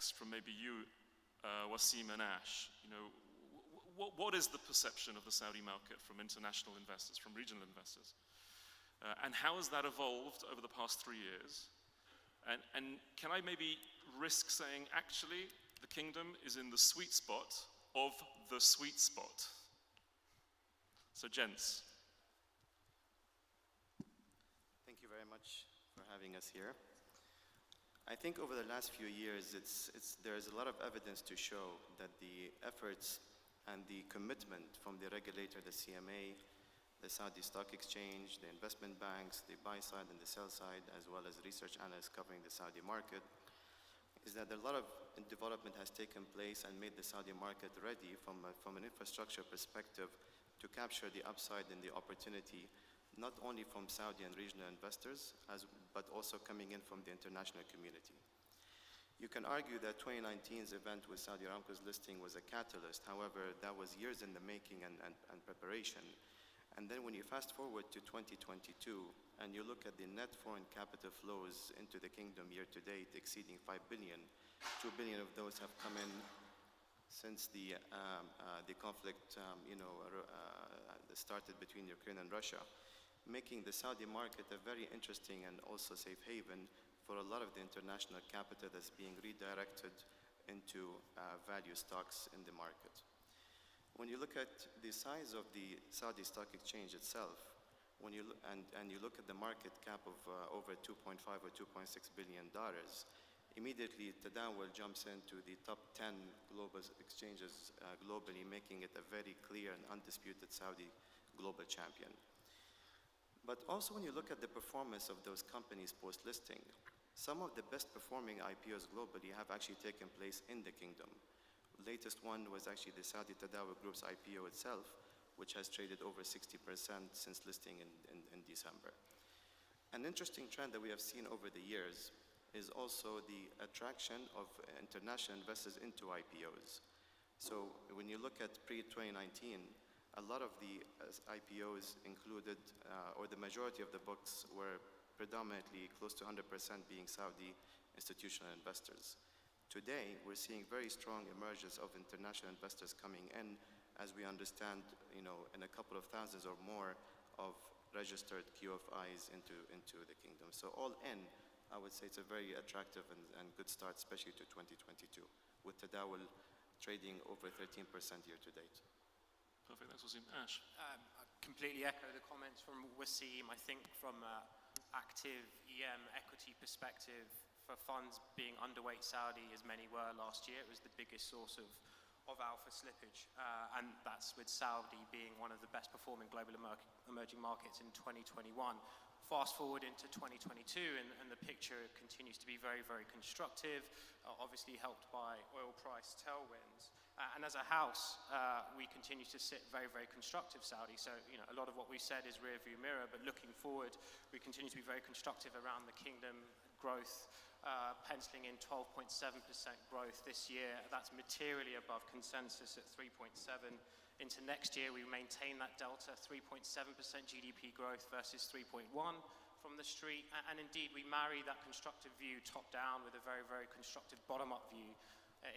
context from maybe you, Wasim and Ash. You know, what is the perception of the Saudi market from international investors, from regional investors? And how has that evolved over the past 3 years? And can I maybe risk saying, actually, the kingdom is in the sweet spot of the sweet spot? So, gents. Thank you very much for having us here. I think over the last few years, there's a lot of evidence to show that the efforts and the commitment from the regulator, the CMA, the Saudi Stock Exchange, the investment banks, the buy side and the sell side, as well as research analysts covering the Saudi market, is that a lot of development has taken place and made the Saudi market ready from an infrastructure perspective to capture the upside and the opportunity, not only from Saudi and regional investors, but also coming in from the international community. You can argue that 2019's event with Saudi Aramco's listing was a catalyst. However, that was years in the making and preparation. And then when you fast forward to 2022 and you look at the net foreign capital flows into the kingdom year to date exceeding 5 billion, 2 billion of those have come in since the conflict started between Ukraine and Russia, making the Saudi market a very interesting and also safe haven for a lot of the international capital that's being redirected into value stocks in the market. When you look at the size of the Saudi Stock Exchange itself, when you look at the market cap of over $2.5 or $2.6 billion, immediately Tadawul jumps into the top 10 global exchanges globally, making it a very clear and undisputed Saudi global champion. But also when you look at the performance of those companies post-listing, some of the best performing IPOs globally have actually taken place in the kingdom. The latest one was actually the Saudi Tadawul Group's IPO itself, which has traded over 60% since listing in December. An interesting trend that we have seen over the years is also the attraction of international investors into IPOs. So when you look at pre-2019, a lot of the IPOs included, or the majority of the books were predominantly close to 100% being Saudi institutional investors. Today, we're seeing very strong emergence of international investors coming in, as we understand, in a couple of thousands or more of registered QFIs into the kingdom. So all in, I would say it's a very attractive and good start, especially to 2022, with Tadawul trading over 13% year to date. Perfect, thanks Wasim. Ash? I completely echo the comments from Wasim. I think from an active EM equity perspective, for funds being underweight Saudi, as many were last year, it was the biggest source of alpha slippage. And that's with Saudi being one of the best performing global emerging markets in 2021. Fast forward into 2022 and the picture continues to be very, very constructive, obviously helped by oil price tailwinds. And as a house, we continue to sit very, very constructive Saudi. So, a lot of what we said is rear view mirror, but looking forward, we continue to be very constructive around the kingdom growth, penciling in 12.7% growth this year. That's materially above consensus at 3.7%. Into next year, we maintain that delta, 3.7% GDP growth versus 3.1% from the street. And indeed, we marry that constructive view top down with a very, very constructive bottom-up view,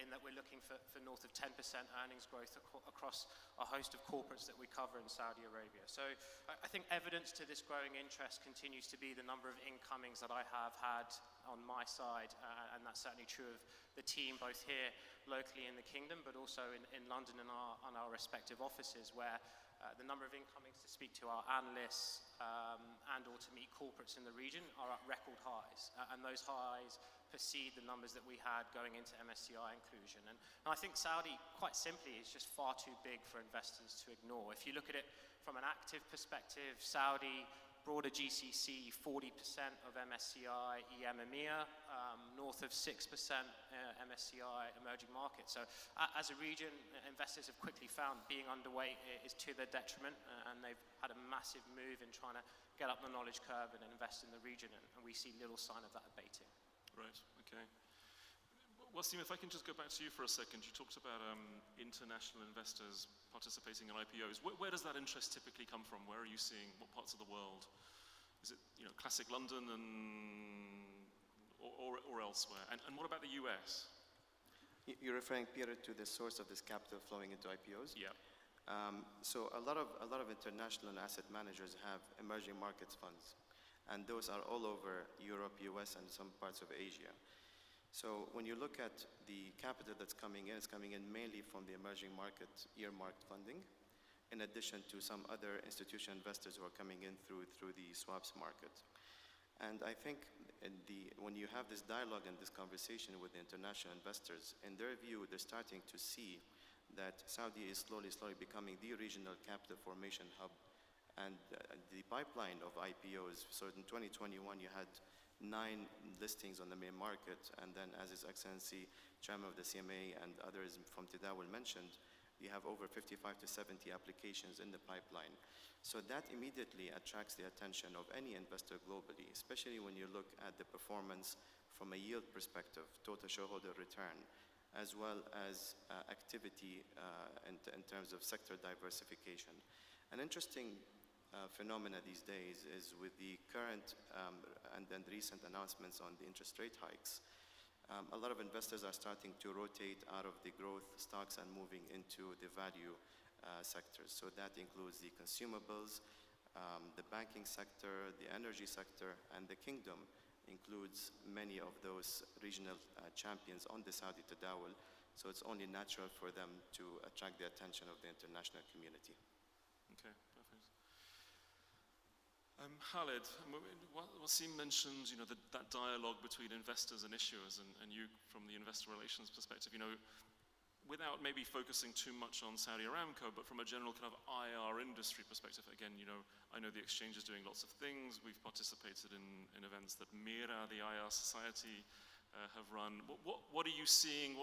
in that we're looking for north of 10% earnings growth across a host of corporates that we cover in Saudi Arabia. So I think evidence to this growing interest continues to be the number of incomings that I have had on my side, and that's certainly true of the team both here locally in the kingdom, but also in London and our respective offices, where the number of incomings to speak to our analysts and or to meet corporates in the region are at record highs, and those highs precede the numbers that we had going into MSCI inclusion. And I think Saudi, quite simply, is just far too big for investors to ignore. If you look at it from an active perspective, Saudi, broader GCC, 40% of MSCI EM EMEA, north of 6% MSCI emerging markets. So as a region, investors have quickly found being underweight is to their detriment, and they've had a massive move in trying to get up the knowledge curve and invest in the region, and we see little sign of that abating. Right, okay. Wasim, if I can just go back to you for a second. You talked about international investors participating in IPOs. Where does that interest typically come from? Where are you seeing, what parts of the world? Is it classic London or elsewhere? And what about the US? You're referring, Peter, to the source of this capital flowing into IPOs? Yeah. So a lot of international asset managers have emerging markets funds, and those are all over Europe, US, and some parts of Asia. So when you look at the capital that's coming in, it's coming in mainly from the emerging market earmarked funding, in addition to some other institutional investors who are coming in through the swaps market. And I think when you have this dialogue and this conversation with the international investors, in their view, they're starting to see that Saudi is slowly becoming the regional capital formation hub. And the pipeline of IPOs, so in 2021 you had 9 listings on the main market, and then as His Excellency, Chairman of the CMA and others from Tadawul mentioned, we have over 55 to 70 applications in the pipeline. So that immediately attracts the attention of any investor globally, especially when you look at the performance from a yield perspective, total shareholder return, as well as activity in terms of sector diversification. An interesting phenomena these days is with the current and then recent announcements on the interest rate hikes. A lot of investors are starting to rotate out of the growth stocks and moving into the value sectors. So that includes the consumables, the banking sector, the energy sector, and the kingdom includes many of those regional champions on the Saudi Tadawul. So it's only natural for them to attract the attention of the international community. Okay, perfect. Khaled, Wasim mentioned, that dialogue between investors and issuers, and you, from the investor relations perspective, without maybe focusing too much on Saudi Aramco, but from a general kind of IR industry perspective, again, I know the exchange is doing lots of things. We've participated in events that Mira, the IR Society, have run. What are you seeing?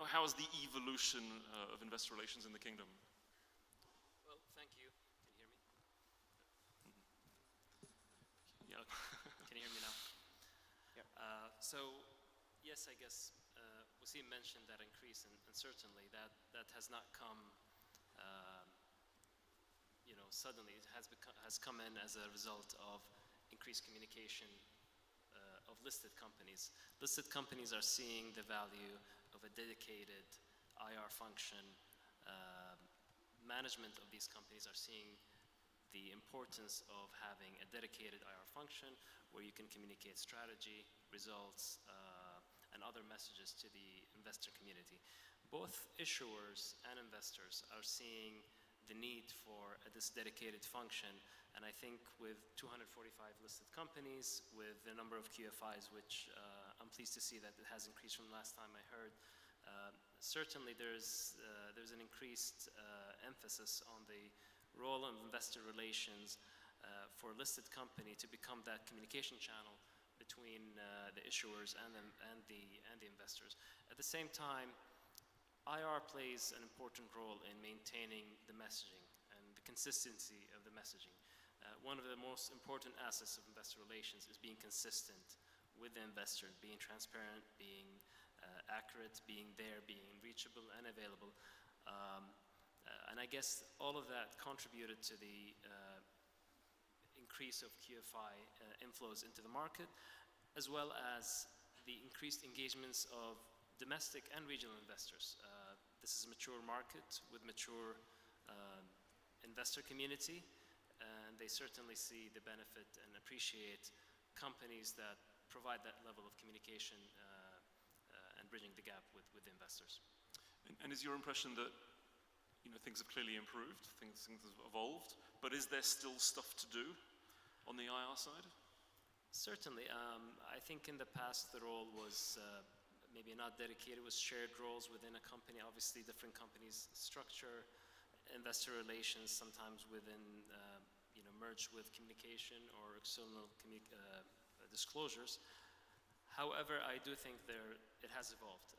How is the evolution of investor relations in the kingdom? Well, thank you. Can you hear me? Yeah. Can you hear me now? Yeah. So, yes, I guess Wasim mentioned that increase, and certainly that has not come, suddenly. It has come in as a result of increased communication of listed companies. Listed companies are seeing the value of a dedicated IR function. Management of these companies are seeing the importance of having a dedicated IR function where you can communicate strategy, results, and other messages to the investor community. Both issuers and investors are seeing the need for this dedicated function, and I think with 245 listed companies, with the number of QFIs, which I'm pleased to see that it has increased from last time I heard, certainly there's an increased emphasis on the role of investor relations for a listed company to become that communication channel between the issuers and the investors. At the same time, IR plays an important role in maintaining the messaging and the consistency of the messaging. One of the most important assets of investor relations is being consistent with the investor, being transparent, being accurate, being there, being reachable and available. And I guess all of that contributed to the increase of QFI inflows into the market, as well as the increased engagements of domestic and regional investors. This is a mature market with mature investor community, and they certainly see the benefit and appreciate companies that provide that level of communication and bridging the gap with the investors. And is your impression that things have clearly improved, things have evolved, but is there still stuff to do on the IR side? Certainly. I think in the past the role was maybe not dedicated, it was shared roles within a company. Obviously different companies structure investor relations sometimes within, merged with communication or external disclosures. However, I do think it has evolved.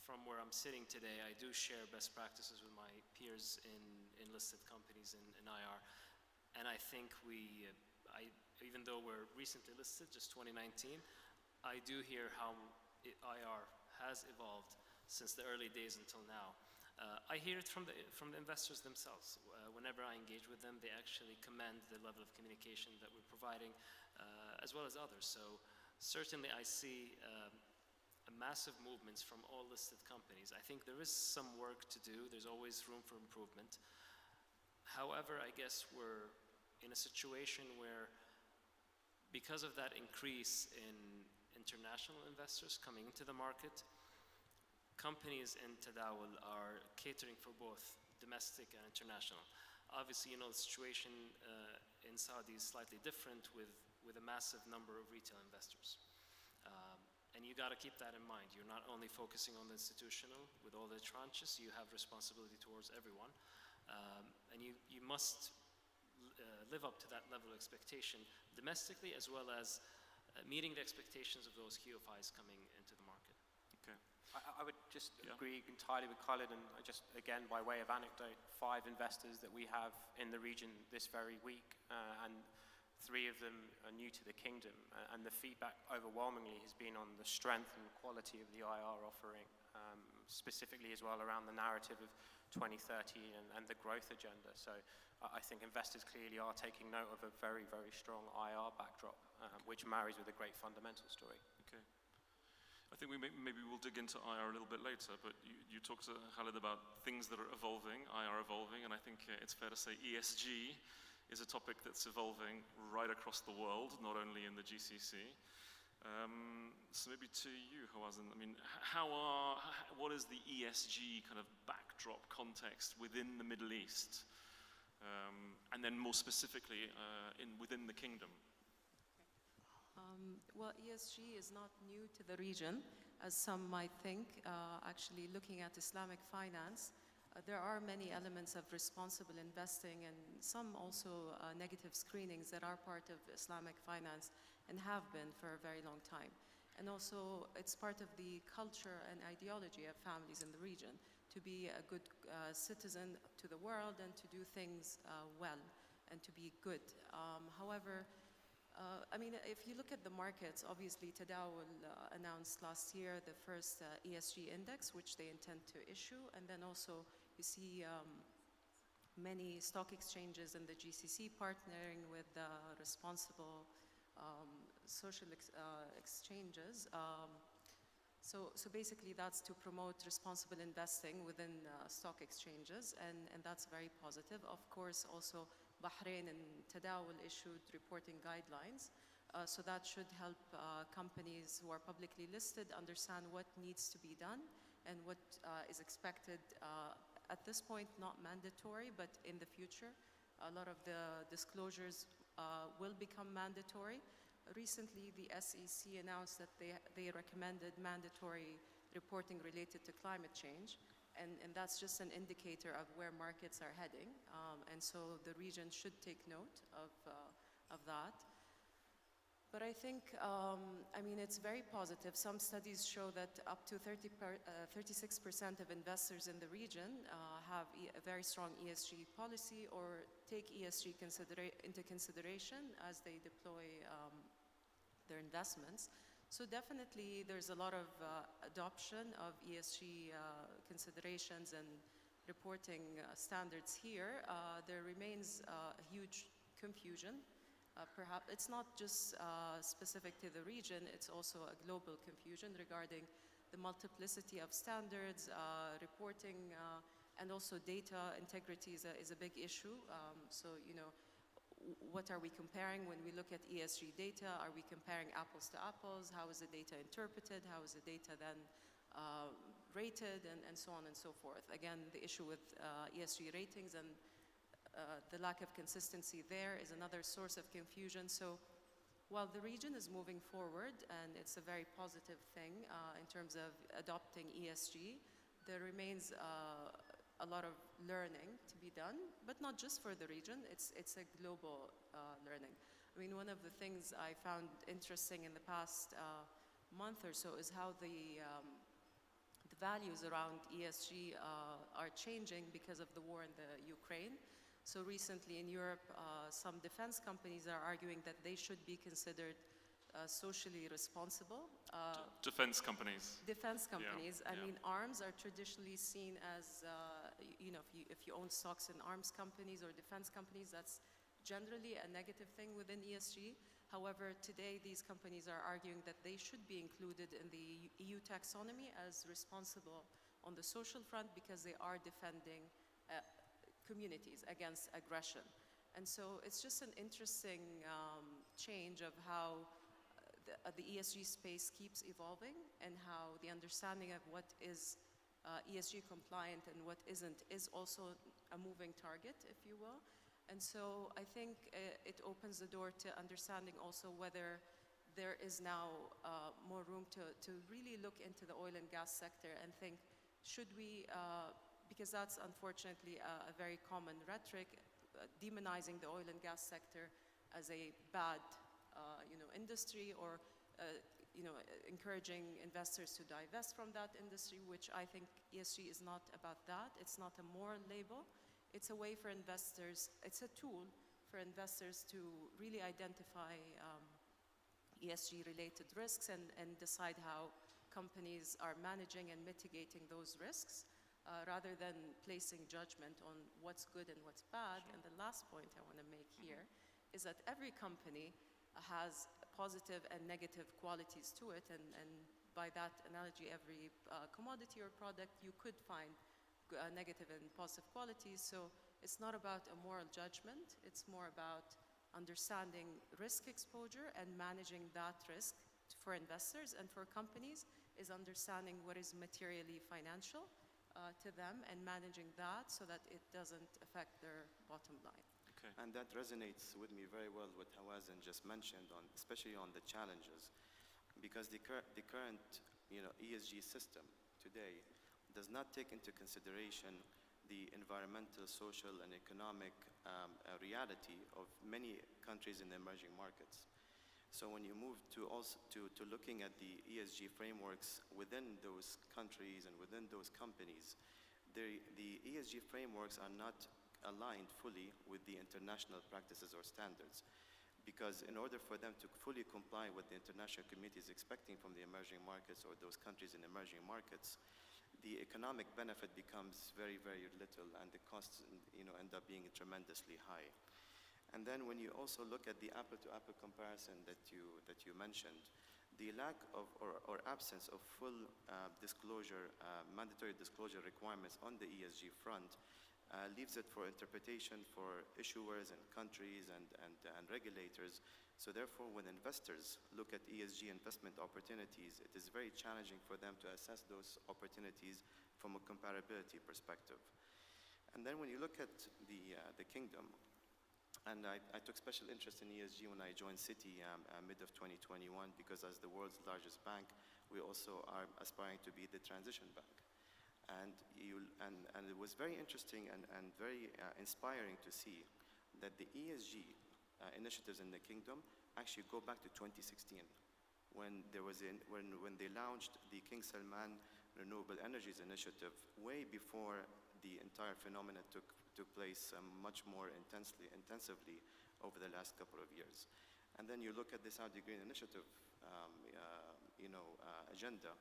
From where I'm sitting today, I do share best practices with my peers in listed companies in IR. And I think even though we're recently listed, just 2019, I do hear how IR has evolved since the early days until now. I hear it from the investors themselves. Whenever I engage with them, they actually commend the level of communication that we're providing, as well as others. So certainly I see a massive movements from all listed companies. I think there is some work to do. There's always room for improvement. However, I guess we're in a situation where, because of that increase in international investors coming into the market, companies in Tadawul are catering for both domestic and international. Obviously, you know, the situation in Saudi is slightly different with a massive number of retail investors. And you got to keep that in mind. You're not only focusing on the institutional with all the tranches, you have responsibility towards everyone. And you must live up to that level of expectation domestically, as well as meeting the expectations of those QFIs coming into the market. Okay. I would just agree entirely with Khalid, and just again, by way of anecdote, 5 investors that we have in the region this very week, and 3 of them are new to the kingdom, and the feedback overwhelmingly has been on the strength and quality of the IR offering, specifically as well around the narrative of 2030 and the growth agenda. So I think investors clearly are taking note of a very, very strong IR backdrop, which marries with a great fundamental story. Okay. I think maybe we'll dig into IR a little bit later, but you talked to Khalid about things that are evolving, IR evolving, and I think it's fair to say ESG is a topic that's evolving right across the world, not only in the GCC. So maybe to you, Hawazin, I mean, what is the ESG kind of backdrop context within the Middle East? And then more specifically, within the kingdom? Well, ESG is not new to the region, as some might think. Actually, looking at Islamic finance, there are many elements of responsible investing and some also negative screenings that are part of Islamic finance and have been for a very long time. And also, it's part of the culture and ideology of families in the region to be a good citizen to the world and to do things well and to be good. However, I mean, if you look at the markets, obviously Tadawul announced last year the first ESG index, which they intend to issue, and then also you see many stock exchanges in the GCC partnering with responsible social exchanges. So basically that's to promote responsible investing within stock exchanges, and that's very positive. Of course, also Bahrain and Tadawul issued reporting guidelines, so that should help companies who are publicly listed understand what needs to be done and what is expected. At this point, not mandatory, but in the future, a lot of the disclosures will become mandatory. Recently, the SEC announced that they recommended mandatory reporting related to climate change, and that's just an indicator of where markets are heading, and so the region should take note of that. But I think, I mean, it's very positive. Some studies show that up to 36% of investors in the region have a very strong ESG policy or take ESG into consideration as they deploy their investments. So definitely there's a lot of adoption of ESG considerations and reporting standards here. There remains a huge confusion. Perhaps it's not just specific to the region, it's also a global confusion regarding the multiplicity of standards, reporting, and also data integrity is a big issue. So, you know, what are we comparing when we look at ESG data? Are we comparing apples to apples? How is the data interpreted? How is the data then rated, and so on and so forth? Again, the issue with ESG ratings and the lack of consistency there is another source of confusion. So while the region is moving forward, and it's a very positive thing in terms of adopting ESG, there remains a lot of learning to be done, but not just for the region, it's a global learning. I mean, one of the things I found interesting in the past month or so is how the values around ESG are changing because of the war in the Ukraine. So recently in Europe, some defense companies are arguing that they should be considered socially responsible. Defense companies. Defense companies. Yeah, I mean, arms are traditionally seen as, you know, if you own stocks in arms companies or defense companies, that's generally a negative thing within ESG. However, today these companies are arguing that they should be included in the EU taxonomy as responsible on the social front because they are defending communities against aggression. And so it's just an interesting change of how the ESG space keeps evolving and how the understanding of what is ESG compliant and what isn't is also a moving target, if you will. And so I think it opens the door to understanding also whether there is now more room to really look into the oil and gas sector and think, should we, because that's unfortunately a very common rhetoric, demonizing the oil and gas sector as a bad industry, or encouraging investors to divest from that industry, which I think ESG is not about that. It's not a moral label. It's a way for investors, it's a tool for investors to really identify ESG-related risks and decide how companies are managing and mitigating those risks, rather than placing judgment on what's good and what's bad. And the last point I want to make here is that every company has positive and negative qualities to it, and by that analogy, every commodity or product you could find negative and positive qualities. So it's not about a moral judgment, it's more about understanding risk exposure and managing that risk for investors, and for companies is understanding what is materially financial to them and managing that so that it doesn't affect their bottom line. Okay. And that resonates with me very well what Hawazin just mentioned, especially on the challenges, because the current ESG system today does not take into consideration the environmental, social, and economic reality of many countries in the emerging markets. So when you move to looking at the ESG frameworks within those countries and within those companies, the ESG frameworks are not aligned fully with the international practices or standards. Because in order for them to fully comply with the international community is expecting from the emerging markets or those countries in emerging markets, the economic benefit becomes very, very little, and the costs end up being tremendously high. And then when you also look at the apple-to-apple comparison that you mentioned, the lack of or absence of full disclosure, mandatory disclosure requirements on the ESG front leaves it for interpretation for issuers and countries and regulators. So therefore, when investors look at ESG investment opportunities, it is very challenging for them to assess those opportunities from a comparability perspective. And then when you look at the kingdom, and I took special interest in ESG when I joined Citi mid of 2021, because as the world's largest bank, we also are aspiring to be the transition bank. And it was very interesting and very inspiring to see that the ESG initiatives in the kingdom actually go back to 2016, when they launched the King Salman Renewable Energies Initiative, way before the entire phenomenon took place much more intensively over the last couple of years. And then you look at the Saudi Green Initiative agenda.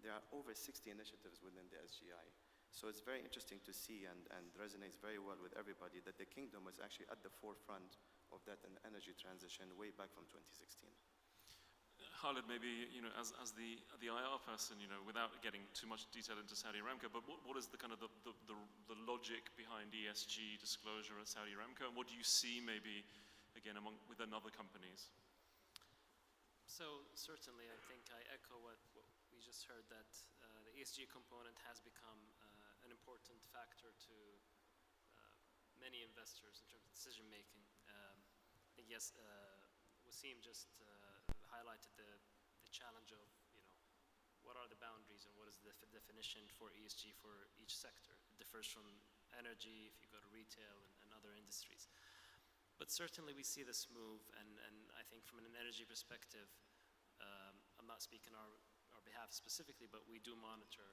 There are over 60 initiatives within the SGI. So it's very interesting to see and resonates very well with everybody that the kingdom was actually at the forefront of that energy transition way back from 2016. Khalid, maybe as the IR person, without getting too much detail into Saudi Aramco, but what is the kind of the logic behind ESG disclosure at Saudi Aramco, and what do you see maybe again within other companies? So certainly, I think I echo what we just heard, that the ESG component has become an important factor to many investors in terms of decision making. I think yes, Wasim just highlighted the challenge of what are the boundaries and what is the definition for ESG for each sector. It differs from energy if you go to retail and other industries. But certainly we see this move, and I think from an energy perspective, I'm not speaking on our behalf specifically, but we do monitor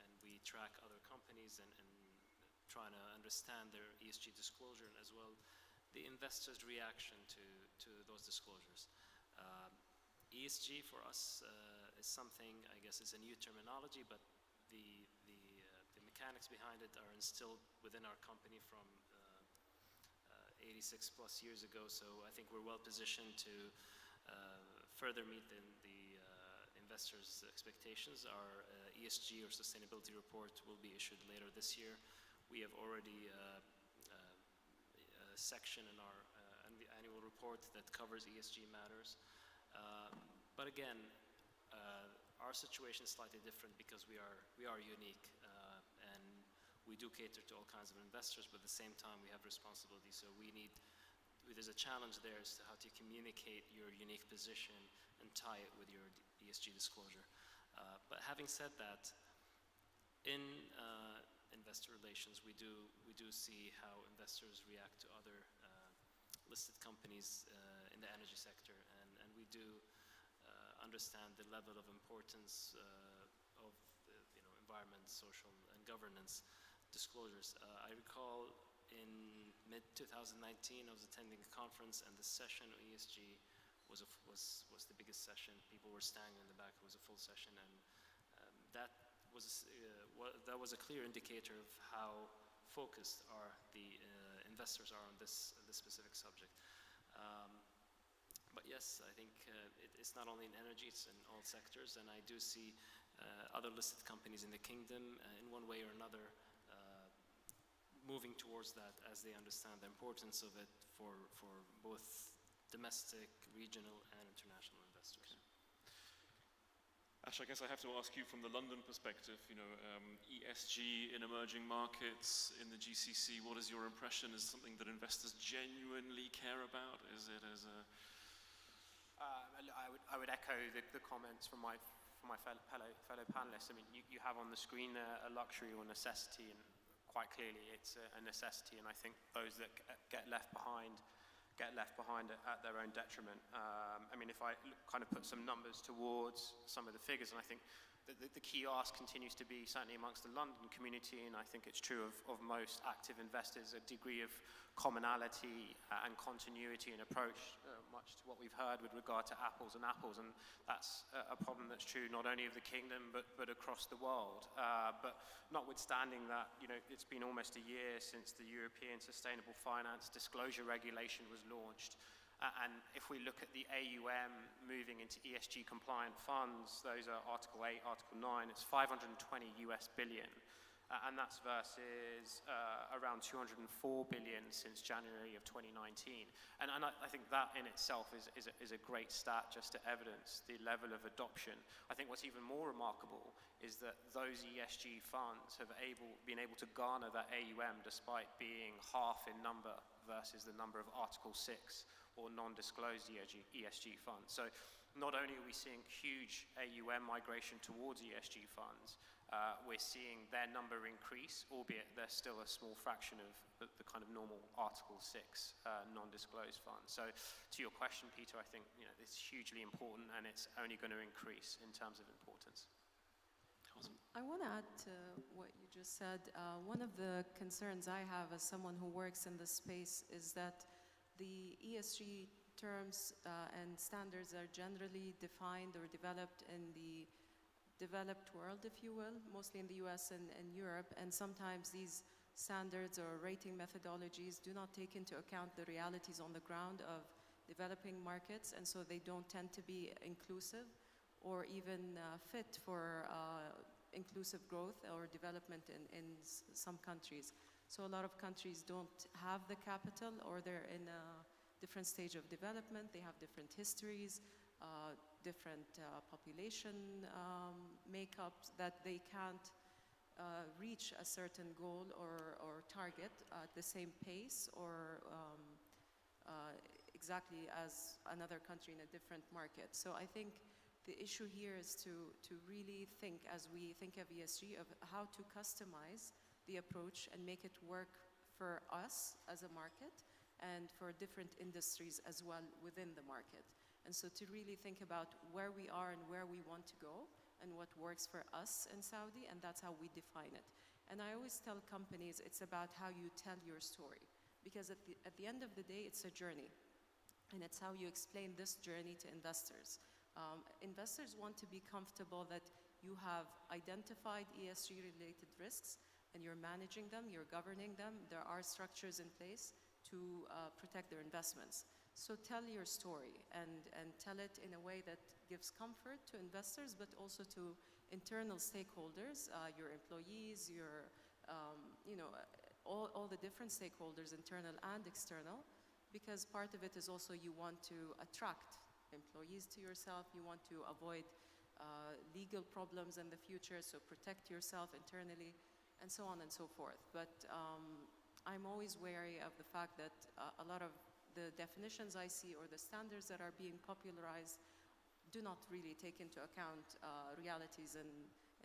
and we track other companies and trying to understand their ESG disclosure, and as well the investors' reaction to those disclosures. ESG for us is something, I guess, is a new terminology, but the mechanics behind it are instilled within our company from 86 plus years ago. So I think we're well positioned to further meet the investors' expectations. Our ESG or sustainability report will be issued later this year. We have already a section in the annual report that covers ESG matters. But again, our situation is slightly different because we are unique, and we do cater to all kinds of investors, but at the same time we have responsibility. So there's a challenge there as to how to communicate your unique position and tie it with your ESG disclosure. But having said that, in investor relations, we do see how investors react to other listed companies in the energy sector, and we do understand the level of importance of environment, social, and governance disclosures. I recall in mid-2019, I was attending a conference, and the session on ESG was the biggest session. People were standing in the back. It was a full session, and that was a clear indicator of how focused the investors are on this specific subject. But yes, I think it's not only in energy, it's in all sectors, and I do see other listed companies in the kingdom in one way or another moving towards that as they understand the importance of it for both domestic, regional, and international investors. Ash, I guess I have to ask you from the London perspective, ESG in emerging markets, in the GCC, what is your impression? Is it something that investors genuinely care about? Is it as a... I would echo the comments from my fellow panelists. I mean, you have on the screen a luxury or necessity, and quite clearly it's a necessity, and I think those that get left behind at their own detriment. I mean, if I kind of put some numbers towards some of the figures, and I think the key ask continues to be, certainly amongst the London community, and I think it's true of most active investors, a degree of commonality and continuity in approach, much to what we've heard with regard to apples, and that's a problem that's true not only of the kingdom but across the world. But notwithstanding that, it's been almost a year since the European Sustainable Finance Disclosure Regulation was launched. And if we look at the AUM moving into ESG compliant funds, those are Article 8, Article 9, it's $520 billion. And that's versus around $204 billion since January of 2019. And I think that in itself is a great stat just to evidence the level of adoption. I think what's even more remarkable is that those ESG funds have been able to garner that AUM despite being half in number versus the number of Article 6 or non-disclosed ESG funds. So not only are we seeing huge AUM migration towards ESG funds, we're seeing their number increase, albeit they're still a small fraction of the kind of normal Article 6 non-disclosed funds. So to your question, Peter, I think it's hugely important, and it's only going to increase in terms of importance. I want to add to what you just said. One of the concerns I have as someone who works in this space is that the ESG terms and standards are generally defined or developed in the developed world, if you will, mostly in the US and Europe, and sometimes these standards or rating methodologies do not take into account the realities on the ground of developing markets, and so they don't tend to be inclusive or even fit for inclusive growth or development in some countries. So a lot of countries don't have the capital, or they're in a different stage of development. They have different histories, different population makeups, that they can't reach a certain goal or target at the same pace or exactly as another country in a different market. So I think the issue here is to really think, as we think of ESG, of how to customize the approach and make it work for us as a market and for different industries as well within the market. And so to really think about where we are and where we want to go and what works for us in Saudi, and that's how we define it. And I always tell companies it's about how you tell your story, because at the end of the day, it's a journey, and it's how you explain this journey to investors. Investors want to be comfortable that you have identified ESG-related risks and you're managing them, you're governing them. There are structures in place to protect their investments. So tell your story and tell it in a way that gives comfort to investors, but also to internal stakeholders, your employees, your, all the different stakeholders, internal and external, because part of it is also you want to attract employees to yourself, you want to avoid legal problems in the future, so protect yourself internally, and so on and so forth. But I'm always wary of the fact that a lot of the definitions I see or the standards that are being popularized do not really take into account realities in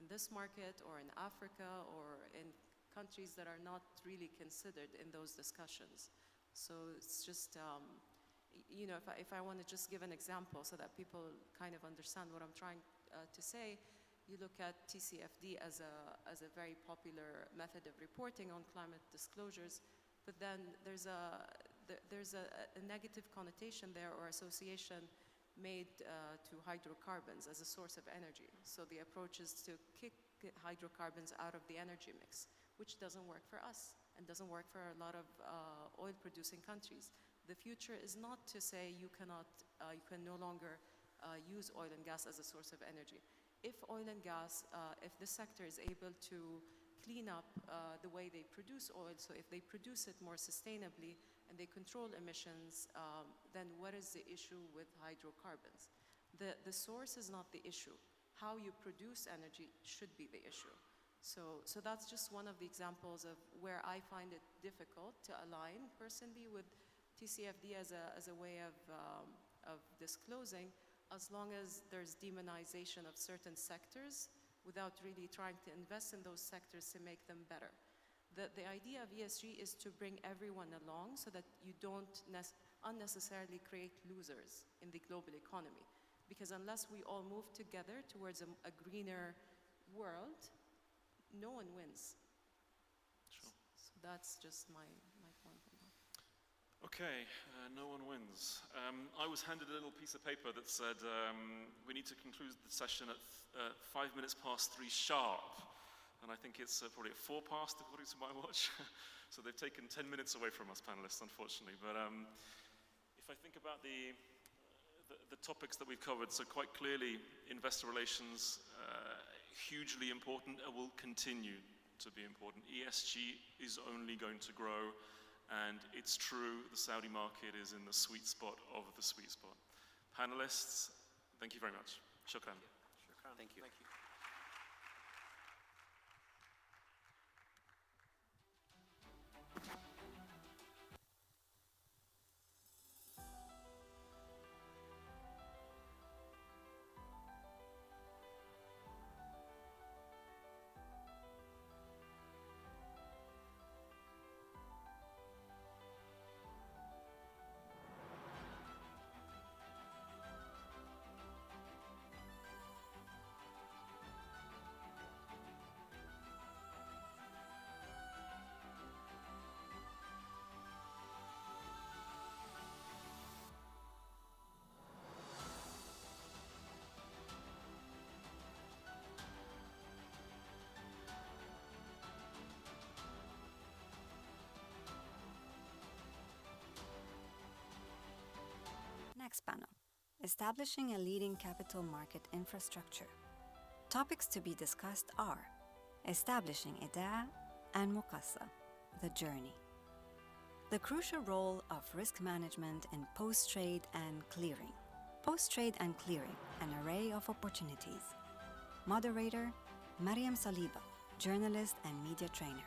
this market or in Africa or in countries that are not really considered in those discussions. So it's just, if I want to just give an example so that people kind of understand what I'm trying to say, you look at TCFD as a very popular method of reporting on climate disclosures, but then there's a negative connotation there or association made to hydrocarbons as a source of energy. So the approach is to kick hydrocarbons out of the energy mix, which doesn't work for us and doesn't work for a lot of oil-producing countries. The future is not to say you can no longer use oil and gas as a source of energy. If oil and gas, if the sector is able to clean up the way they produce oil, so if they produce it more sustainably and they control emissions, then what is the issue with hydrocarbons? The source is not the issue. How you produce energy should be the issue. So that's just one of the examples of where I find it difficult to align personally with TCFD as a way of disclosing, as long as there's demonization of certain sectors without really trying to invest in those sectors to make them better. The idea of ESG is to bring everyone along so that you don't unnecessarily create losers in the global economy. Because unless we all move together towards a greener world, no one wins. Sure. So that's just my point on that. Okay, no one wins. I was handed a little piece of paper that said we need to conclude the session at 5 minutes past 3 sharp. And I think it's probably at 4 past according to my watch. So they've taken 10 minutes away from us panelists, unfortunately. But if I think about the topics that we've covered, so quite clearly investor relations, hugely important and will continue to be important. ESG is only going to grow, and it's true, the Saudi market is in the sweet spot of the sweet spot. Panelists, thank you very much. Shukran. Thank you. Thank you. Next panel, establishing a leading capital market infrastructure. Topics to be discussed are establishing IDAA and Muqassa, the journey. The crucial role of risk management in post-trade and clearing. Post-trade and clearing, an array of opportunities. Moderator, Mariam Saliba, journalist and media trainer.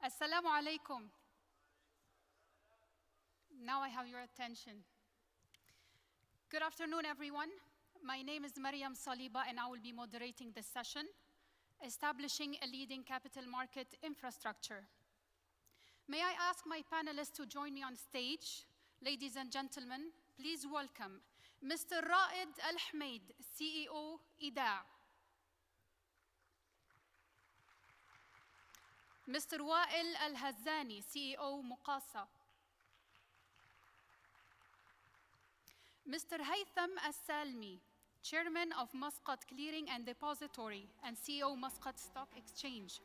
Assalamu alaikum. Now I have your attention. Good afternoon, everyone. My name is Mariam Saliba, and I will be moderating this session, Establishing a Leading Capital Market Infrastructure. May I ask my panelists to join me on stage? Ladies and gentlemen, please welcome Mr. Raed Al-Hmaid, CEO, IDAA. Mr. Wael Al-Hazzani, CEO Muqasa. Mr. Haytham Al-Salmi, Chairman of Muscat Clearing and Depository and CEO Muscat Stock Exchange.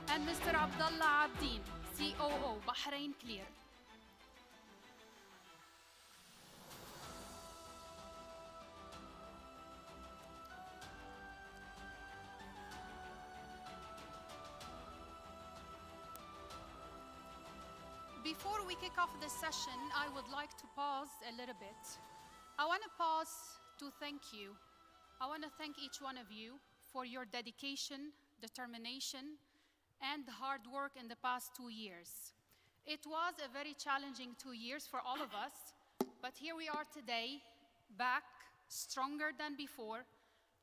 And Mr. Abdullah Abdin, COO Bahrain Clear. Before we kick off this session, I would like to pause a little bit. I want to pause to thank you. I want to thank each one of you for your dedication, determination, and hard work in the past 2 years. It was a very challenging 2 years for all of us, but here we are today, back, stronger than before,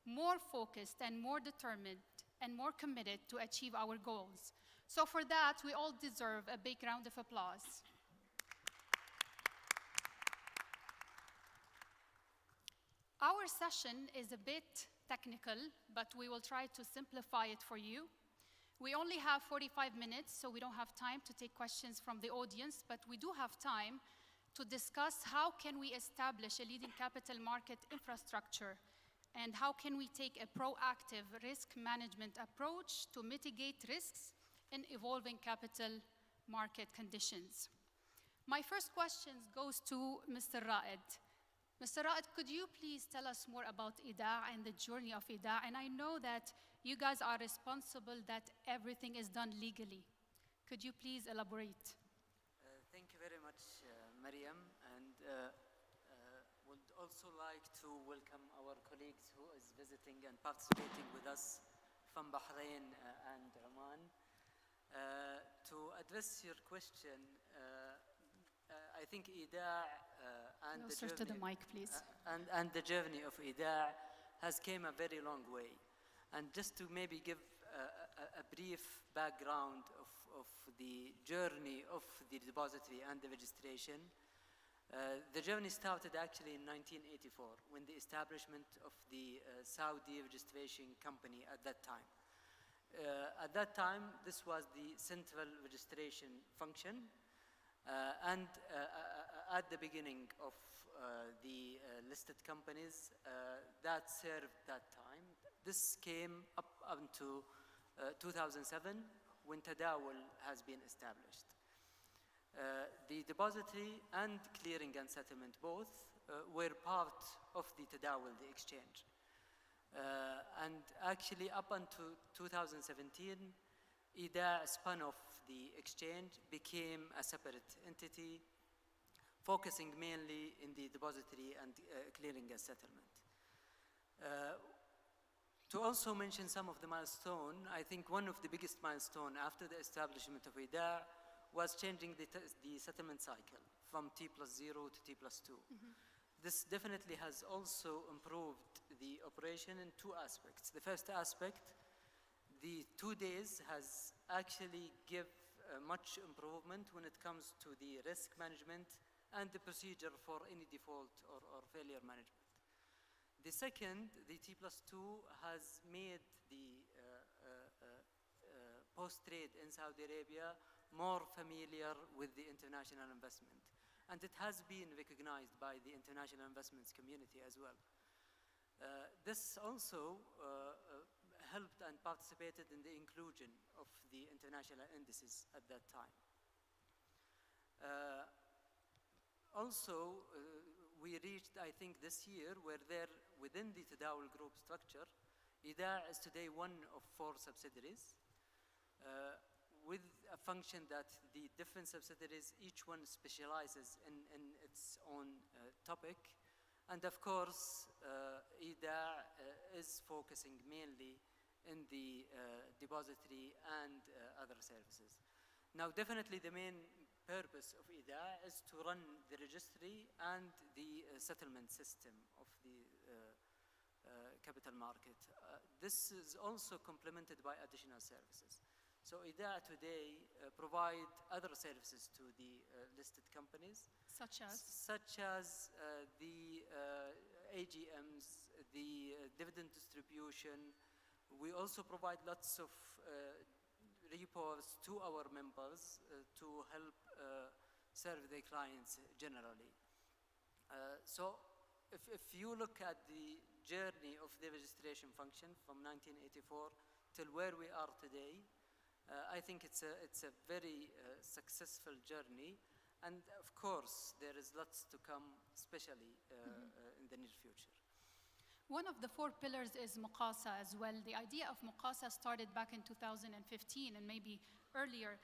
more focused and more determined and more committed to achieve our goals. So for that, we all deserve a big round of applause. Our session is a bit technical, but we will try to simplify it for you. We only have 45 minutes, so we don't have time to take questions from the audience, but we do have time to discuss how can we establish a leading capital market infrastructure and how can we take a proactive risk management approach to mitigate risks in evolving capital market conditions. My first question goes to Mr. Raed. Mr. Raed, could you please tell us more about IDAع and the journey of IDAع? And I know that you guys are responsible that everything is done legally. Could you please elaborate? Thank you very much, Mariam, and would also like to welcome our colleagues who is visiting and participating with us from Bahrain and Oman. To address your question, I think IDAع and Closer to the mic, please. And the journey of IDAع has came a very long way. And just to maybe give a brief background of the journey of the depository and the registration, the journey started actually in 1984 when the establishment of the Saudi registration company at that time. At that time, this was the central registration function, and at the beginning of the listed companies that served that time, this came up until 2007 when Tadawul has been established. The depository and clearing and settlement both were part of the Tadawul, the exchange. And actually up until 2017, IDAع spun off the exchange, became a separate entity, focusing mainly in the depository and clearing and settlement. To also mention some of the milestones, I think one of the biggest milestones after the establishment of IDAع was changing the settlement cycle from T+0 to T+2. This definitely has also improved the operation in two aspects. The first aspect, the 2 days has actually give much improvement when it comes to the risk management and the procedure for any default or failure management. The second, the T+2 has made the post-trade in Saudi Arabia more familiar with the international investment. And it has been recognized by the international investments community as well. This also helped and participated in the inclusion of the international indices at that time. Also, we reached, I think this year, where there, within the Tadawul Group structure, IDAع is today one of 4 subsidiaries, with a function that the different subsidiaries, each one specializes in its own topic. And of course, IDAع is focusing mainly in the depository and other services. Now, definitely the main purpose of IDAع is to run the registry and the settlement system of the capital market. This is also complemented by additional services. So IDAع today provide other services to the listed companies. Such as? Such as the AGMs, the dividend distribution, We also provide lots of repos to our members to help serve their clients generally. So if you look at the journey of the registration function from 1984 till where we are today, I think it's a very successful journey. And of course, there is lots to come, especially in the near future. One of the 4 pillars is Muqasa as well. The idea of Muqasa started back in 2015 and maybe earlier.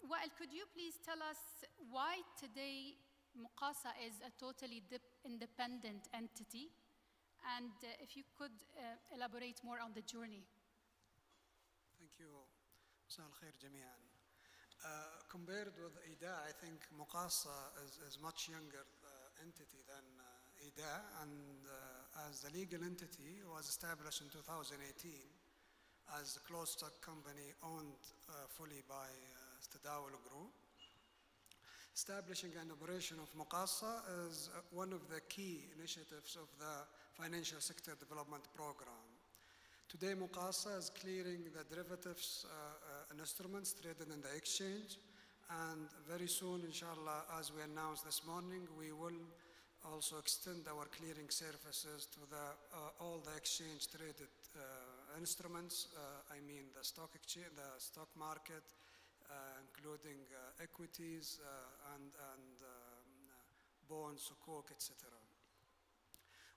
Wael, could you please tell us why today Muqasa is a totally independent entity? And if you could elaborate more on the journey. Thank you. مساء الخير جميعا. Compared with IDA, I think Muqasa is much younger entity than IDA, and as the legal entity was established in 2018 as a closed stock company owned fully by Tadawul Group. Establishing an operation of Muqasa is one of the key initiatives of the Financial Sector Development Program. Today, Muqasa is clearing the derivatives instruments traded in the exchange, and very soon, inshallah, as we announced this morning, we will also extend our clearing services to all the exchange traded instruments. I mean the stock exchange, the stock market, including equities and bonds, sukuk, etc.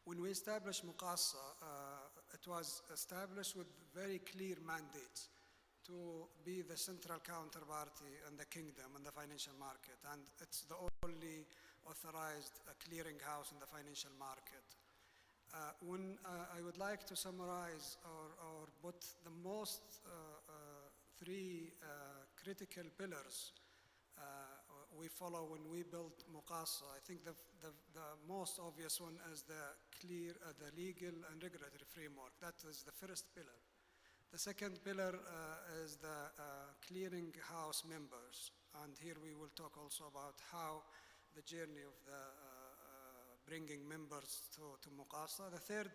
When we established Muqasa, it was established with very clear mandates to be the central counterparty in the kingdom and the financial market, and it's the only authorized clearing house in the financial market. I would like to summarize or put the most 3 critical pillars we follow when we build Muqasa. I think the most obvious one is the legal and regulatory framework. That is the first pillar. The second pillar is the clearing house members, and here we will talk also about how the journey of the bringing members to Muqasa. The third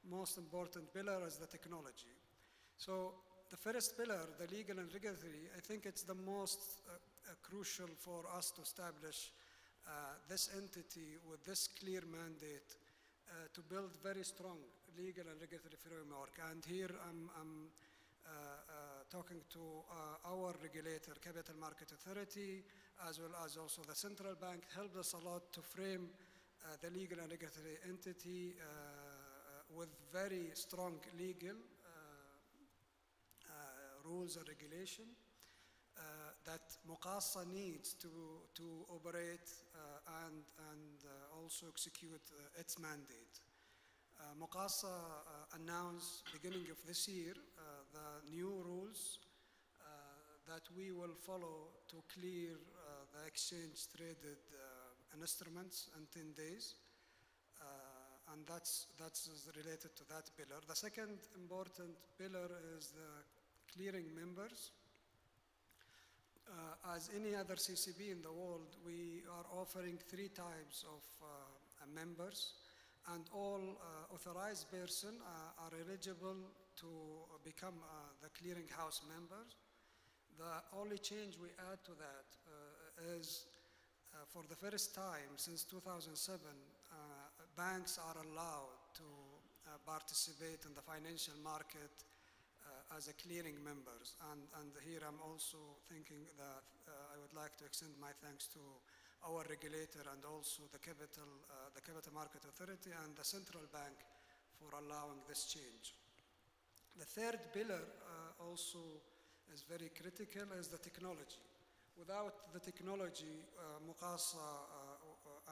most important pillar is the technology. So the first pillar, the legal and regulatory, I think it's the most crucial for us to establish this entity with this clear mandate to build very strong legal and regulatory framework. And here I'm talking to our regulator, Capital Market Authority, as well as also the central bank, helped us a lot to frame the legal and regulatory entity with very strong legal rules and regulation that Muqasa needs to operate and also execute its mandate. Muqasa announced beginning of this year the new rules that we will follow to clear the exchange traded instruments in 10 days. And that's related to that pillar. The second important pillar is the clearing members. As any other CCP in the world, we are offering 3 types of members, and all authorized persons are eligible to become the clearing house members. The only change we add to that is for the first time since 2007, banks are allowed to participate in the financial market as a clearing members. And here I'm also thinking that I would like to extend my thanks to our regulator and also the Capital Market Authority and the central bank for allowing this change. The third pillar also is very critical, is the technology. Without the technology, Muqasa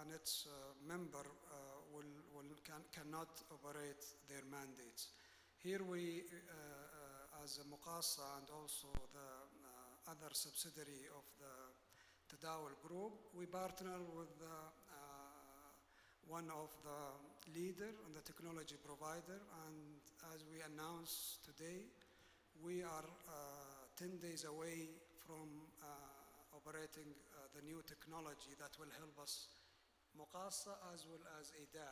and its member cannot operate their mandates. Here we, as a Muqasa and also the other subsidiary of the Tadawul Group, we partner with one of the leader and the technology provider, and as we announced today, we are 10 days away from operating the new technology that will help us, Muqasa as well as IDA,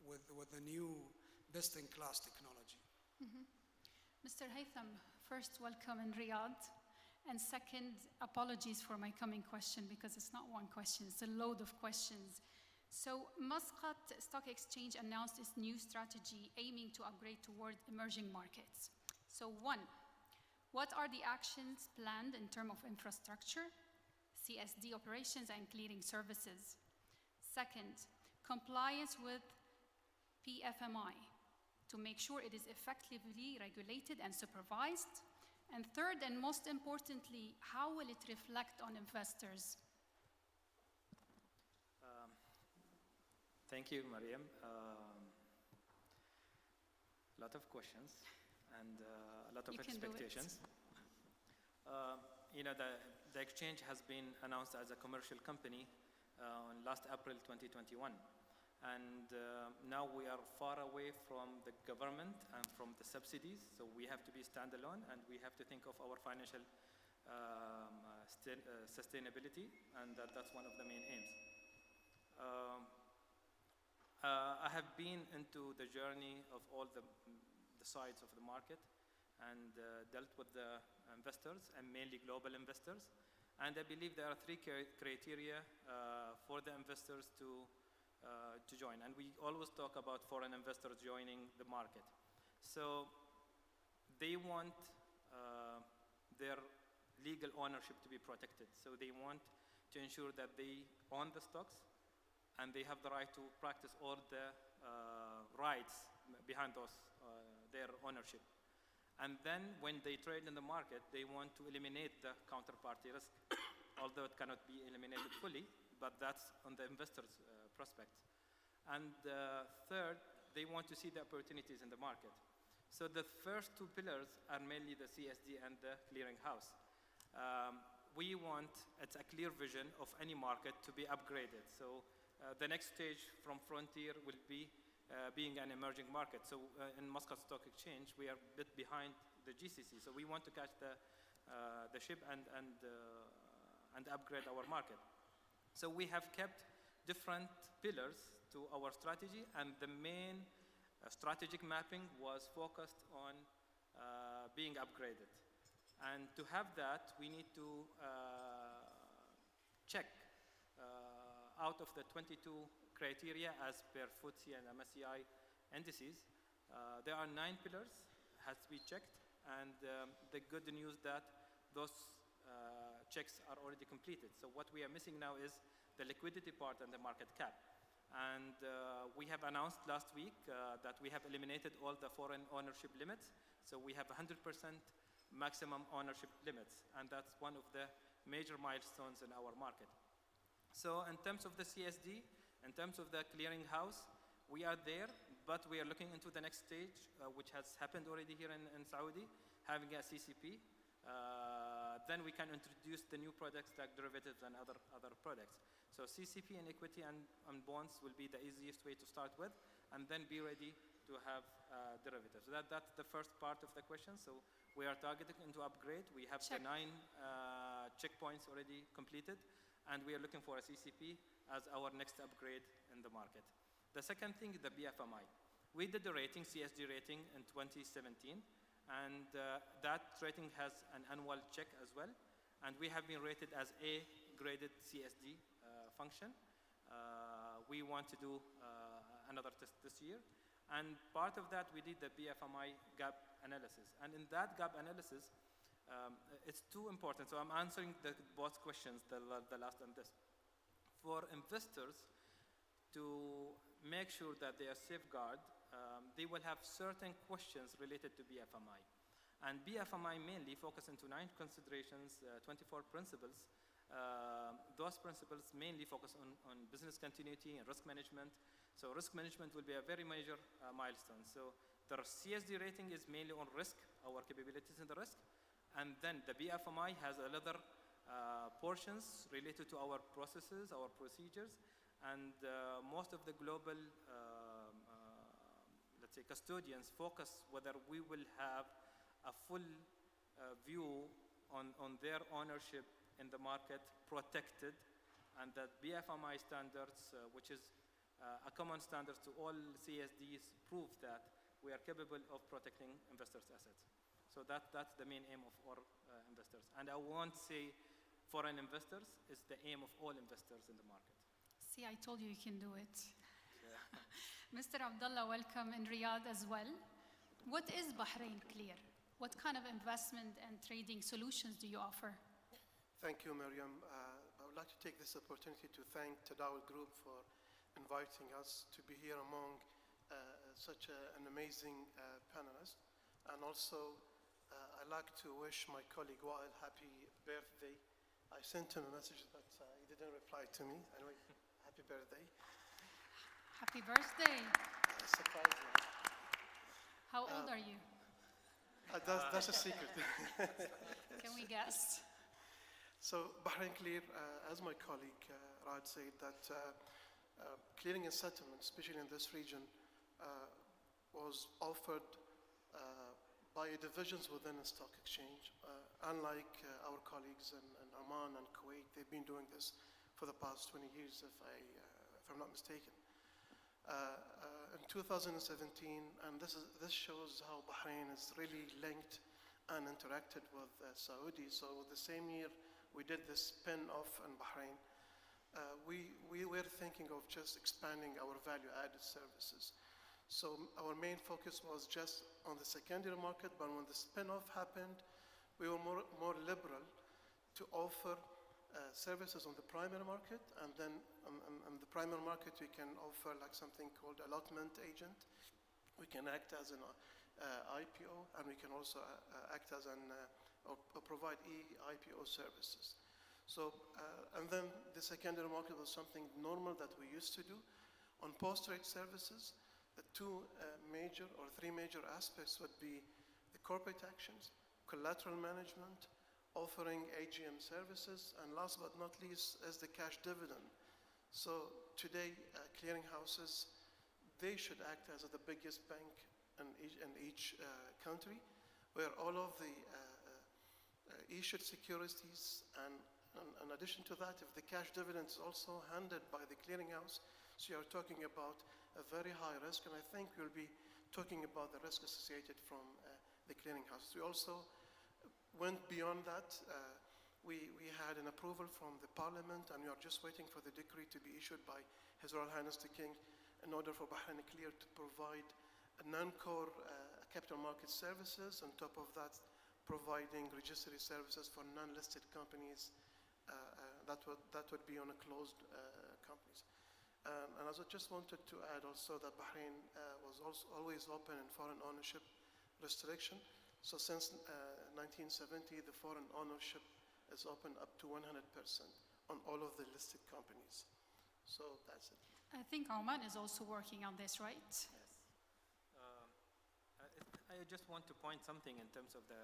with the new best-in-class technology. Mr. Haytham, first, welcome in Riyadh. And second, apologies for my coming question because it's not one question, it's a load of questions. So Muscat Stock Exchange announced its new strategy aiming to upgrade toward emerging markets. So one, what are the actions planned in terms of infrastructure, CSD operations and clearing services? Second, compliance with PFMI to make sure it is effectively regulated and supervised. And third, and most importantly, how will it reflect on investors? Thank you, Mariam. A lot of questions and a lot of expectations. The exchange has been announced as a commercial company on last April 2021. And now we are far away from the government and from the subsidies, so we have to be standalone and we have to think of our financial sustainability, and that's one of the main aims. I have been into the journey of all the sides of the market and dealt with the investors and mainly global investors. And I believe there are three criteria for the investors to join. And we always talk about foreign investors joining the market. So they want their legal ownership to be protected. So they want to ensure that they own the stocks and they have the right to practice all the rights behind their ownership. And then when they trade in the market, they want to eliminate the counterparty risk, although it cannot be eliminated fully, but that's on the investor's prospect. And third, they want to see the opportunities in the market. So the first two pillars are mainly the CSD and the clearing house. We want, it's a clear vision of any market to be upgraded. So the next stage from frontier will be being an emerging market. So in Muscat Stock Exchange, we are a bit behind the GCC. So we want to catch the ship and upgrade our market. So we have kept different pillars to our strategy, and the main strategic mapping was focused on being upgraded. And to have that, we need to check out of the 22 criteria as per FTSE and MSCI indices, there are 9 pillars has to be checked, and the good news that those checks are already completed. So what we are missing now is the liquidity part and the market cap. And we have announced last week that we have eliminated all the foreign ownership limits. So we have 100% maximum ownership limits, and that's one of the major milestones in our market. So in terms of the CSD, in terms of the clearing house, we are there, but we are looking into the next stage, which has happened already here in Saudi, having a CCP. Then we can introduce the new products like derivatives and other products. So CCP and equity and bonds will be the easiest way to start with, and then be ready to have derivatives. So that's the first part of the question. So we are targeting into upgrade. We have the 9 checkpoints already completed, and we are looking for a CCP as our next upgrade in the market. The second thing is the BFMI. We did the rating, CSD rating in 2017, and that rating has an annual check as well. And we have been rated as A-graded CSD function. We want to do another test this year. And part of that, we did the BFMI gap analysis. And in that gap analysis, it's too important. So I'm answering both questions, the last and this. For investors to make sure that they are safeguarded, they will have certain questions related to BFMI. And BFMI mainly focus into 9 considerations, 24 principles. Those principles mainly focus on business continuity and risk management. So risk management will be a very major milestone. So the CSD rating is mainly on risk, our capabilities in the risk. And then the BFMI has another portions related to our processes, our procedures. And most of the global, let's say, custodians focus whether we will have a full view on their ownership in the market protected, and that BFMI standards, which is a common standard to all CSDs, prove that we are capable of protecting investors' assets. So that's the main aim of our investors. And I won't say foreign investors, it's the aim of all investors in the market. See, I told you you can do it. Mr. Abdullah, welcome in Riyadh as well. What is Bahrain Clear? What kind of investment and trading solutions do you offer? Thank you, Miriam. I would like to take this opportunity to thank Tadawul Group for inviting us to be here among such an amazing panelist. And also, I'd like to wish my colleague Wael happy birthday. I sent him a message, but he didn't reply to me. Anyway, happy birthday. Happy birthday. Surprise you. How old are you? That's a secret. Can we guess? So Bahrain Clear, as my colleague Raad said, that clearing and settlement, especially in this region, was offered by divisions within a stock exchange. Unlike our colleagues in Oman and Kuwait, they've been doing this for the past 20 years, if I'm not mistaken. In 2017, and this shows how Bahrain is really linked and interacted with Saudi. So the same year we did this spin-off in Bahrain, we were thinking of just expanding our value-added services. So our main focus was just on the secondary market, but when the spin-off happened, we were more liberal to offer services on the primary market, and then on the primary market we can offer like something called allotment agent. We can act as an IPO, and we can also act as an or provide e-IPO services. So, and then the secondary market was something normal that we used to do. On post-trade services, the two major or three major aspects would be the corporate actions, collateral management, offering AGM services, and last but not least is the cash dividend. So today, clearing houses, they should act as the biggest bank in each country, where all of the issued securities, and in addition to that, if the cash dividend is also handed by the clearing house, so you're talking about a very high risk, and I think we'll be talking about the risk associated from the clearing house. We also went beyond that. We had an approval from the parliament, and we are just waiting for the decree to be issued by His Royal Highness the King in order for Bahrain Clear to provide non-core capital market services. On top of that, providing registry services for non-listed companies that would be on a closed companies. And as I just wanted to add also that Bahrain was also always open in foreign ownership restriction. So since 1970, the foreign ownership is open up to 100% on all of the listed companies. So that's it. I think Oman is also working on this, right? Yes. I just want to point something in terms of the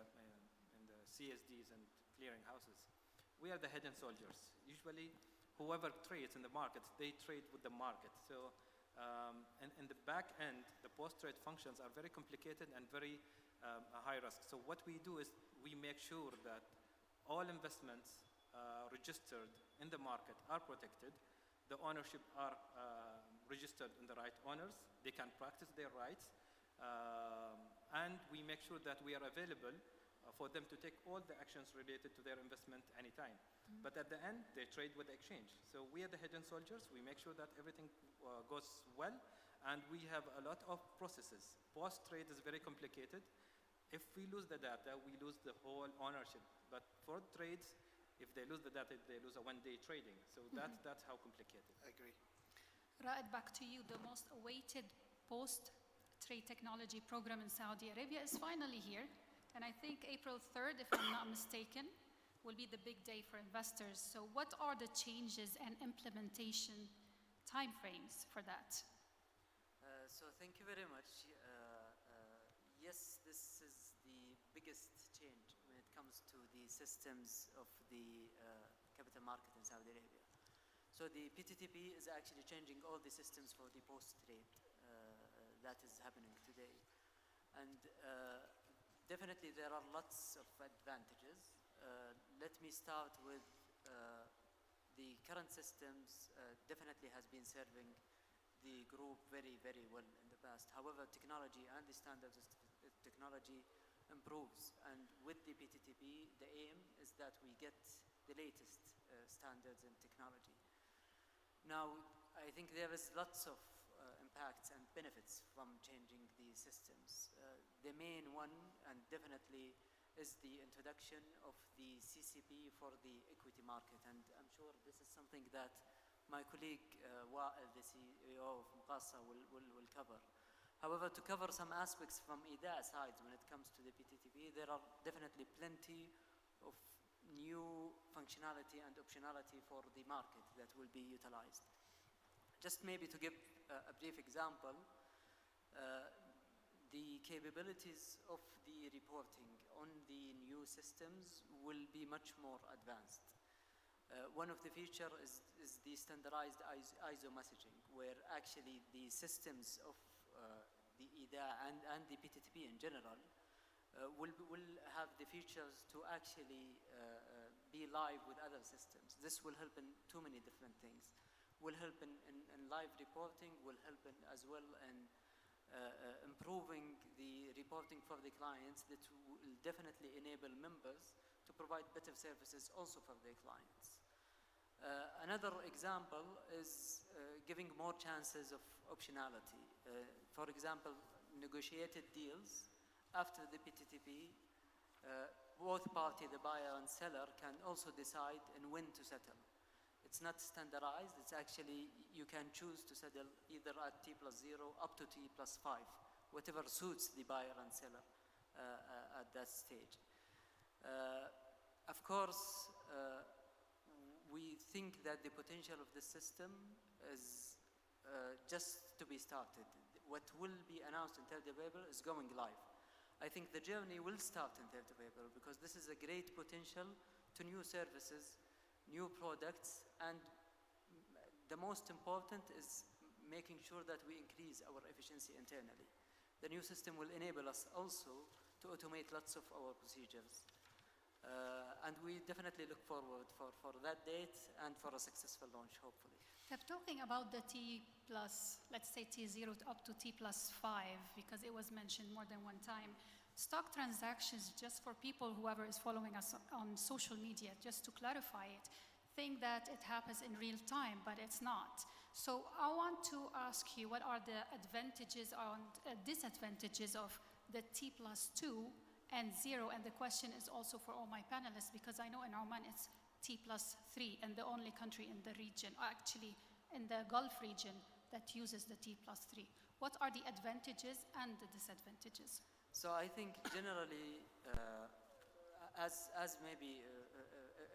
CSDs and clearing houses. We are the hidden soldiers. Usually, whoever trades in the market, they trade with the market. So in the back end, the post-trade functions are very complicated and very high risk. So what we do is we make sure that all investments registered in the market are protected. The ownership are registered in the right owners. They can practice their rights. And we make sure that we are available for them to take all the actions related to their investment anytime. But at the end, they trade with the exchange. So we are the hidden soldiers. We make sure that everything goes well. And we have a lot of processes. Post-trade is very complicated. If we lose the data, we lose the whole ownership. But for trades, if they lose the data, they lose a one-day trading. So that's how complicated. I agree. Raed, back to you. The most awaited post-trade technology program in Saudi Arabia is finally here. And I think April 3rd, if I'm not mistaken, will be the big day for investors. So what are the changes and implementation timeframes for that? So thank you very much. Yes, this is the biggest change when it comes to the systems of the capital market in Saudi Arabia. So the PTTP is actually changing all the systems for the post-trade that is happening today. And definitely there are lots of advantages. Let me start with the current systems definitely has been serving the group very, very well in the past. However, technology and the standards of technology improves. And with the PTTP, the aim is that we get the latest standards and technology. Now, I think there is lots of impacts and benefits from changing the systems. The main one, and definitely, is the introduction of the CCP for the equity market. And I'm sure this is something that my colleague Wa'il, the CEO of Muqassa, will cover. However, to cover some aspects from IDA side when it comes to the PTTP, there are definitely plenty of new functionality and optionality for the market that will be utilized. Just maybe to give a brief example, the capabilities of the reporting on the new systems will be much more advanced. One of the features is the standardized ISO messaging, where actually the systems of the IDA and the PTTP in general will have the features to actually be live with other systems. This will help in too many different things. Will help in live reporting, will help in as well in improving the reporting for the clients that will definitely enable members to provide better services also for their clients. Another example is giving more chances of optionality. For example, negotiated deals after the PTTP, both parties, the buyer and seller, can also decide and when to settle. It's not standardized, it's actually, you can choose to settle either at T+0 up to T+5, whatever suits the buyer and seller at that stage. Of course, we think that the potential of the system is just to be started. What will be announced in 3rd of April is going live. I think the journey will start in 3rd of April because this is a great potential to new services, new products, and the most important is making sure that we increase our efficiency internally. The new system will enable us also to automate lots of our procedures. And we definitely look forward for that date and for a successful launch, hopefully. Talking about the T+, let's say T0 up to T+5, because it was mentioned more than one time. Stock transactions, just for people, whoever is following us on social media, just to clarify it, think that it happens in real time, but it's not. So I want to ask you, what are the advantages and disadvantages of the T+2 and 0? And the question is also for all my panelists, because I know in Oman it's T+3 and the only country in the region, actually in the Gulf region, that uses the T+3. What are the advantages and the disadvantages? So I think generally, as maybe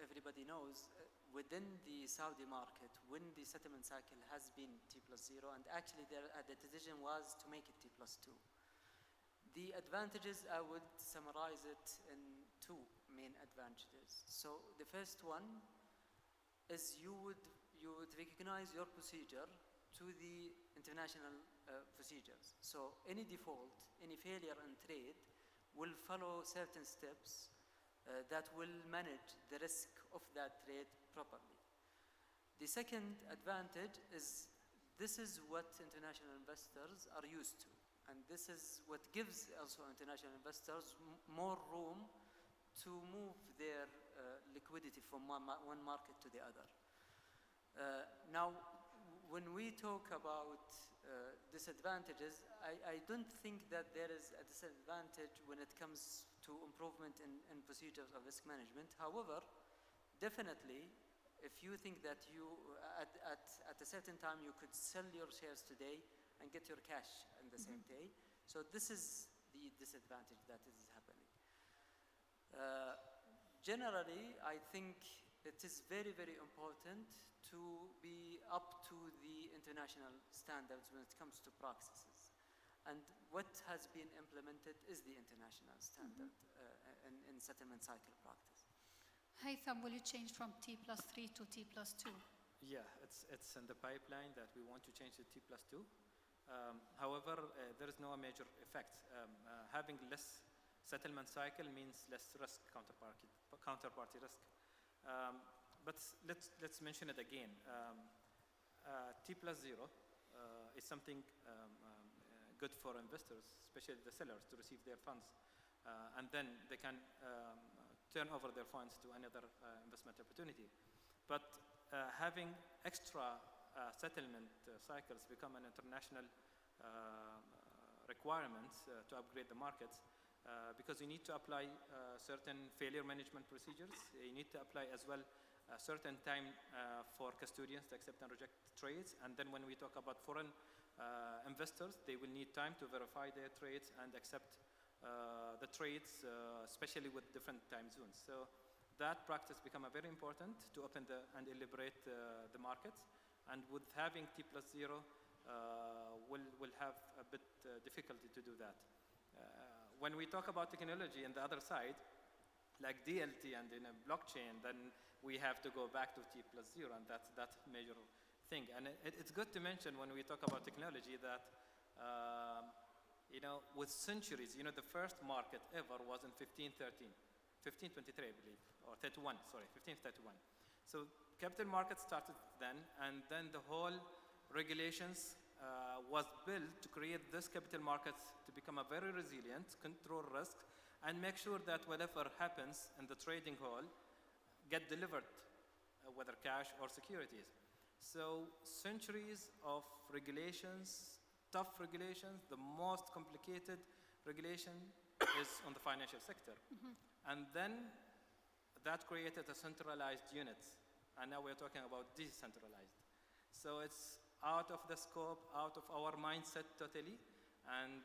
everybody knows, within the Saudi market, when the settlement cycle has been T+0, and actually the decision was to make it T+2. The advantages, I would summarize it in two main advantages. So the first one is you would recognize your procedure to the international procedures. So any default, any failure in trade will follow certain steps that will manage the risk of that trade properly. The second advantage is this is what international investors are used to. And this is what gives also international investors more room to move their liquidity from one market to the other. Now, when we talk about disadvantages, I don't think that there is a disadvantage when it comes to improvement in procedures of risk management. However, definitely, if you think that you, at a certain time, you could sell your shares today and get your cash in the same day. So this is the disadvantage that is happening. Generally, I think it is very, very important to be up to the international standards when it comes to practices. And what has been implemented is the international standard in settlement cycle practice. Haytham, will you change from T+3 to T+2? Yeah, it's in the pipeline that we want to change to T+2. However, there is no major effect. Having less settlement cycle means less risk, counterparty risk. But let's mention it again. T+0 is something good for investors, especially the sellers, to receive their funds. And then they can turn over their funds to another investment opportunity. But having extra settlement cycles become an international requirement to upgrade the markets, because you need to apply certain failure management procedures. You need to apply as well a certain time for custodians to accept and reject trades. And then when we talk about foreign investors, they will need time to verify their trades and accept the trades, especially with different time zones. So that practice become very important to open and liberate the markets. And with having T+0, we'll have a bit difficulty to do that. When we talk about technology on the other side, like DLT and in a blockchain, then we have to go back to T+0, and that's major thing. And it's good to mention when we talk about technology that, with centuries, the first market ever was in 1523, I believe, or 31, sorry, 1531. So capital markets started then, and then the whole regulations was built to create this capital markets to become a very resilient, control risk, and make sure that whatever happens in the trading hall get delivered, whether cash or securities. So centuries of regulations, tough regulations, the most complicated regulation is on the financial sector. And then that created a centralized unit, and now we're talking about decentralized. So it's out of the scope, out of our mindset totally, and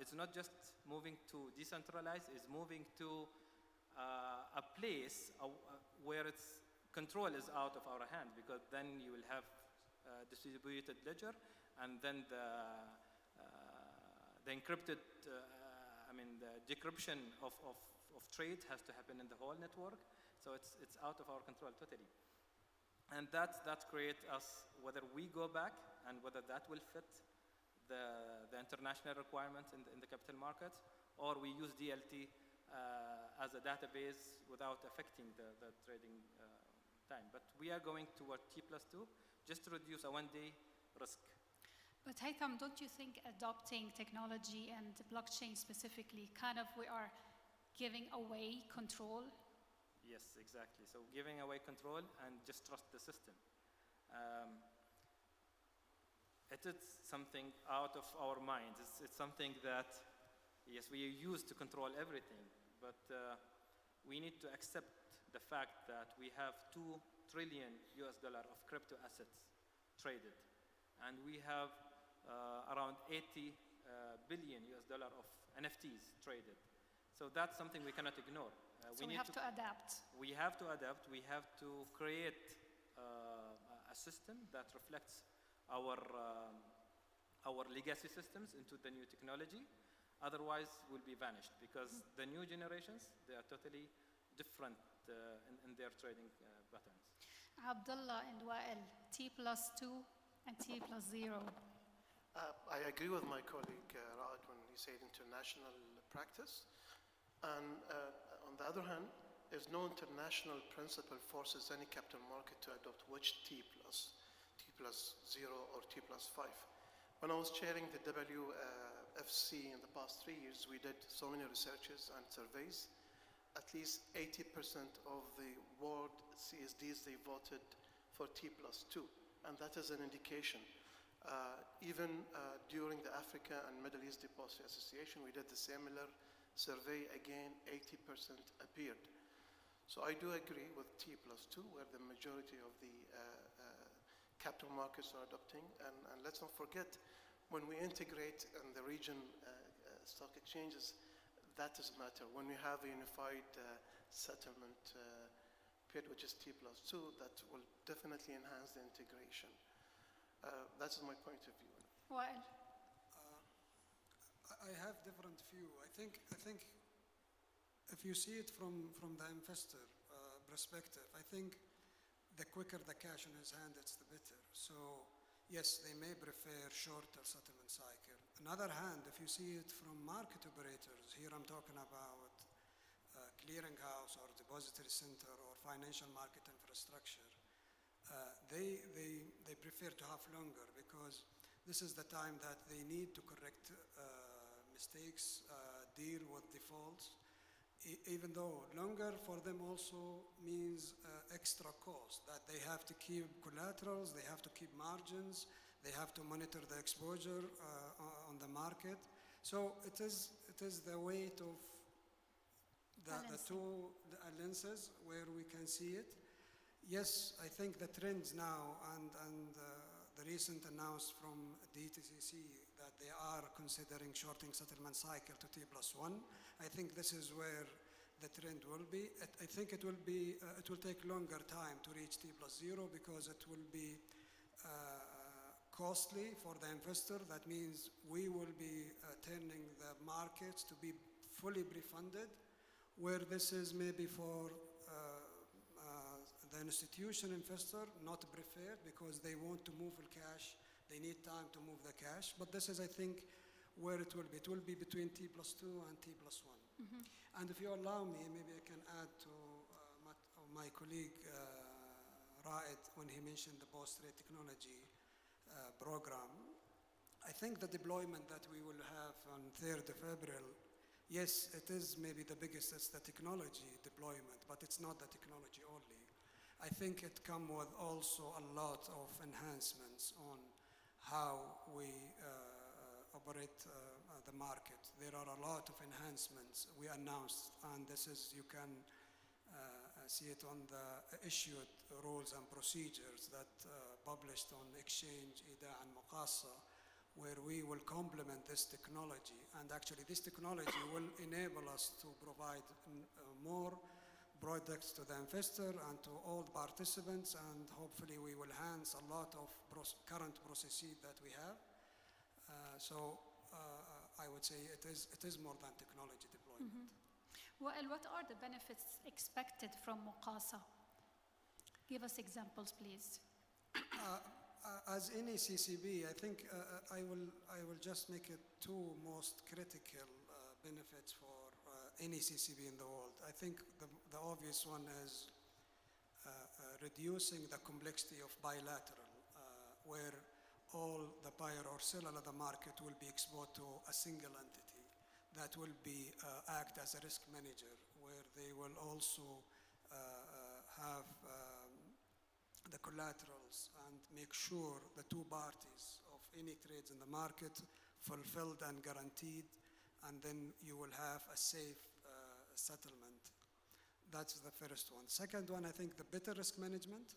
it's not just moving to decentralized, it's moving to a place where its control is out of our hand, because then you will have distributed ledger, and then the encrypted, the decryption of trade has to happen in the whole network. So it's out of our control totally. And that creates us, whether we go back and whether that will fit the international requirements in the capital markets, or we use DLT as a database without affecting the trading time. But we are going toward T+2 just to reduce a one-day risk. But Haytham, don't you think adopting technology and blockchain specifically, we are giving away control? Yes, exactly. So giving away control and just trust the system. It is something out of our minds. It's something that, yes, we are used to control everything, but we need to accept the fact that we have $2 trillion of crypto assets traded, and we have around $80 billion of NFTs traded. So that's something we cannot ignore. So we have to adapt. We have to adapt. We have to create a system that reflects our legacy systems into the new technology. Otherwise, we'll be vanished, because the new generations, they are totally different in their trading patterns. Abdullah and Wael, T+2 and T+0. I agree with my colleague Raad when he said international practice. And on the other hand, there's no international principle forces any capital market to adopt which T+0 or T+5. When I was chairing the WFC in the past 3 years, we did so many researches and surveys. At least 80% of the world CSDs, they voted for T+2, and that is an indication. Even during the Africa and Middle East Depository Association, we did the similar survey. Again, 80% appeared. So I do agree with T+2, where the majority of the capital markets are adopting. And let's not forget, when we integrate in the region stock exchanges, that does matter. When we have a unified settlement period, which is T+2, that will definitely enhance the integration. That's my point of view. Wael? I have different view. I think if you see it from the investor perspective, I think the quicker the cash in his hand, it's the better. So yes, they may prefer shorter settlement cycle. On the other hand, if you see it from market operators, here I'm talking about clearinghouse or depository center or financial market infrastructure, they prefer to have longer, because this is the time that they need to correct mistakes, deal with defaults, even though longer for them also means extra cost, that they have to keep collaterals, they have to keep margins, they have to monitor the exposure on the market. So it is the weight of the two lenses where we can see it. Yes, I think the trends now and the recent announcement from DTCC that they are considering shorting settlement cycle to T+1. I think this is where the trend will be. I think it will take longer time to reach T+0 because it will be costly for the investor. That means we will be turning the markets to be fully pre-funded, where this is maybe for the institutional investor not preferred because they want to move the cash. They need time to move the cash. But this is, I think, where it will be. It will be between T+2 and T+1. And if you allow me, maybe I can add to my colleague Raed when he mentioned the post-trade technology program. I think the deployment that we will have on 3rd of April, yes, it is maybe the biggest, it's the technology deployment, but it's not the technology only. I think it comes with also a lot of enhancements on how we operate the market. There are a lot of enhancements we announced, and this is, you can see it on the issued rules and procedures that published on Exchange, IDA, and Muqassa, where we will complement this technology. And actually, this technology will enable us to provide more products to the investor and to all participants, and hopefully we will enhance a lot of current processes that we have. I would say it is more than technology deployment. Well, what are the benefits expected from Muqassa? Give us examples, please. As any CCB, I think I will just make it two most critical benefits for any CCB in the world. I think the obvious one is reducing the complexity of bilateral, where all the buyer or seller of the market will be exposed to a single entity that will be act as a risk manager, where they will also have the collaterals and make sure the two parties of any trades in the market fulfilled and guaranteed, and then you will have a safe settlement. That's the first one. Second one, I think the better risk management.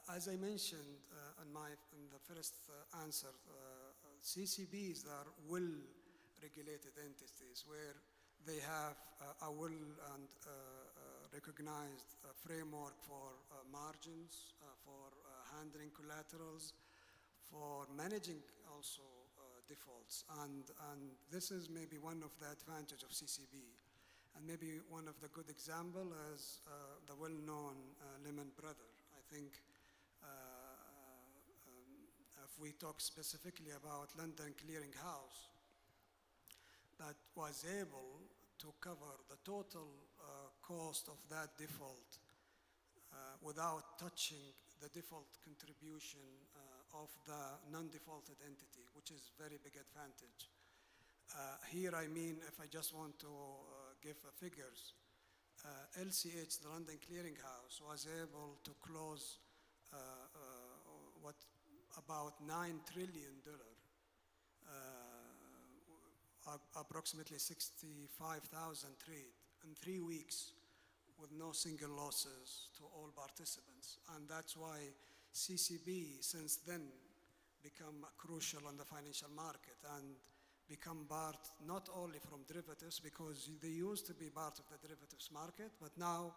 As I mentioned in the first answer, CCBs are well-regulated entities where they have a well and recognized framework for margins, for handling collaterals, for managing also defaults. And this is maybe one of the advantages of CCB. And maybe one of the good example is the well-known Lehman Brothers. I think if we talk specifically about London Clearing House, that was able to cover the total cost of that default without touching the default contribution of the non-defaulted entity, which is very big advantage. Here, I mean, if I just want to give figures, LCH, the London Clearing House, was able to close about $9 trillion, approximately 65,000 trade in 3 weeks with no single losses to all participants. And that's why CCB since then become crucial on the financial market and become part not only from derivatives, because they used to be part of the derivatives market, but now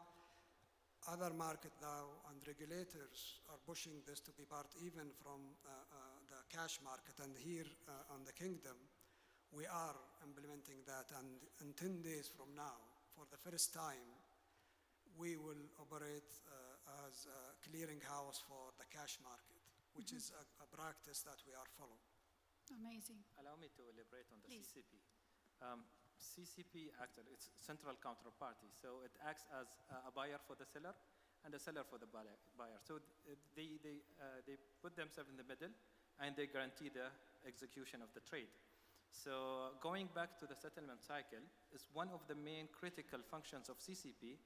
other market now and regulators are pushing this to be part even from the cash market. And here on the kingdom, we are implementing that, and in 10 days from now, for the first time, we will operate as a clearing house for the cash market, which is a practice that we are following. Amazing. Allow me to elaborate on the Please. CCP. CCP actually, it's central counterparty, so it acts as a buyer for the seller and a seller for the buyer. So they put themselves in the middle, and they guarantee the execution of the trade. So going back to the settlement cycle, is one of the main critical functions of CCP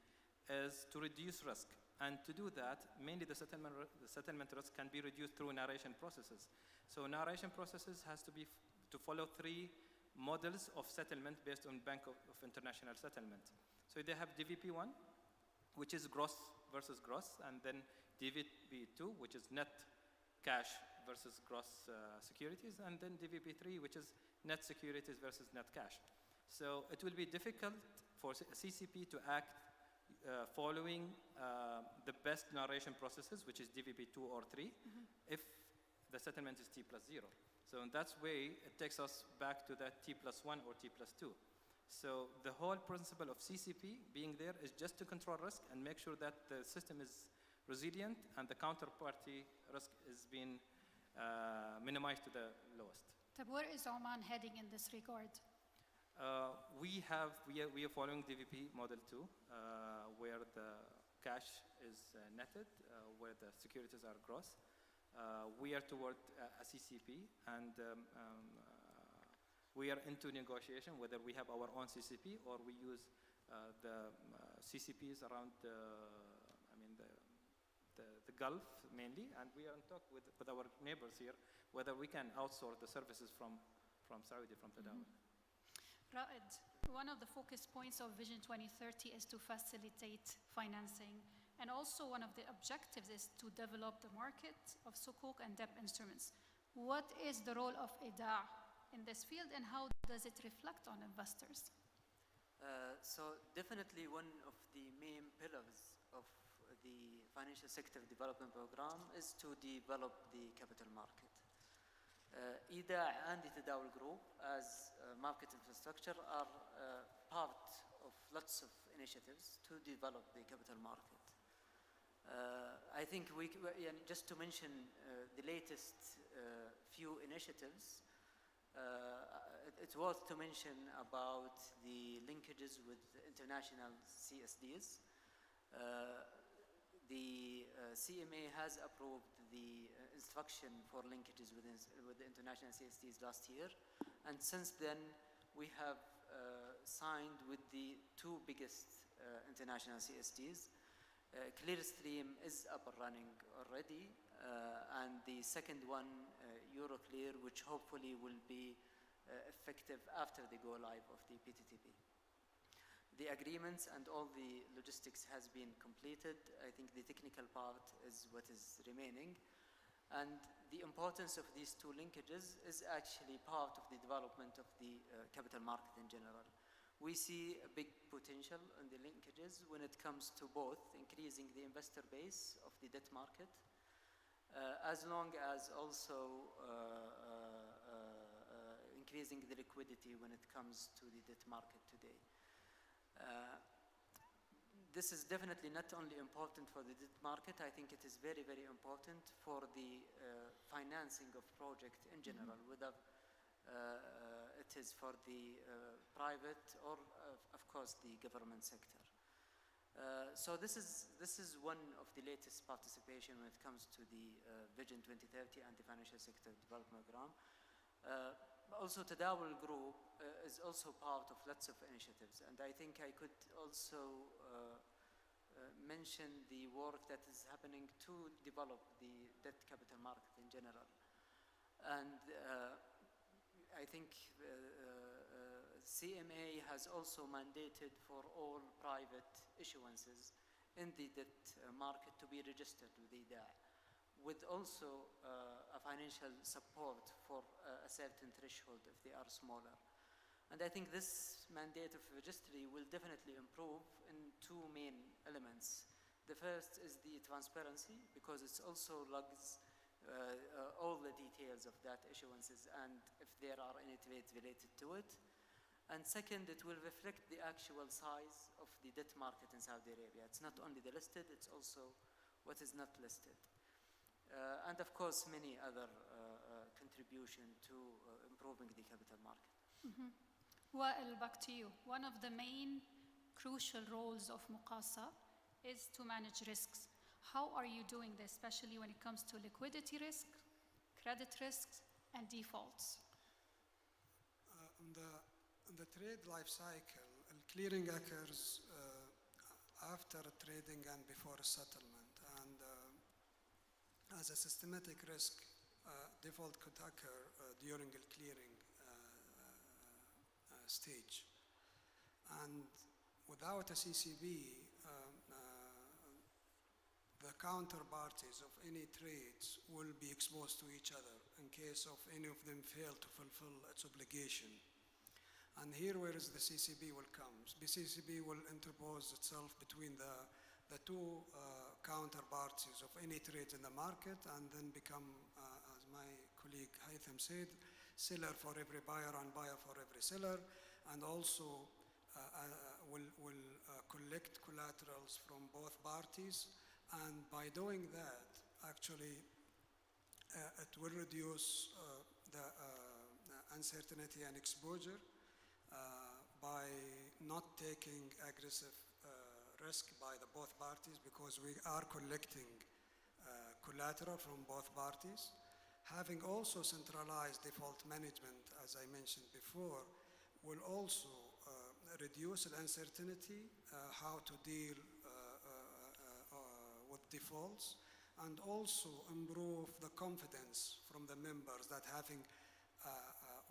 is to reduce risk. And to do that, mainly the settlement risk can be reduced through narration processes. So narration processes has to follow 3 models of settlement based on Bank of International Settlement. So they have DVP1, which is gross versus gross, and then DVP2, which is net cash versus gross securities, and then DVP3, which is net securities versus net cash. So it will be difficult for a CCP to act following the best narration processes, which is DVP2 or 3, if the settlement is T+0. So in that way, it takes us back to that T+1 or T+2. So the whole principle of CCP being there is just to control risk and make sure that the system is resilient and the counterparty risk is being minimized to the lowest. So where is Oman heading in this regard? We are following DVP Model 2, where the cash is netted, where the securities are gross. We are toward a CCP, and we are into negotiation whether we have our own CCP or we use the CCPs around the Gulf mainly, and we are in talk with our neighbors here whether we can outsource the services from Saudi, from Tadawul. Raed, one of the focus points of Vision 2030 is to facilitate financing, and also one of the objectives is to develop the market of sukuk and debt instruments. What is the role of IDA in this field, and how does it reflect on investors? So definitely one of the main pillars of the financial sector development program is to develop the capital market. IDA and the Tadawul Group as market infrastructure are part of lots of initiatives to develop the capital market. I think just to mention the latest few initiatives, it's worth to mention about the linkages with international CSDs. The CMA has approved the instruction for linkages with the international CSDs last year, and since then we have signed with the 2 biggest international CSDs. Clearstream is up and running already, and the second one, Euroclear, which hopefully will be effective after the go live of the PTTP. The agreements and all the logistics has been completed. I think the technical part is what is remaining. And the importance of these 2 linkages is actually part of the development of the capital market in general. We see a big potential in the linkages when it comes to both increasing the investor base of the debt market, as long as also increasing the liquidity when it comes to the debt market today. This is definitely not only important for the debt market, I think it is very, very important for the financing of projects in general, whether it is for the private or, of course, the government sector. So this is one of the latest participation when it comes to the Vision 2030 and the Financial Sector Development Program. Also, Tadawul Group is also part of lots of initiatives, and I think I could also mention the work that is happening to develop the debt capital market in general. And I think CMA has also mandated for all private issuances in the debt market to be registered with IDA, with also a financial support for a certain threshold if they are smaller. And I think this mandate of registry will definitely improve in 2 main elements. The first is the transparency, because it also logs all the details of that issuances and if there are any trades related to it. And second, it will reflect the actual size of the debt market in Saudi Arabia. It's not only the listed, it's also what is not listed. And of course, many other contribution to improving the capital market. Wael, back to you. One of the main crucial roles of Muqasa is to manage risks. How are you doing this, especially when it comes to liquidity risk, credit risks, and defaults? In the trade life cycle, clearing occurs after trading and before settlement. And as a systematic risk, default could occur during the clearing stage. And without a CCB, the counterparties of any trades will be exposed to each other in case of any of them fail to fulfill its obligation. And here where is the CCB will come. The CCB will interpose itself between the two counterparties of any trade in the market and then become, as my colleague Haytham said, seller for every buyer and buyer for every seller, and also will collect collaterals from both parties. And by doing that, actually, it will reduce the uncertainty and exposure by not taking aggressive risk by the both parties, because we are collecting collateral from both parties. Having also centralized default management, as I mentioned before, will also reduce the uncertainty, how to deal with defaults, and also improve the confidence from the members that having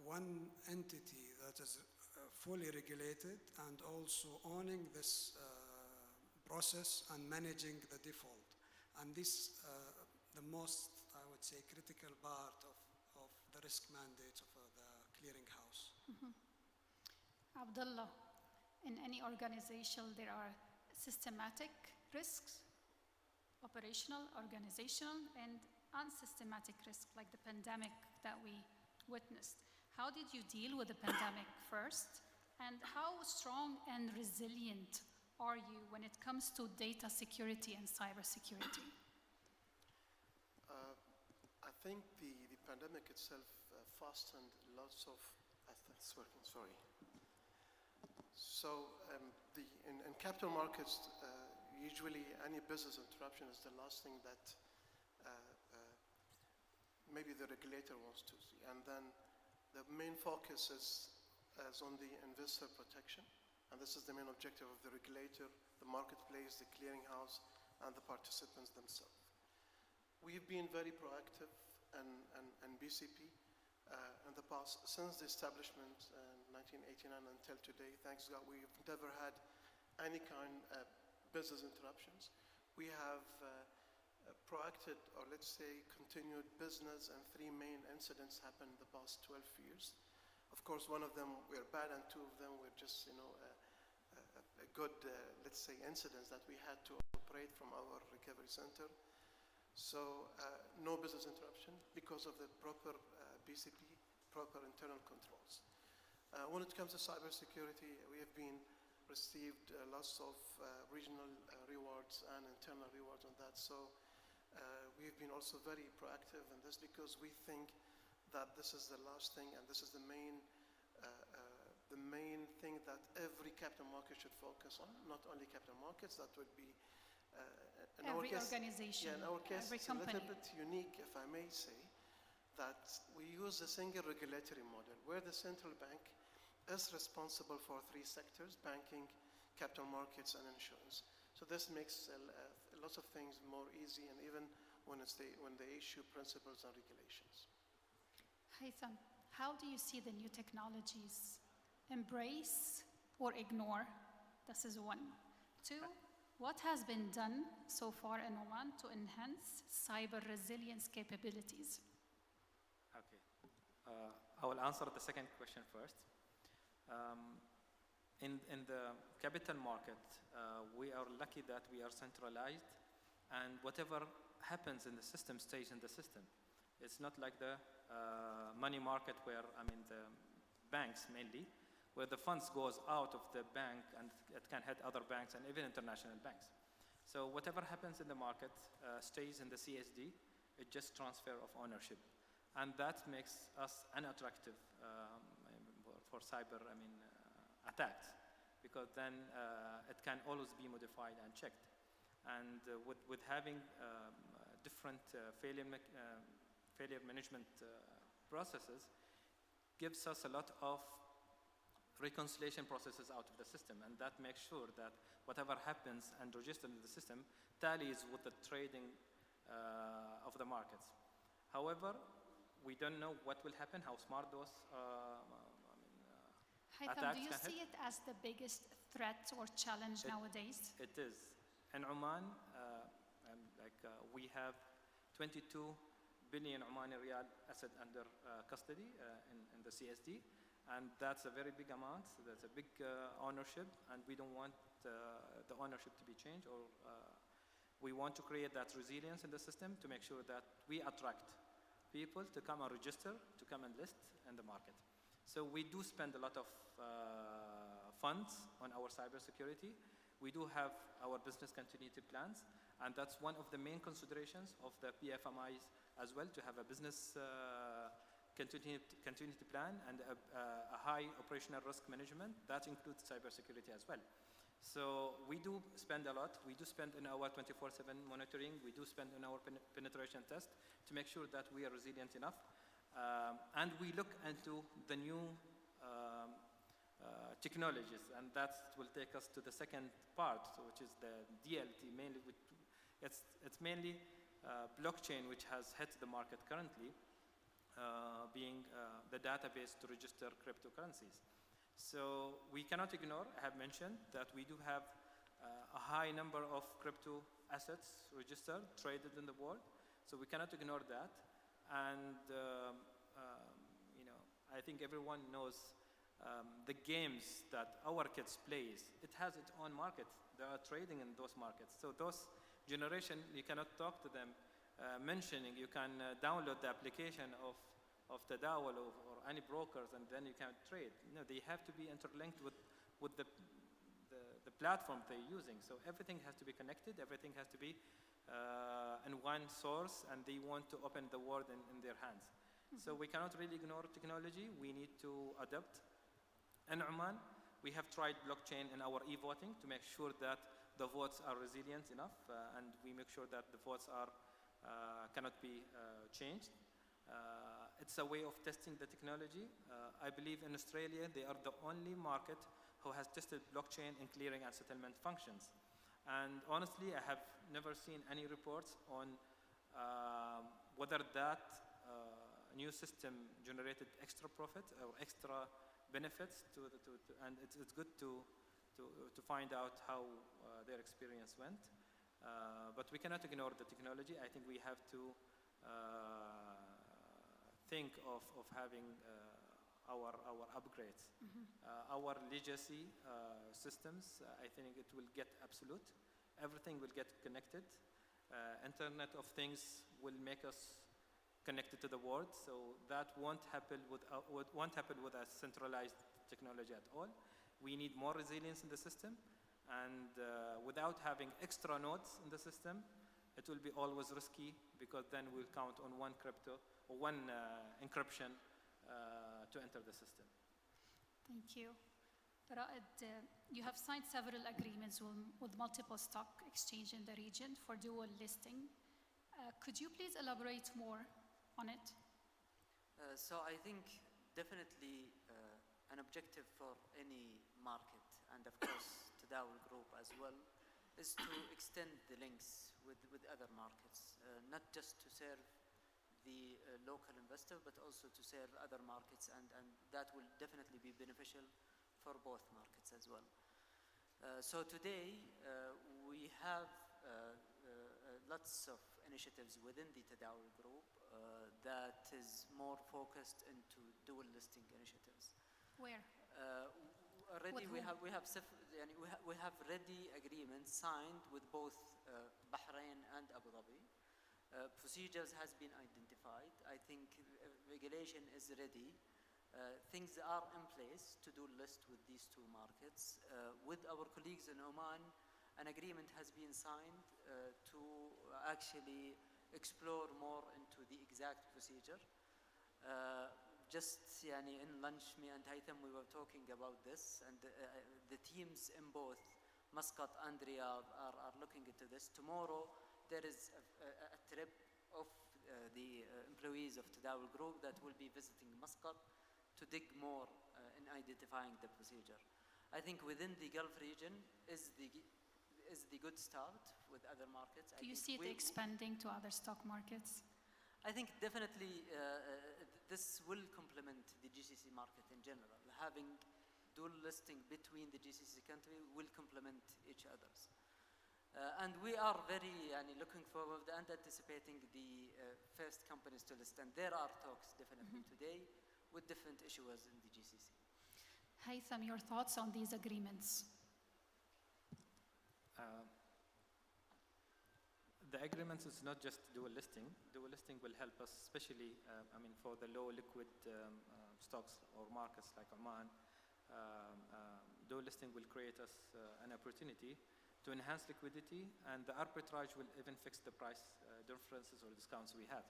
one entity that is fully regulated and also owning this process and managing the default. And this the most, I would say, critical part of the risk mandate of the clearinghouse. Abdullah, in any organization there are systematic risks, operational, organizational, and unsystematic risks like the pandemic that we witnessed. How did you deal with the pandemic first? And how strong and resilient are you when it comes to data security and cybersecurity? I think the pandemic itself fastened lots of, it's working, sorry. So in capital markets, usually any business interruption is the last thing that maybe the regulator wants to see. And then the main focus is on the investor protection. And this is the main objective of the regulator, the marketplace, the clearinghouse, and the participants themselves. We've been very proactive and BCP in the past, since the establishment in 1989 until today. Thanks God, we've never had any kind of business interruptions. We have proactive, or let's say continued business, and 3 main incidents happened in the past 12 years. Of course, one of them were bad, and 2 of them were just, a good, let's say, incidents that we had to operate from our recovery center. So no business interruption because of the proper BCP, proper internal controls. When it comes to cybersecurity, we have received lots of regional rewards and internal rewards on that. So we've been also very proactive in this because we think that this is the last thing, and this is the main thing that every capital market should focus on. Not only capital markets, that would be in every our case, organization, yeah, in our case, every it's company. a little bit unique, if I may say, that we use a single regulatory model where the central bank is responsible for 3 sectors: banking, capital markets, and insurance. So this makes lots of things more easy, and even when they issue principles and regulations. Haytham, how do you see the new technologies? Embrace or ignore? This is 1. 2, what has been done so far in Oman to enhance cyber resilience capabilities? Okay. I will answer the second question first. In the capital market, we are lucky that we are centralized, and whatever happens in the system stays in the system. It's not like the money market where, the banks mainly, where the funds goes out of the bank and it can hit other banks and even international banks. So whatever happens in the market stays in the CSD. It just transfer of ownership. And that makes us unattractive for cyber attacks, because then it can always be modified and checked. And with having different failure management processes gives us a lot of reconciliation processes out of the system, and that makes sure that whatever happens and registered in the system tallies with the trading of the markets. However, we don't know what will happen, how smart those Haitham, do you attacks can see it as the biggest threat or challenge nowadays? It is. In Oman, we have 22 billion Omani Riyal asset under custody in the CSD, and that's a very big amount. So that's a big ownership, and we don't want the ownership to be changed, or we want to create that resilience in the system to make sure that we attract people to come and register, to come and list in the market. So we do spend a lot of funds on our cybersecurity. We do have our business continuity plans, and that's one of the main considerations of the PFMIs as well, to have a business continuity plan and a high operational risk management. That includes cybersecurity as well. So we do spend a lot. We do spend in our 24/7 monitoring. We do spend in our penetration test to make sure that we are resilient enough. And we look into the new technologies, and that will take us to the second part, which is the DLT. Mainly, it's mainly blockchain, which has hit the market currently, being the database to register cryptocurrencies. So we cannot ignore, I have mentioned, that we do have a high number of crypto assets registered, traded in the world. So we cannot ignore that. And I think everyone knows the games that our kids play. It has its own market. They are trading in those markets. So those generation, you cannot talk to them mentioning you can download the application of the Dawal or any brokers, and then you can trade. They have to be interlinked with the platform they're using. So everything has to be connected. Everything has to be in one source, and they want to open the world in their hands. So we cannot really ignore technology. We need to adapt. In Oman, we have tried blockchain in our e-voting to make sure that the votes are resilient enough, and we make sure that the votes cannot be changed. It's a way of testing the technology. I believe in Australia, they are the only market who has tested blockchain in clearing and settlement functions. And honestly, I have never seen any reports on whether that new system generated extra profit or extra benefits and it's good to find out how their experience went. But we cannot ignore the technology. I think we have to think of having our upgrades. Our legacy systems, I think it will get absolute. Everything will get connected. Internet of Things will make us connected to the world, so that won't happen with a centralized technology at all. We need more resilience in the system, and without having extra nodes in the system, it will be always risky, because then we'll count on one crypto or one encryption to enter the system. Thank you. Ra'ad, you have signed several agreements with multiple stock exchanges in the region for dual listing. Could you please elaborate more on it? So I think definitely an objective for any market, and of course Tadawul Group as well, is to extend the links with other markets, not just to serve the local investor, but also to serve other markets, and that will definitely be beneficial for both markets as well. So today we have lots of initiatives within the Tadawul Group that is more focused into dual listing initiatives. Where? Already we have ready agreements signed with both Bahrain and Abu Dhabi. Procedures has been identified. I think regulation is ready. Things are in place to do list with these two markets. With our colleagues in Oman, an agreement has been signed to actually explore more into the exact procedure. Just in lunch, me and Haitham, we were talking about this, and the teams in both Muscat and Riyadh are looking into this. Tomorrow, there is a trip of the employees of Tadawul Group that will be visiting Muscat to dig more in identifying the procedure. I think within the Gulf region is the good start with other markets. Do you see it expanding to other stock markets? I think definitely this will complement the GCC market in general. Having dual listing between the GCC country will complement each others. And we are very looking forward and anticipating the first companies to list. And there are talks definitely today with different issuers in the GCC. Haytham, your thoughts on these agreements? The agreements is not just dual listing. Dual listing will help us, especially, for the low liquid stocks or markets like Oman. Dual listing will create us an opportunity to enhance liquidity, and the arbitrage will even fix the price differences or discounts we have.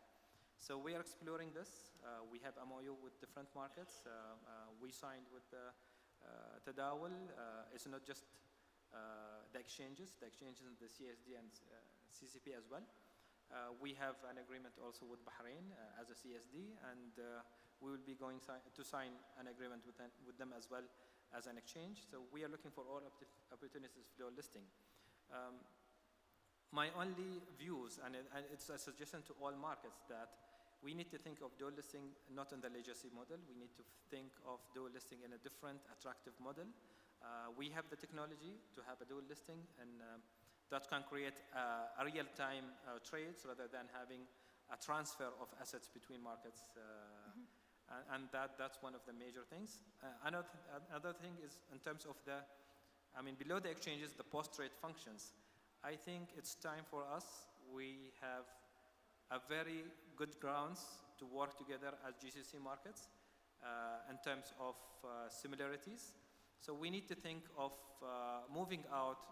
So we are exploring this. We have MOU with different markets. We signed with Tadawul. It's not just the exchanges in the CSD and CCP as well. We have an agreement also with Bahrain as a CSD, and we will be going to sign an agreement with them as well as an exchange. So we are looking for all opportunities for dual listing. My only views, and it's a suggestion to all markets, that we need to think of dual listing not in the legacy model. We need to think of dual listing in a different, attractive model. We have the technology to have a dual listing, and that can create a real-time trades rather than having a transfer of assets between markets. And that's one of the major things. Another thing is in terms of below the exchanges, the post-trade functions. I think it's time for us. We have a very good grounds to work together as GCC markets in terms of similarities. So we need to think of moving out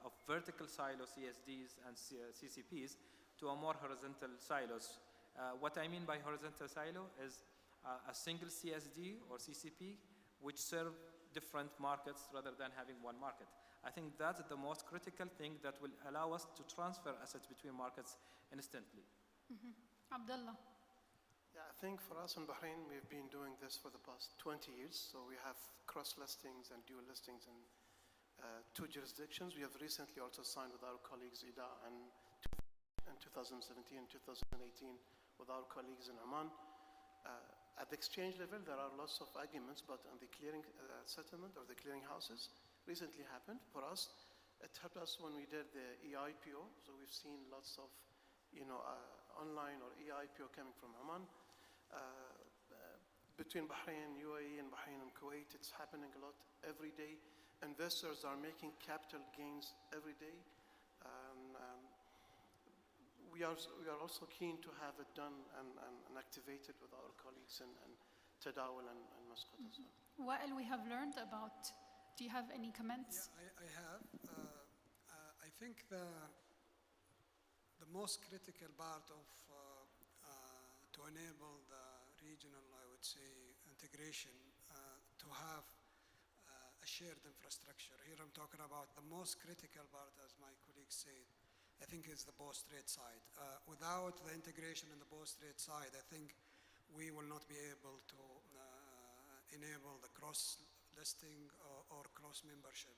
of vertical silo CSDs and CCPs to a more horizontal silos. What I mean by horizontal silo is a single CSD or CCP which serve different markets rather than having one market. I think that's the most critical thing that will allow us to transfer assets between markets instantly. Abdullah. Yeah, I think for us in Bahrain, we've been doing this for the past 20 years. So we have cross listings and dual listings in 2 jurisdictions. We have recently also signed with our colleagues in 2017 and 2018 with our colleagues in Oman. At the exchange level, there are lots of arguments, but on the clearing settlement or the clearing houses recently happened. For us, it helped us when we did the EIPO. So we've seen lots of, online or EIPO coming from Oman. Between Bahrain, UAE, and Bahrain and Kuwait, it's happening a lot every day. Investors are making capital gains every day. We are also keen to have it done and activated with our colleagues in Tadawul and Muscat as well. Wael, we have learned about, do you have any comments? Yeah, I have. I think the most critical part of to enable the regional, I would say, integration to have a shared infrastructure. Here I'm talking about the most critical part, as my colleague said, I think is the post-trade side. Without the integration in the post-trade side, I think we will not be able to enable the cross-listing or cross-membership.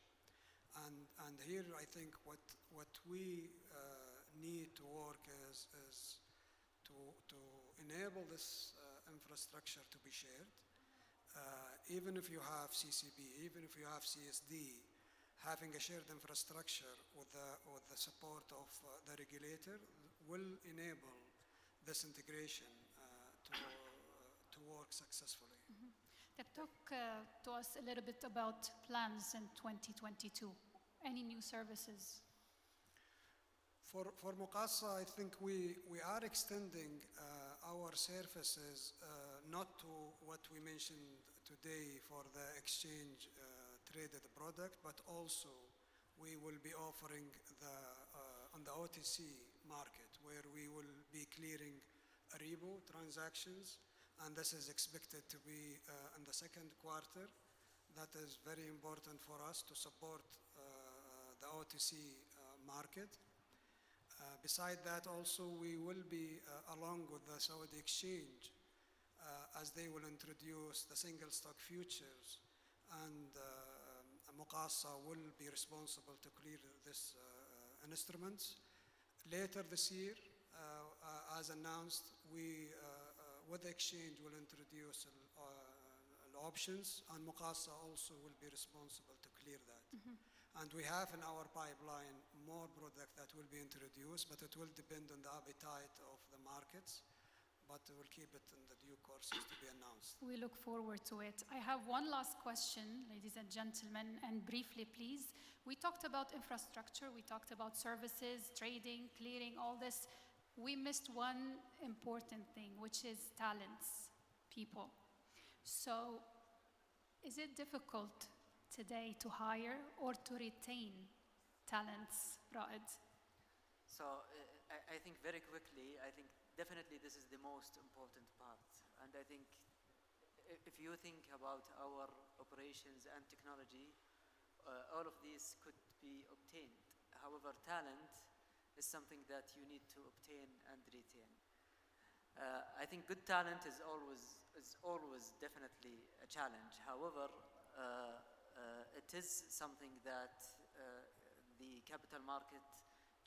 And here I think what we need to work is to enable this infrastructure to be shared. Even if you have CCP, even if you have CSD, having a shared infrastructure with the support of the regulator will enable this integration to work successfully. Talk to us a little bit about plans in 2022. Any new services? For Muqassa, I think we are extending our services not to what we mentioned today for the exchange traded product, but also we will be offering on the OTC market where we will be clearing Aribo transactions, and this is expected to be in the second quarter. That is very important for us to support the OTC market. Beside that, also, we will be along with the Saudi exchange as they will introduce the single stock futures, and Muqassa will be responsible to clear this instruments. Later this year, as announced, we with the exchange will introduce options, and Muqassa also will be responsible to clear that. And we have in our pipeline more product that will be introduced, but it will depend on the appetite of the markets. But we'll keep it in the due courses to be announced. We look forward to it. I have one last question, ladies and gentlemen, and briefly, please. We talked about infrastructure, we talked about services, trading, clearing, all this. We missed one important thing, which is talents, people. So, is it difficult today to hire or to retain talents, Raed? So I think very quickly, I think definitely this is the most important part. And I think if you think about our operations and technology, all of these could be obtained. However, talent is something that you need to obtain and retain. I think good talent is always definitely a challenge. However, it is something that the capital market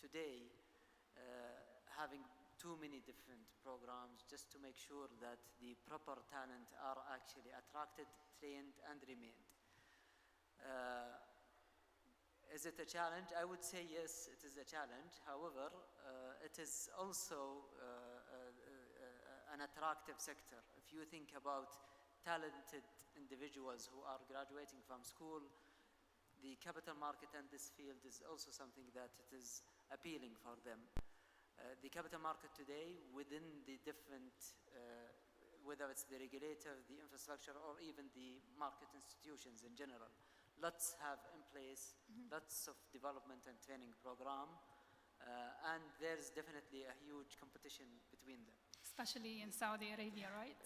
today, having too many different programs just to make sure that the proper talent are actually attracted, trained, and remained. Is it a challenge? I would say yes, it is a challenge. However, it is also an attractive sector. If you think about talented individuals who are graduating from school, the capital market and this field is also something that it is appealing for them. The capital market today, within the different, whether it's the regulator, the infrastructure, or even the market institutions in general, lots have in place, lots of development and training program, and there's definitely a huge competition between them. Especially in Saudi Arabia, right?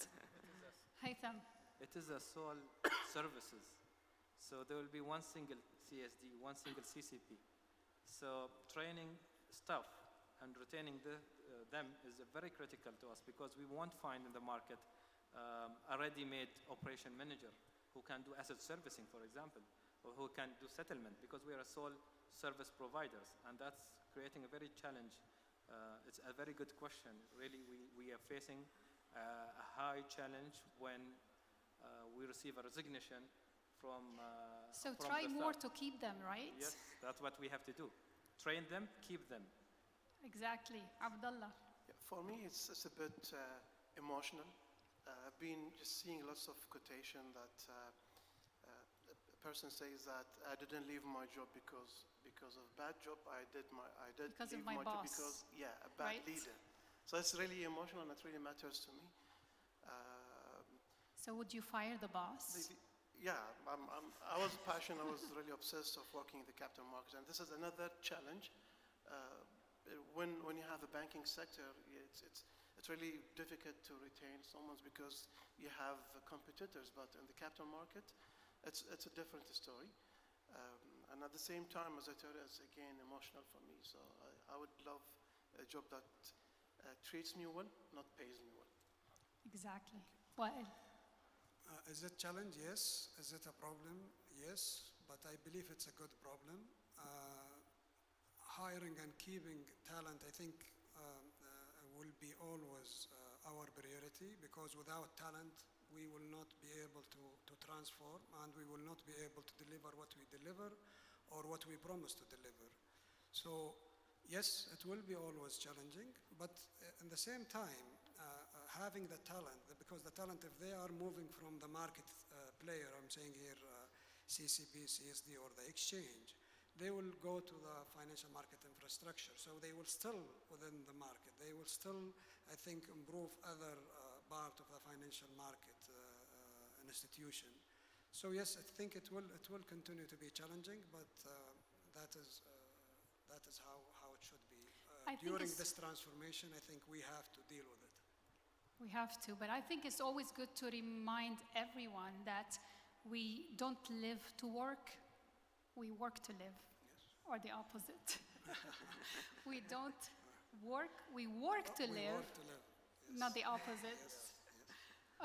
Haytham. It is a sole services. So there will be one single CSD, one single CCP. So training staff and retaining them is very critical to us, because we won't find in the market a ready-made operation manager who can do asset servicing, for example, or who can do settlement, because we are a sole service providers, and that's creating a very challenge. It's a very good question. Really, we are facing a high challenge when we receive a resignation from So from try the more staff. to keep them, right? Yes, that's what we have to do. Train them, keep them. Exactly. Abdullah. Yeah, for me, it's a bit emotional. I've been just seeing lots of quotation that a person says that I didn't leave my job because of bad job. I did Because of leave my job boss. because a bad Right? leader. So it's really emotional and it really matters to me. So would you fire the boss? Yeah, I was passionate. I was really obsessed of working in the capital markets, and this is another challenge. When you have a banking sector, it's really difficult to retain someone because you have competitors. But in the capital market, it's a different story. And at the same time, as I told you, it's again emotional for me. So I would love a job that treats me well, not pays me well. Exactly. Wael. Is it a challenge? Yes. Is it a problem? Yes. But I believe it's a good problem. Hiring and keeping talent, I think, will be always our priority, because without talent, we will not be able to transform, and we will not be able to deliver what we deliver or what we promise to deliver. So, yes, it will be always challenging, but in the same time, having the talent, because the talent, if they are moving from the market player, I'm saying here CCP, CSD, or the exchange, they will go to the financial market infrastructure. So they will still within the market. They will still, I think, improve other part of the financial market institution. So yes, I think it will continue to be challenging, but that is how it should be. During this transformation, I think we have to deal with it. We have to, but I think it's always good to remind everyone that we don't live to work, we work to live. Yes. or the opposite? We don't work, we work to We live, work to live. not the opposite.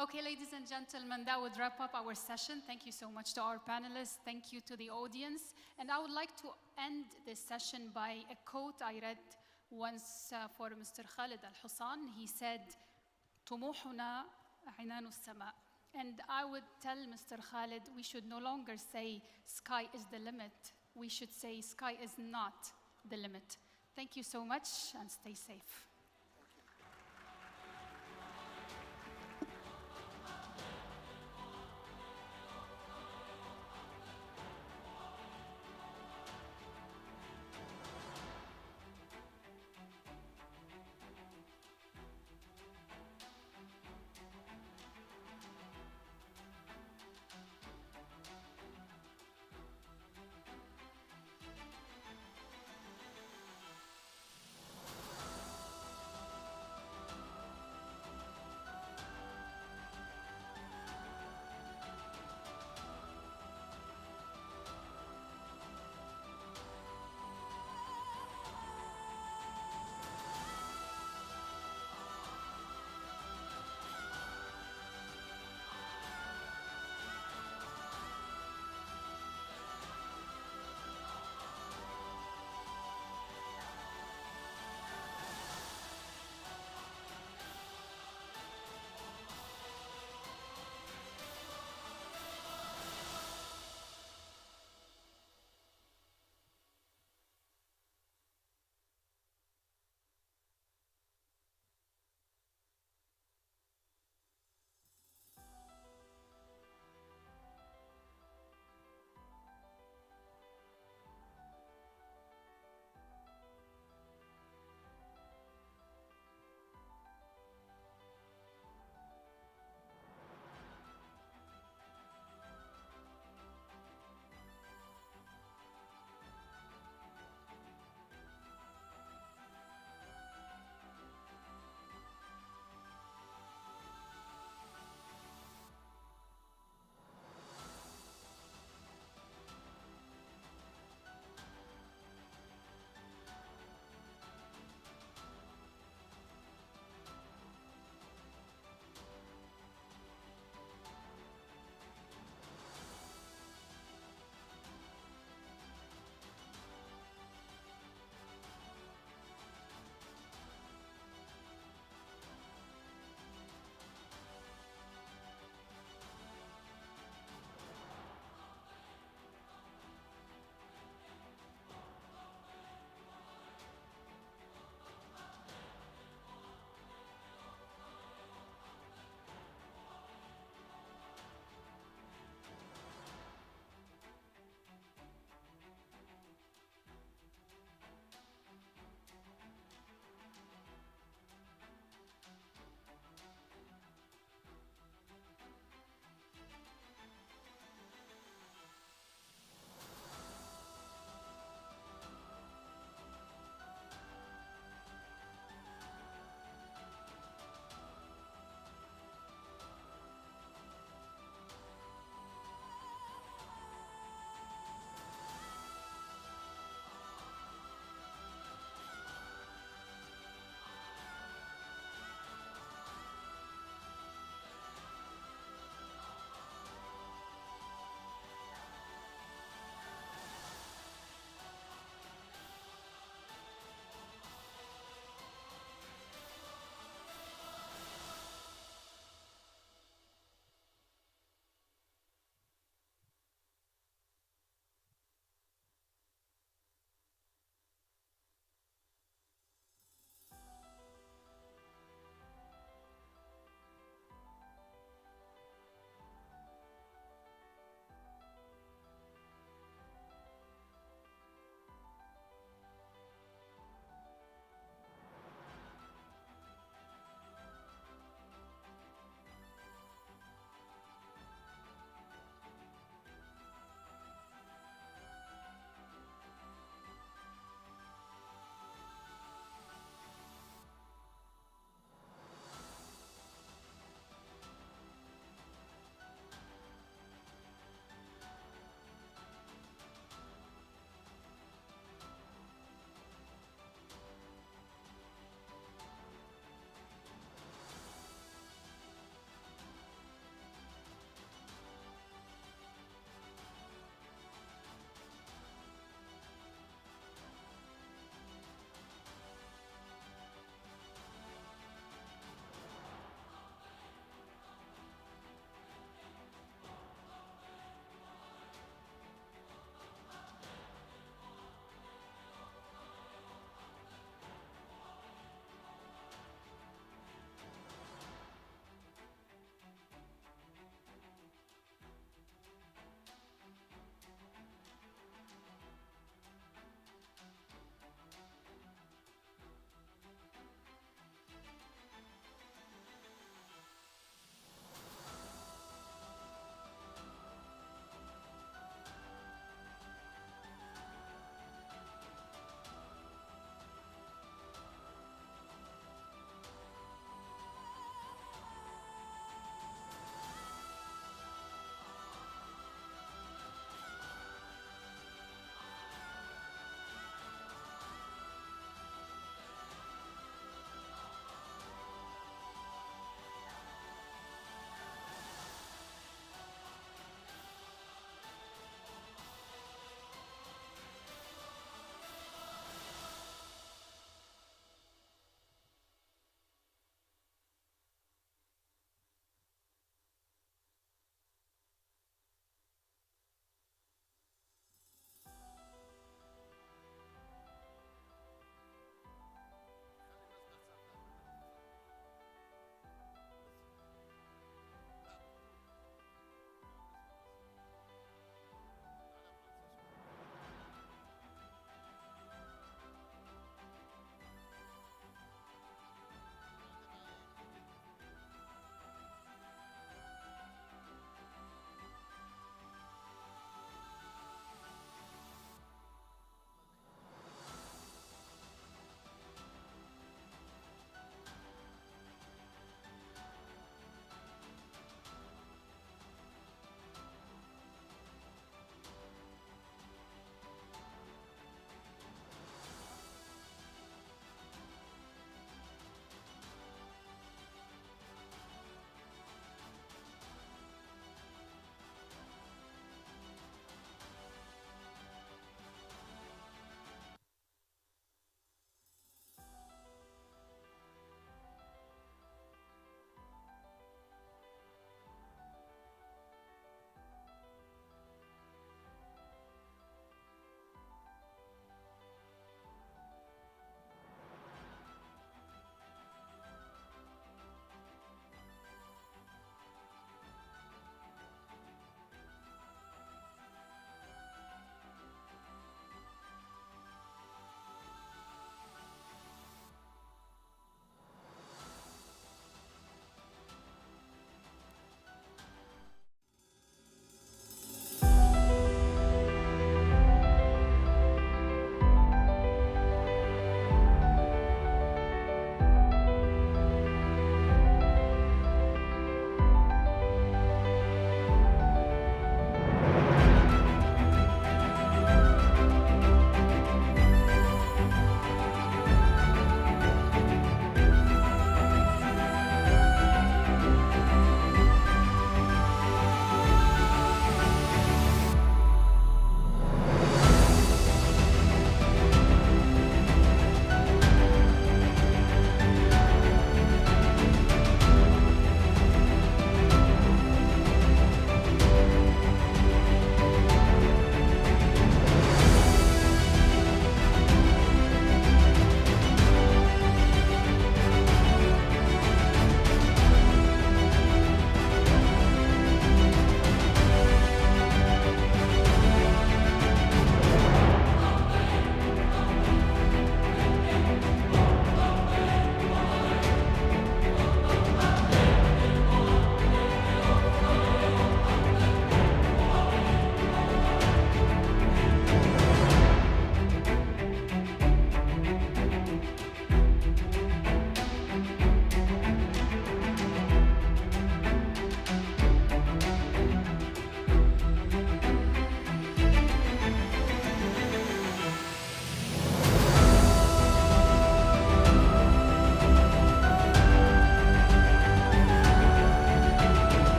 Okay, ladies and gentlemen, that would wrap up our session. Thank you so much to our panelists. Thank you to the audience. And I would like to end this session by a quote I read once for Mr. Khalid Al-Hussan. He said, طموحنا عنان السماء. And I would tell Mr. Khalid, we should no longer say sky is the limit. We should say sky is not the limit. Thank you so much and stay safe.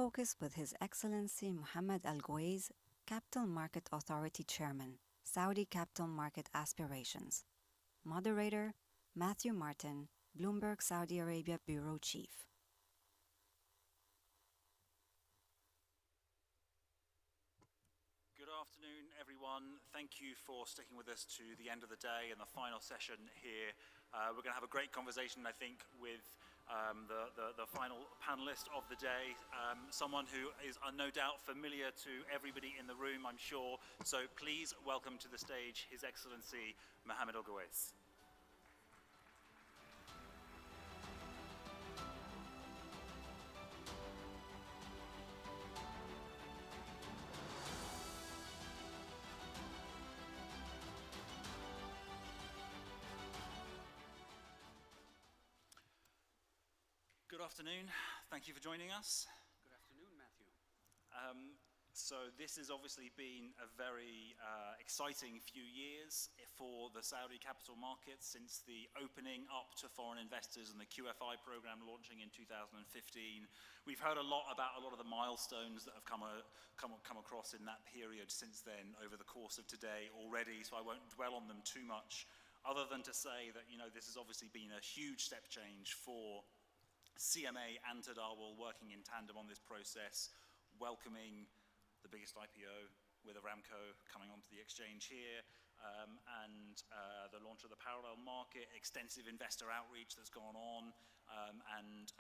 focus with His Excellency Mohammed Al Guwaiz, Capital Market Authority Chairman, Saudi Capital Market Aspirations. Moderator, Matthew Martin, Bloomberg Saudi Arabia Bureau Chief. Good afternoon, everyone. Thank you for sticking with us to the end of the day and the final session here. We're going to have a great conversation, I think, with the final panelist of the day, someone who is no doubt familiar to everybody in the room, I'm sure. So please welcome to the stage His Excellency Mohammed Al Guwaiz. Good afternoon. Thank you for joining us. Good afternoon, Matthew. So this has obviously been a very exciting few years for the Saudi capital markets since the opening up to foreign investors and the QFI program launching in 2015. We've heard a lot about a lot of the milestones that have come across in that period since then over the course of today already, so I won't dwell on them too much, other than to say that, you know, this has obviously been a huge step change for CMA and Tadawul working in tandem on this process, welcoming the biggest IPO with Aramco coming onto the exchange here, and the launch of the parallel market, extensive investor outreach that's gone on, and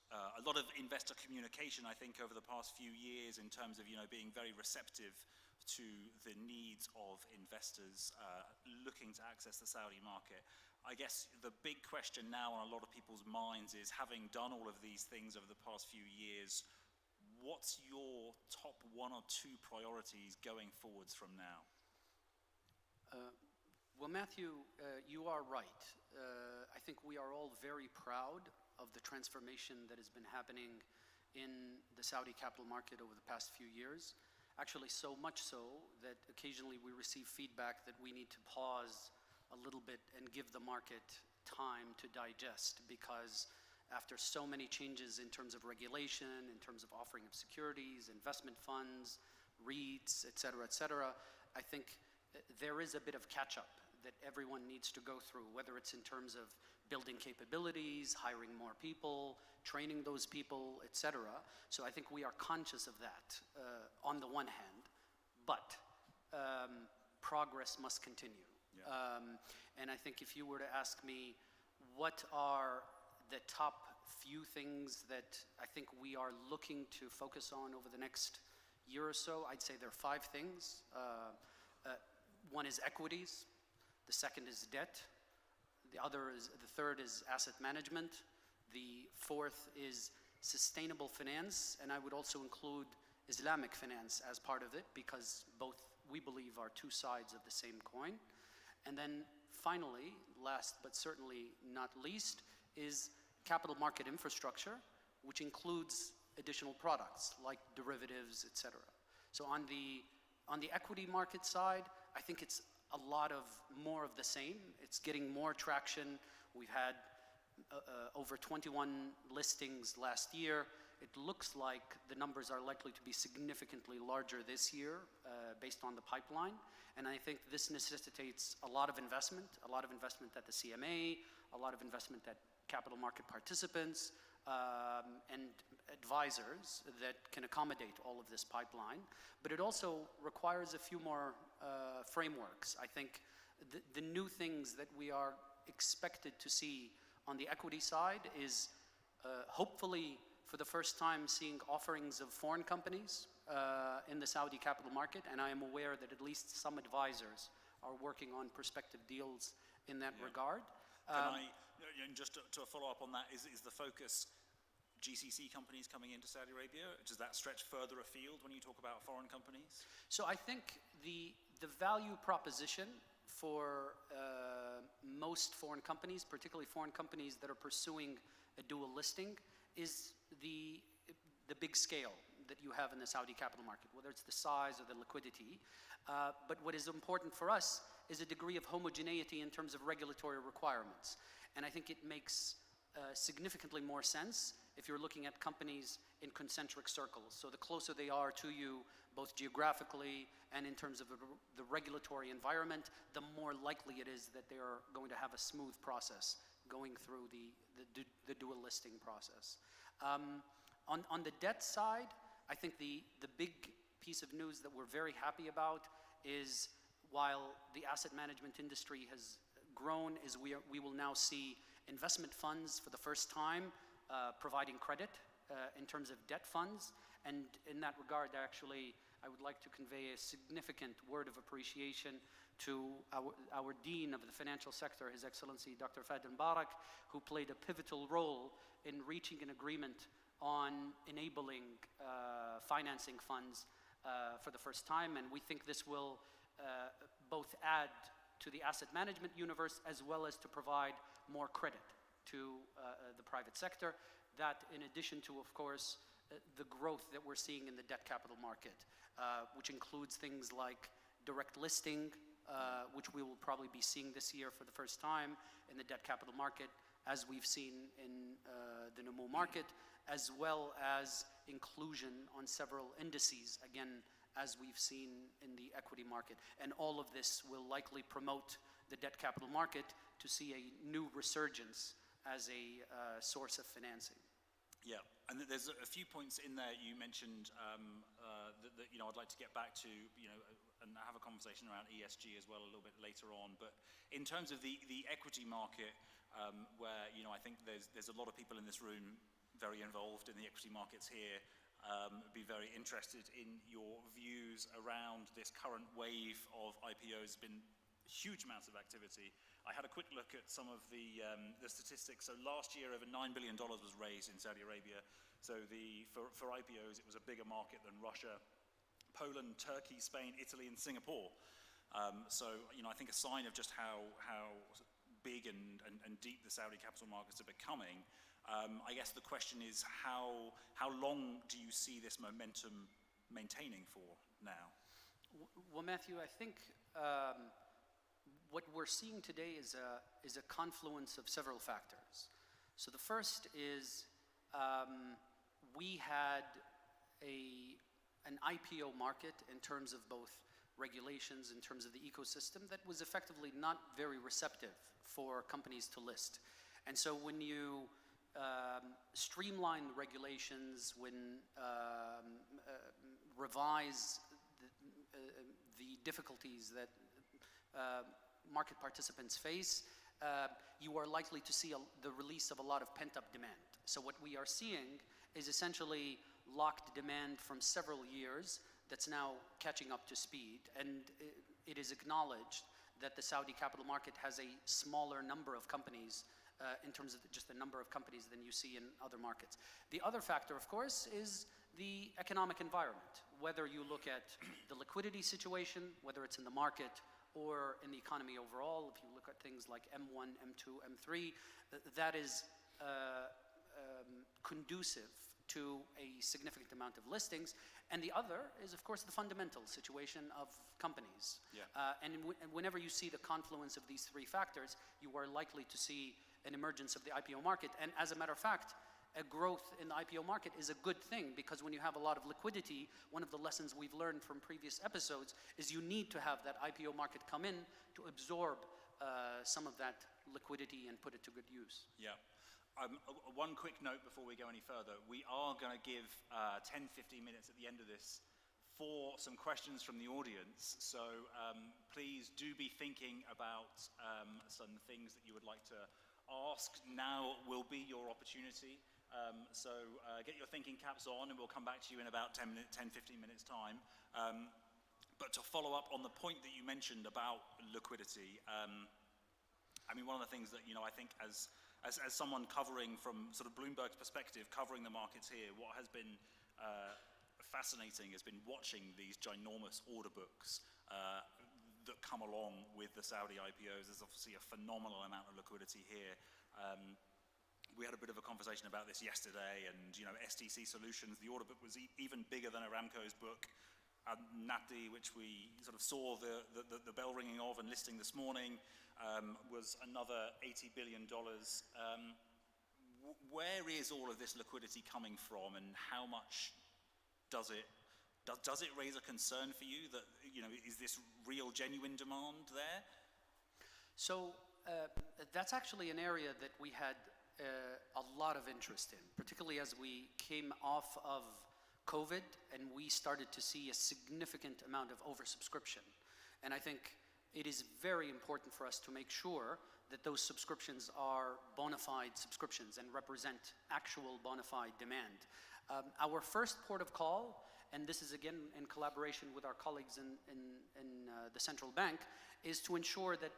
a lot of investor communication, I think, over the past few years in terms of, you know, being very receptive to the needs of investors looking to access the Saudi market. I guess the big question now on a lot of people's minds is, having done all of these things over the past few years, what's your top one or two priorities going forwards from now? Well, Matthew, you are right. I think we are all very proud of the transformation that has been happening in the Saudi capital market over the past few years. Actually, so much so that occasionally we receive feedback that we need to pause a little bit and give the market time to digest, because after so many changes in terms of regulation, in terms of offering of securities, investment funds, REITs, et cetera, I think there is a bit of catch-up that everyone needs to go through, whether it's in terms of building capabilities, hiring more people, training those people, et cetera. So I think we are conscious of that on the one hand, but progress must continue. Yeah. And I think if you were to ask me what are the top few things that I think we are looking to focus on over the next year or so, I'd say there are 5 things. One is equities, the second is debt, the third is asset management, the fourth is sustainable finance, and I would also include Islamic finance as part of it, because both, we believe, are two sides of the same coin. And then finally, last but certainly not least, is capital market infrastructure, which includes additional products like derivatives, et cetera. So on the equity market side, I think it's a lot of more of the same. It's getting more traction. We've had over 21 listings last year. It looks like the numbers are likely to be significantly larger this year based on the pipeline. And I think this necessitates a lot of investment at the CMA, a lot of investment at capital market participants, and advisors that can accommodate all of this pipeline. But it also requires a few more frameworks. I think the new things that we are expected to see on the equity side is hopefully for the first time seeing offerings of foreign companies in the Saudi capital market, and I am aware that at least some advisors are working on prospective deals in that regard. Just to follow up on that, is the focus GCC companies coming into Saudi Arabia? Does that stretch further afield when you talk about foreign companies? So I think the value proposition for most foreign companies, particularly foreign companies that are pursuing a dual listing, is the big scale that you have in the Saudi capital market, whether it's the size or the liquidity. But what is important for us is a degree of homogeneity in terms of regulatory requirements. And I think it makes significantly more sense if you're looking at companies in concentric circles. So the closer they are to you, both geographically and in terms of the regulatory environment, the more likely it is that they are going to have a smooth process going through the dual listing process. On the debt side, I think the big piece of news that we're very happy about is, while the asset management industry has grown, is we will now see investment funds for the first time providing credit in terms of debt funds. And in that regard, actually, I would like to convey a significant word of appreciation to our Dean of the Financial Sector, His Excellency Dr. Fahd Mubarak, who played a pivotal role in reaching an agreement on enabling financing funds for the first time. And we think this will both add to the asset management universe as well as to provide more credit to the private sector. That, in addition to, of course, the growth that we're seeing in the debt capital market, which includes things like direct listing, which we will probably be seeing this year for the first time in the debt capital market, as we've seen in the Numu market, as well as inclusion on several indices, again, as we've seen in the equity market. And all of this will likely promote the debt capital market to see a new resurgence as a source of financing. Yeah, and there's a few points in there you mentioned that I'd like to get back to, and have a conversation around ESG as well a little bit later on. But in terms of the equity market, where I think there's a lot of people in this room very involved in the equity markets here, be very interested in your views around this current wave of IPOs. Been huge amounts of activity. I had a quick look at some of the statistics. So last year, over $9 billion was raised in Saudi Arabia. So for IPOs, it was a bigger market than Russia, Poland, Turkey, Spain, Italy, and Singapore. So I think a sign of just how big and deep the Saudi capital markets are becoming. I guess the question is, how long do you see this momentum maintaining for now? Well, Matthew, I think what we're seeing today is a confluence of several factors. So the first is we had an IPO market in terms of both regulations, in terms of the ecosystem, that was effectively not very receptive for companies to list. And so when you streamline the regulations, when revise the difficulties that market participants face, you are likely to see the release of a lot of pent-up demand. So what we are seeing is essentially locked demand from several years that's now catching up to speed. And it is acknowledged that the Saudi capital market has a smaller number of companies in terms of just the number of companies than you see in other markets. The other factor, of course, is the economic environment. Whether you look at the liquidity situation, whether it's in the market or in the economy overall, if you look at things like M1, M2, M3, that is conducive to a significant amount of listings. And the other is, of course, the fundamental situation of companies. Yeah. And whenever you see the confluence of these three factors, you are likely to see an emergence of the IPO market. And as a matter of fact, a growth in the IPO market is a good thing, because when you have a lot of liquidity, one of the lessons we've learned from previous episodes is you need to have that IPO market come in to absorb some of that liquidity and put it to good use. Yeah. One quick note before we go any further. We are going to give 10-15 minutes at the end of this for some questions from the audience. So please do be thinking about some things that you would like to ask. Now will be your opportunity. So get your thinking caps on, and we'll come back to you in about 10-15 minutes time. But to follow up on the point that you mentioned about liquidity, I mean, one of the things that, I think as someone covering from sort of Bloomberg's perspective, covering the markets here, what has been fascinating has been watching these ginormous order books that come along with the Saudi IPOs. There's obviously a phenomenal amount of liquidity here. We had a bit of a conversation about this yesterday, and STC Solutions, the order book was even bigger than Aramco's book. Nati, which we sort of saw the bell ringing of and listing this morning, was another $80 billion. where is all of this liquidity coming from, and how much does it raise a concern for you that, is this real genuine demand there? So that's actually an area that we had a lot of interest in, particularly as we came off of COVID and we started to see a significant amount of oversubscription. And I think it is very important for us to make sure that those subscriptions are bona fide subscriptions and represent actual bona fide demand. Our first port of call, and this is again in collaboration with our colleagues in the central bank, is to ensure that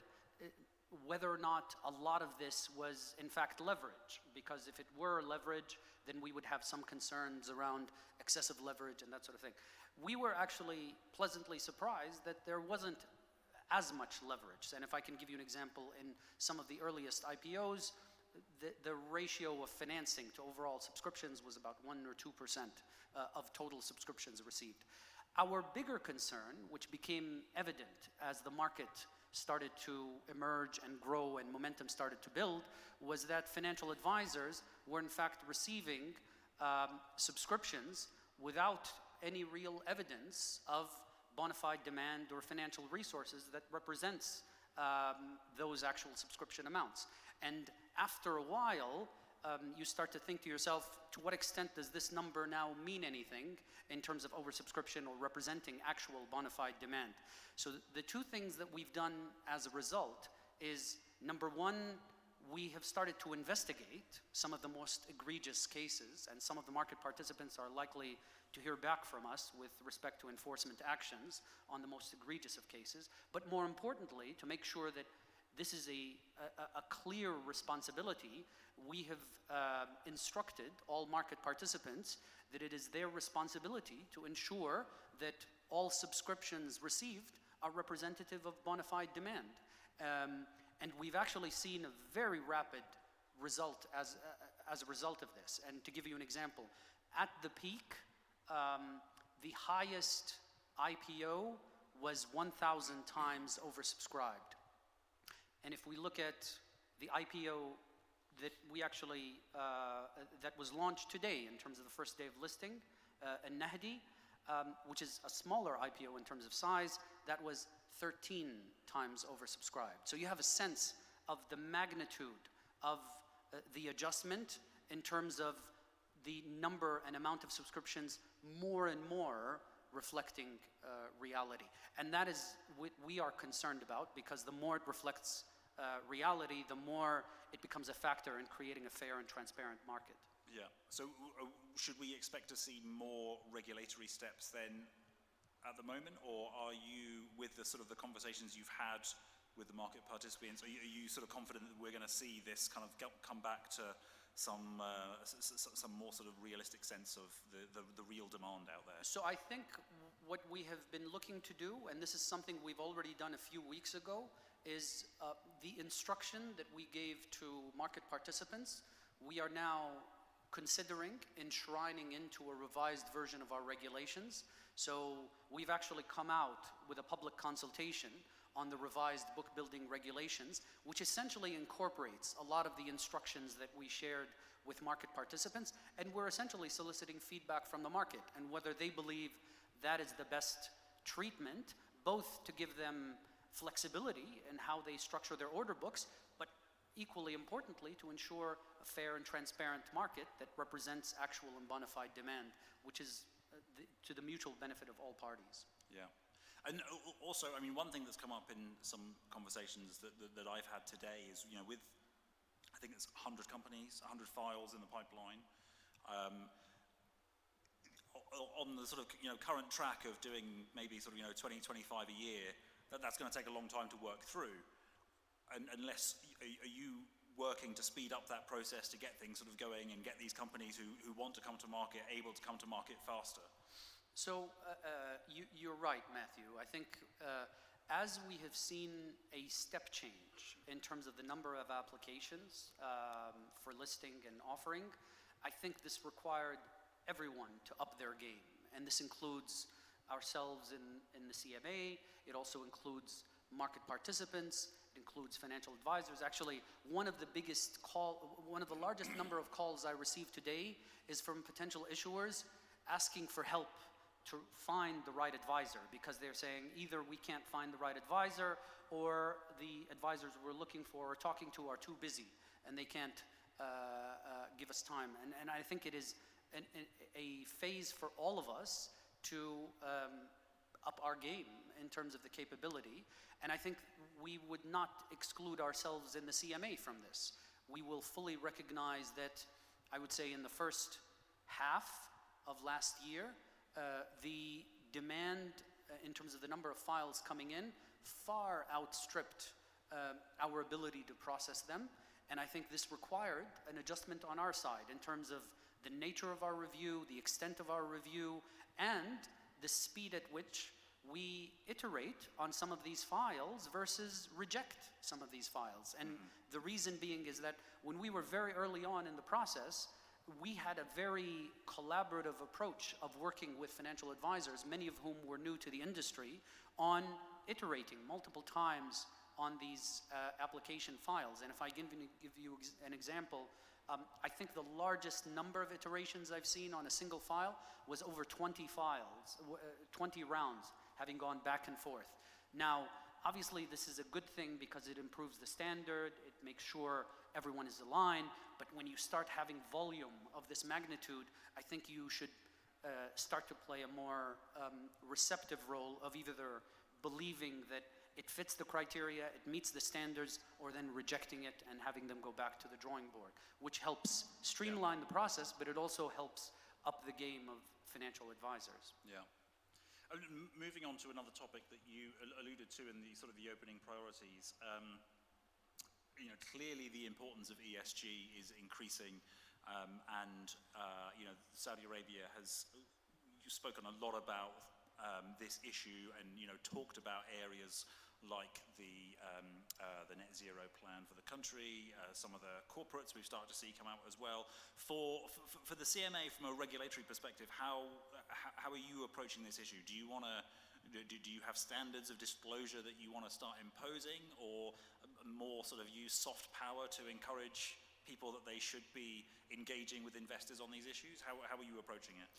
whether or not a lot of this was in fact leverage, because if it were leverage, then we would have some concerns around excessive leverage and that sort of thing. We were actually pleasantly surprised that there wasn't as much leverage. And if I can give you an example, in some of the earliest IPOs, the ratio of financing to overall subscriptions was about 1 or 2% of total subscriptions received. Our bigger concern, which became evident as the market started to emerge and grow and momentum started to build, was that financial advisors were in fact receiving subscriptions without any real evidence of bona fide demand or financial resources that represents those actual subscription amounts. And after a while, you start to think to yourself, to what extent does this number now mean anything in terms of oversubscription or representing actual bona fide demand? So the two things that we've done as a result is, number one, we have started to investigate some of the most egregious cases, and some of the market participants are likely to hear back from us with respect to enforcement actions on the most egregious of cases. But more importantly, to make sure that this is a clear responsibility, we have instructed all market participants that it is their responsibility to ensure that all subscriptions received are representative of bona fide demand. And we've actually seen a very rapid result as a result of this. And to give you an example, at the peak, the highest IPO was 1,000 times oversubscribed. And if we look at the IPO that we actually, that was launched today in terms of the first day of listing, Nahdi, which is a smaller IPO in terms of size, that was 13 times oversubscribed. So you have a sense of the magnitude of the adjustment in terms of the number and amount of subscriptions more and more reflecting reality. And that is what we are concerned about, because the more it reflects reality, the more it becomes a factor in creating a fair and transparent market. Yeah. So should we expect to see more regulatory steps then at the moment, or are you, with the sort of the conversations you've had with the market participants, are you sort of confident that we're going to see this kind of come back to some more sort of realistic sense of the real demand out there? So I think what we have been looking to do, and this is something we've already done a few weeks ago, is the instruction that we gave to market participants, we are now considering enshrining into a revised version of our regulations. So we've actually come out with a public consultation on the revised book building regulations, which essentially incorporates a lot of the instructions that we shared with market participants, and we're essentially soliciting feedback from the market and whether they believe that is the best treatment, both to give them flexibility in how they structure their order books, but equally importantly to ensure a fair and transparent market that represents actual and bona fide demand, which is to the mutual benefit of all parties. Yeah. And also, I mean, one thing that's come up in some conversations that I've had today is, with, I think it's 100 companies, 100 files in the pipeline, on the sort of, current track of doing maybe sort of, 20, 25 a year, that's going to take a long time to work through. And unless, are you working to speed up that process to get things sort of going and get these companies who want to come to market able to come to market faster? So you're right, Matthew. I think as we have seen a step change in terms of the number of applications for listing and offering, I think this required everyone to up their game. And this includes ourselves in the CMA, it also includes market participants, It includes financial advisors. Actually, one of the largest number of calls I receive today is from potential issuers asking for help to find the right advisor, because they're saying either we can't find the right advisor, or the advisors we're looking for or talking to are too busy and they can't give us time. And I think it is a phase for all of us to up our game in terms of the capability. And I think we would not exclude ourselves in the CMA from this. We will fully recognize that, I would say in the first half of last year, the demand in terms of the number of files coming in far outstripped our ability to process them. And I think this required an adjustment on our side in terms of the nature of our review, the extent of our review, and the speed at which we iterate on some of these files versus reject some of these files. And the reason being is that when we were very early on in the process, we had a very collaborative approach of working with financial advisors, many of whom were new to the industry, on iterating multiple times on these application files. And if I give you an example, I think the largest number of iterations I've seen on a single file was over 20 files, 20 rounds having gone back and forth. Now, obviously this is a good thing because it improves the standard, it makes sure everyone is aligned, but when you start having volume of this magnitude, I think you should start to play a more receptive role of either believing that it fits the criteria, it meets the standards, or then rejecting it and having them go back to the drawing board, which helps streamline the process, but it also helps up the game of financial advisors. Yeah. Moving on to another topic that you alluded to in the sort of the opening priorities, you know, clearly the importance of ESG is increasing, and you know, Saudi Arabia has spoken a lot about this issue, and you know, talked about areas like the net zero plan for the country, some of the corporates we've started to see come out as well. For the CMA, from a regulatory perspective, how are you approaching this issue? Do you want to, do you have standards of disclosure that you want to start imposing, or more sort of use soft power to encourage people that they should be engaging with investors on these issues? How are you approaching it?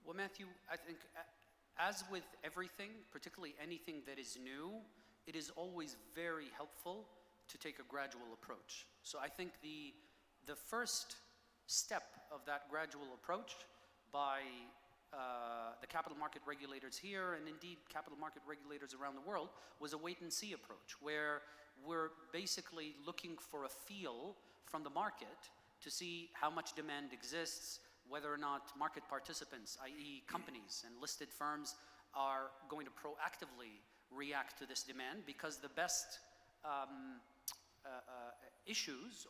Well, Matthew, I think as with everything, particularly anything that is new, it is always very helpful to take a gradual approach. So I think the first step of that gradual approach by the capital market regulators here, and indeed capital market regulators around the world, was a wait-and-see approach, where we're basically looking for a feel from the market to see how much demand exists, whether or not market participants, i.e. companies and listed firms, are going to proactively react to this demand, because the best issues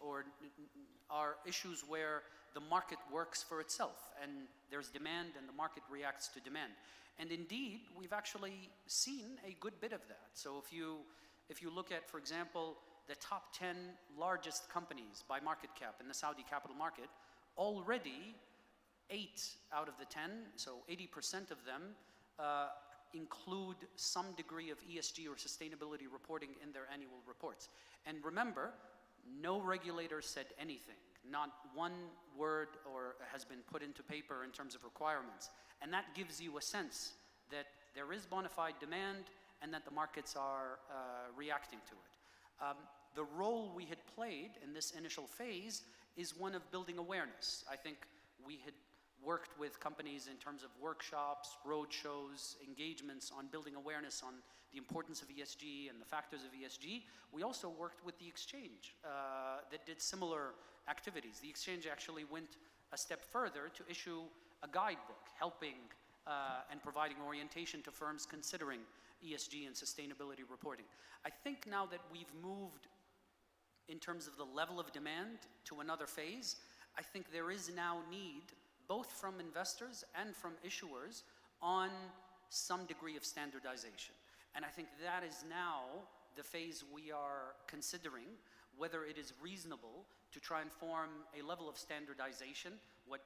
are issues where the market works for itself and there's demand and the market reacts to demand. And indeed, we've actually seen a good bit of that. So if you look at, for example, the top 10 largest companies by market cap in the Saudi capital market, already 8 out of the 10, so 80% of them, include some degree of ESG or sustainability reporting in their annual reports. And remember, no regulator said anything. Not one word has been put into paper in terms of requirements. And that gives you a sense that there is bona fide demand and that the markets are reacting to it. The role we had played in this initial phase is one of building awareness. I think we had worked with companies in terms of workshops, roadshows, engagements on building awareness on the importance of ESG and the factors of ESG. We also worked with the exchange that did similar activities. The exchange actually went a step further to issue a guidebook helping and providing orientation to firms considering ESG and sustainability reporting. I think now that we've moved in terms of the level of demand to another phase, I think there is now need, both from investors and from issuers, on some degree of standardization. And I think that is now the phase we are considering, whether it is reasonable to try and form a level of standardization, what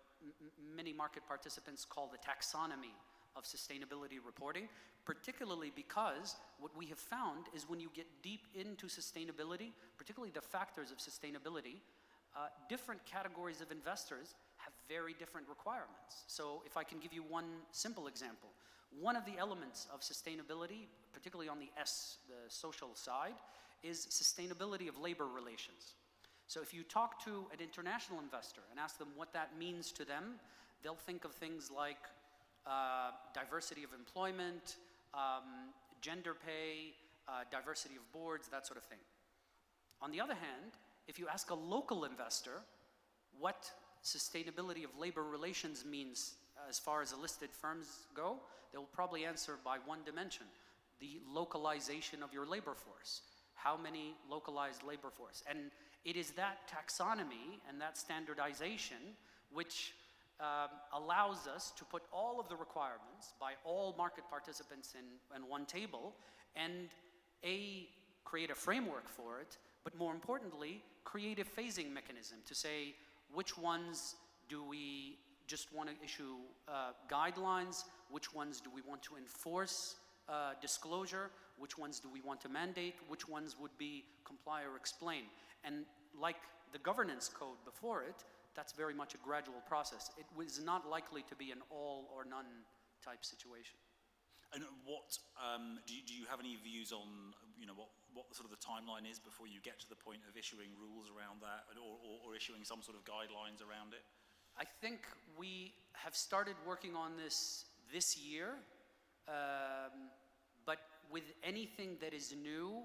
many market participants call the taxonomy of sustainability reporting, particularly because what we have found is when you get deep into sustainability, particularly the factors of sustainability, different categories of investors have very different requirements. So if I can give you one simple example, one of the elements of sustainability, particularly on the social side, is sustainability of labor relations. So if you talk to an international investor and ask them what that means to them, they'll think of things like diversity of employment, gender pay, diversity of boards, that sort of thing. On the other hand, if you ask a local investor what sustainability of labor relations means as far as listed firms go, they will probably answer by one dimension: the localization of your labor force. How many localized labor force? And it is that taxonomy and that standardization which allows us to put all of the requirements by all market participants in one table and create a framework for it, but more importantly, create a phasing mechanism to say which ones do we just want to issue guidelines, which ones do we want to enforce disclosure, which ones do we want to mandate, which ones would be comply or explain. And like the governance code before it, that's very much a gradual process. It was not likely to be an all or none type situation. And what do you have any views on, what sort of the timeline is before you get to the point of issuing rules around that, or issuing some sort of guidelines around it? I think we have started working on this year, but with anything that is new,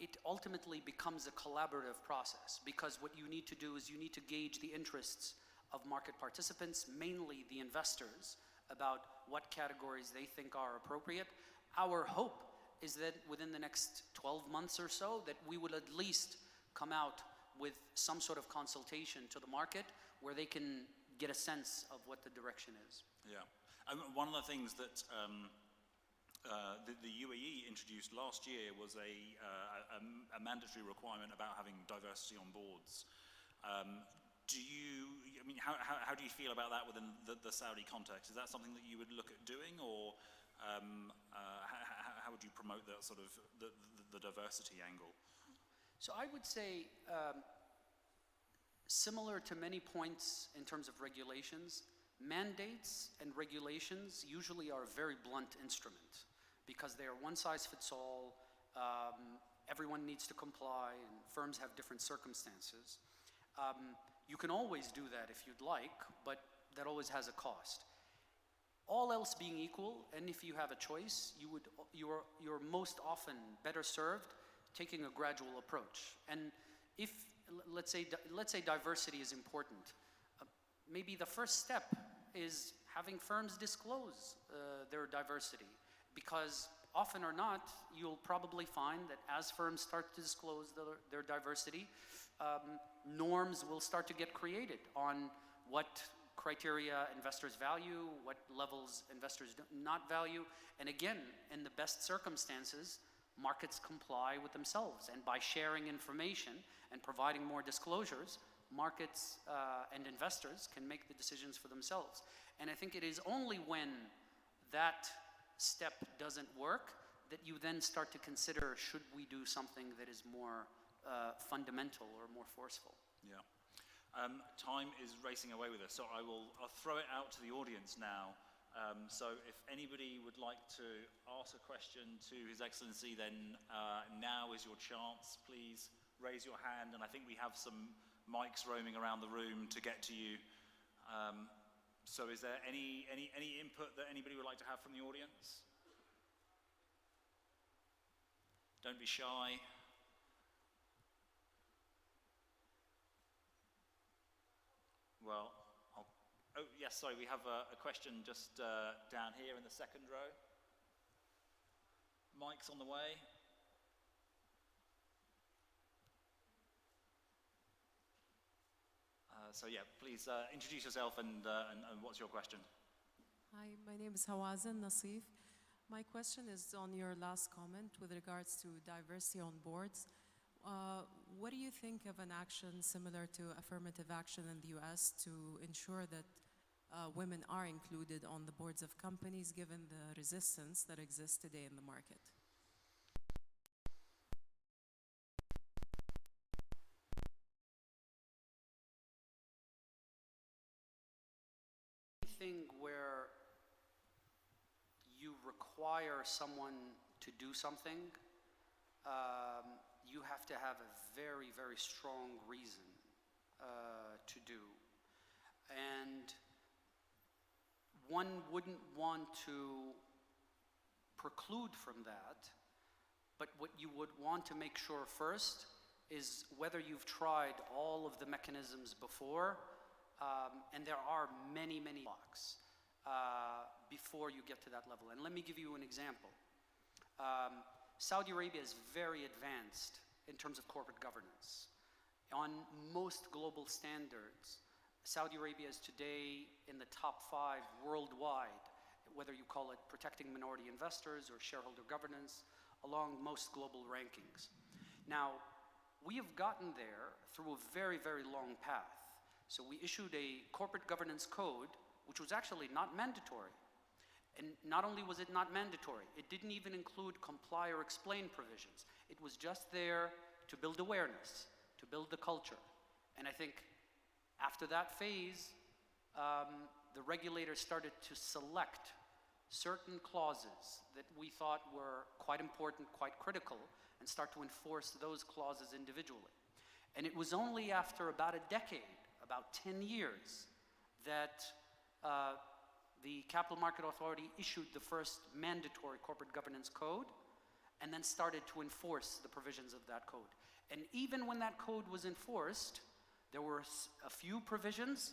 it ultimately becomes a collaborative process, because what you need to do is you need to gauge the interests of market participants, mainly the investors, about what categories they think are appropriate. Our hope is that within the next 12 months or so, that we will at least come out with some sort of consultation to the market where they can get a sense of what the direction is. Yeah. One of the things that the UAE introduced last year was a mandatory requirement about having diversity on boards. How do you feel about that within the Saudi context? Is that something that you would look at doing, or how would you promote that sort of the diversity angle? So I would say, similar to many points in terms of regulations, mandates and regulations usually are a very blunt instrument, because they are one size fits all. Everyone needs to comply, and firms have different circumstances. You can always do that if you'd like, but that always has a cost. All else being equal, and if you have a choice, you're most often better served taking a gradual approach. And if, let's say diversity is important, maybe the first step is having firms disclose their diversity, because often or not, you'll probably find that as firms start to disclose their diversity, norms will start to get created on what criteria investors value, what levels investors do not value. And again, in the best circumstances, markets comply with themselves. And by sharing information and providing more disclosures, markets and investors can make the decisions for themselves. And I think it is only when that step doesn't work that you then start to consider, should we do something that is more fundamental or more forceful? Yeah. Time is racing away with us, so I'll throw it out to the audience now. So if anybody would like to ask a question to His Excellency, then now is your chance. Please raise your hand, and I think we have some mics roaming around the room to get to you. So is there any input that anybody would like to have from the audience? Don't be shy. Well, oh yes, sorry, we have a question just down here in the second row. Mic's on the way. So yeah, please introduce yourself and what's your question? Hi, my name is Hawazin Nasif. My question is on your last comment with regards to diversity on boards. What do you think of an action similar to affirmative action in the US to ensure that women are included on the boards of companies, given the resistance that exists today in the market. Anything where you require someone to do something, you have to have a very, very strong reason to do. And one wouldn't want to preclude from that, but what you would want to make sure first is whether you've tried all of the mechanisms before, and there are many, many blocks before you get to that level. And let me give you an example. Saudi Arabia is very advanced in terms of corporate governance. On most global standards, Saudi Arabia is today in the top 5 worldwide, whether you call it protecting minority investors or shareholder governance, along most global rankings. Now, we have gotten there through a very, very long path. So we issued a corporate governance code, which was actually not mandatory. And not only was it not mandatory, it didn't even include comply or explain provisions. It was just there to build awareness, to build the culture. And I think after that phase, the regulators started to select certain clauses that we thought were quite important, quite critical, and start to enforce those clauses individually. And it was only after about a decade, about 10 years, that the Capital Market Authority issued the first mandatory corporate governance code and then started to enforce the provisions of that code. And even when that code was enforced, there were a few provisions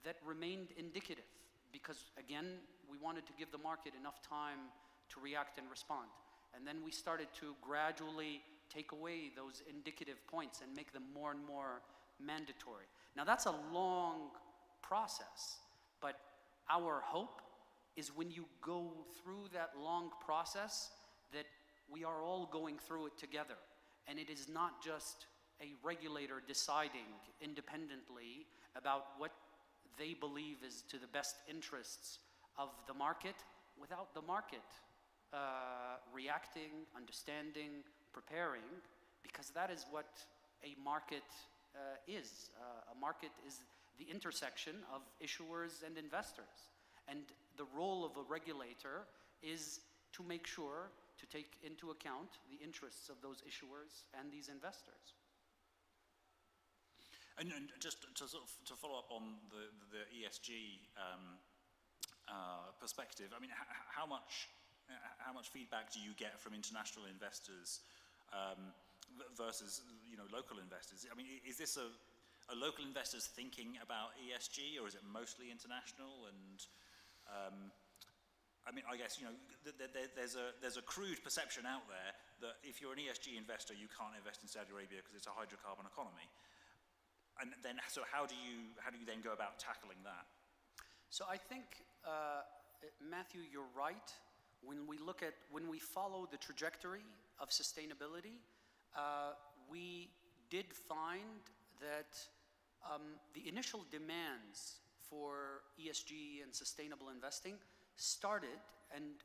that remained indicative because, again, we wanted to give the market enough time to react and respond. And then we started to gradually take away those indicative points and make them more and more mandatory. Now, that's a long process, but our hope is when you go through that long process that we are all going through it together. And it is not just a regulator deciding independently about what they believe is to the best interests of the market without the market reacting, understanding, preparing, because that is what a market is. A market is the intersection of issuers and investors. And the role of a regulator is to make sure to take into account the interests of those issuers and these investors. And just to sort of to follow up on the ESG perspective, I mean, how much feedback do you get from international investors versus local investors? I mean, is this a local investors thinking about ESG, or is it mostly international? And I mean, I guess there's a crude perception out there that if you're an ESG investor, you can't invest in Saudi Arabia because it's a hydrocarbon economy. And then, so how do you then go about tackling that? So I think, Matthew, you're right. When we follow the trajectory of sustainability, we did find that the initial demands for ESG and sustainable investing started and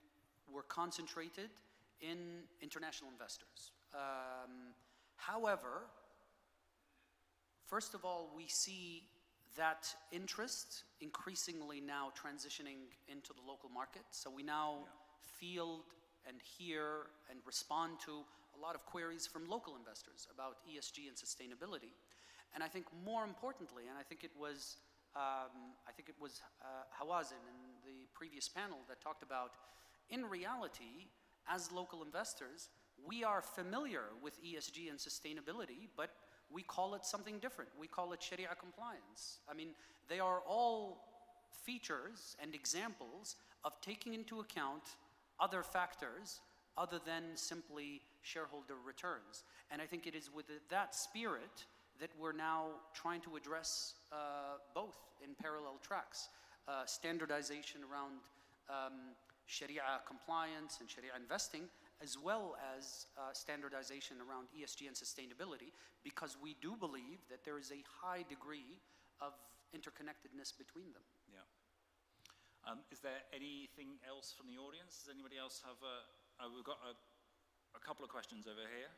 were concentrated in international investors. However, first of all, we see that interest increasingly now transitioning into the local market. So we now field and hear and respond to a lot of queries from local investors about ESG and sustainability. And I think more importantly, and I think it was Hawazin in the previous panel that talked about, in reality, as local investors, we are familiar with ESG and sustainability, but we call it something different. We call it Sharia compliance. I mean, they are all features and examples of taking into account other factors other than simply shareholder returns. And I think it is with that spirit that we're now trying to address both in parallel tracks. Standardization around Sharia compliance and Sharia investing, as well as standardization around ESG and sustainability, because we do believe that there is a high degree of interconnectedness between them. Yeah. Is there anything else from the audience? Does anybody else have we've got a couple of questions over here.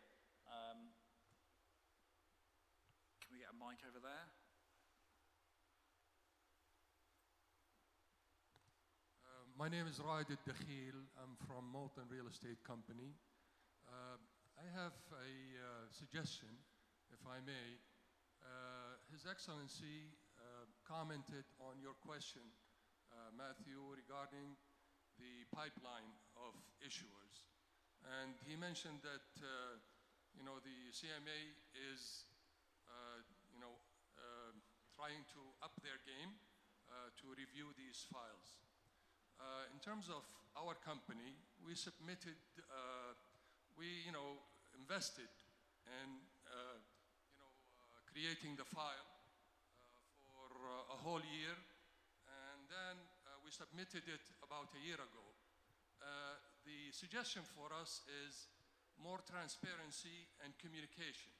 Can we get a mic over there? My name is Raid Al-Dakhil. I'm from Molten Real Estate Company. I have a suggestion, if I may. His Excellency commented on your question, Matthew, regarding the pipeline of issuers. And he mentioned that, the CMA is, trying to up their game to review these files. In terms of our company, we submitted, invested in, creating the file for a whole year, and then we submitted it about a year ago. The suggestion for us is more transparency and communication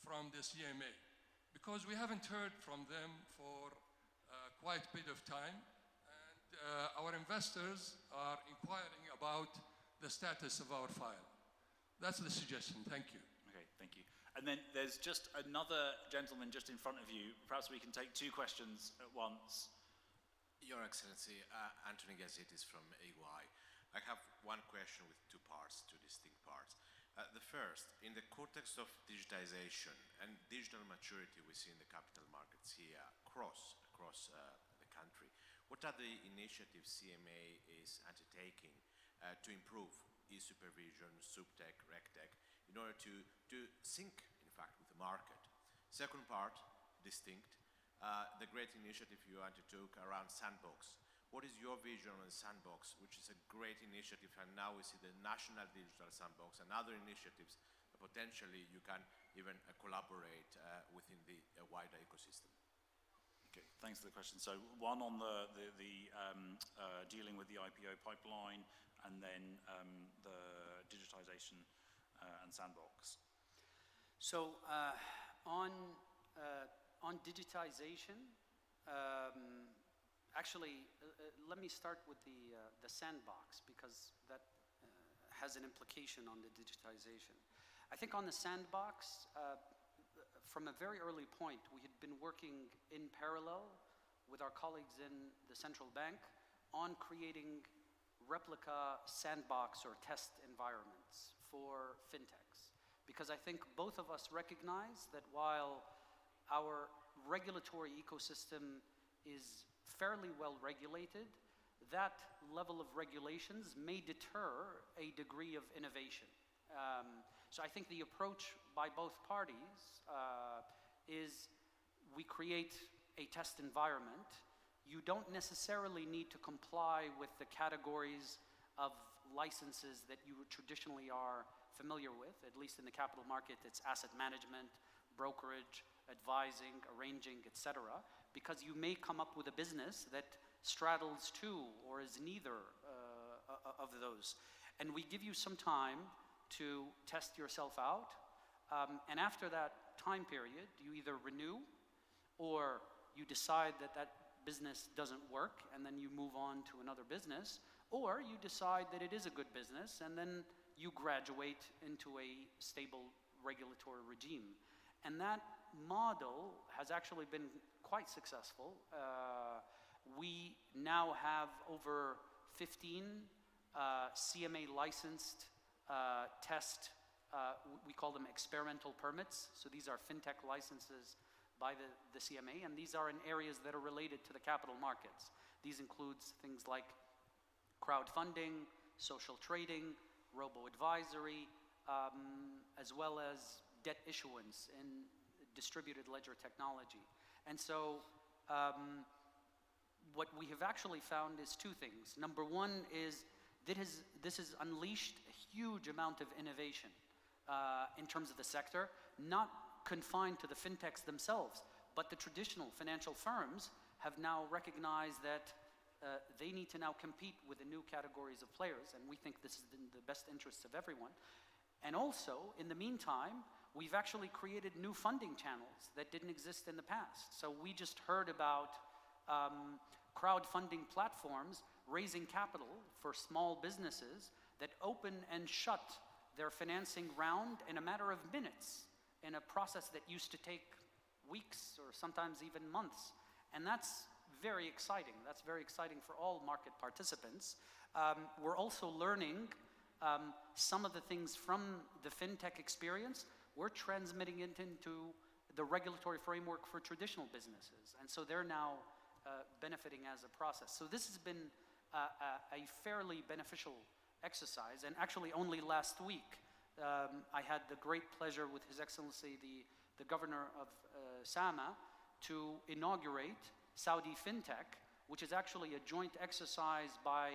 from the CMA, because we haven't heard from them for quite a bit of time. Our investors are inquiring about the status of our file. That's the suggestion. Thank you. Okay, thank you. And then there's just another gentleman just in front of you. Perhaps we can take two questions at once. Your Excellency, Anthony Gazzetis from AY. I have one question with two parts, two distinct parts. The first, in the context of digitization and digital maturity we see in the capital markets here across the country, what are the initiatives CMA is undertaking to improve e-supervision, SupTech, RegTech, in order to sync, in fact, with the market? Second part, distinct, the great initiative you undertook around Sandbox. What is your vision on Sandbox, which is a great initiative, and now we see the National Digital Sandbox and other initiatives that potentially you can even collaborate within the wider ecosystem? Okay, thanks for the question. So one on the dealing with the IPO pipeline, and then the digitization and Sandbox. So on digitization, actually, let me start with the Sandbox, because that has an implication on the digitization. I think on the Sandbox, from a very early point, we had been working in parallel with our colleagues in the central bank on creating replica sandbox or test environments for fintechs. Because I think both of us recognize that while our regulatory ecosystem is fairly well regulated, that level of regulations may deter a degree of innovation. So I think the approach by both parties is we create a test environment. You don't necessarily need to comply with the categories of licenses that you traditionally are familiar with, at least in the capital market. It's asset management, brokerage, advising, arranging, etc. Because you may come up with a business that straddles two or is neither of those. And we give you some time to test yourself out. And after that time period, you either renew or you decide that that business doesn't work and then you move on to another business, or you decide that it is a good business and then you graduate into a stable regulatory regime. And that model has actually been quite successful. We now have over 15 CMA licensed test, we call them experimental permits. So these are fintech licenses by the CMA, and these are in areas that are related to the capital markets. These includes things like crowdfunding, social trading, robo-advisory, as well as debt issuance and distributed ledger technology. And so what we have actually found is two things. Number one is this has unleashed a huge amount of innovation in terms of the sector, not confined to the fintechs themselves, but the traditional financial firms have now recognized that they need to now compete with the new categories of players, and we think this is in the best interests of everyone. And also, in the meantime, we've actually created new funding channels that didn't exist in the past. So we just heard about crowdfunding platforms raising capital for small businesses that open and shut their financing round in a matter of minutes in a process that used to take weeks or sometimes even months. And that's very exciting. That's very exciting for all market participants. We're also learning some of the things from the fintech experience. We're transmitting it into the regulatory framework for traditional businesses. And so they're now benefiting as a process. So this has been a fairly beneficial exercise. And actually only last week, I had the great pleasure with His Excellency, the Governor of Sama, to inaugurate Saudi FinTech, which is actually a joint exercise by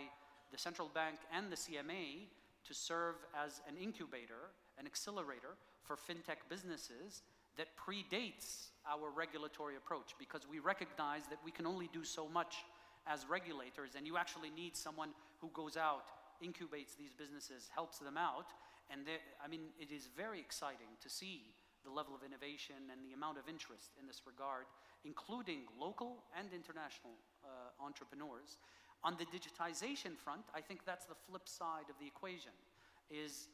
the central bank and the CMA to serve as an incubator, an accelerator for FinTech businesses that predates our regulatory approach, because we recognize that we can only do so much as regulators, and you actually need someone who goes out, incubates these businesses, helps them out. And I mean, it is very exciting to see the level of innovation and the amount of interest in this regard, including local and international entrepreneurs. On the digitization front, I think that's the flip side of the equation, is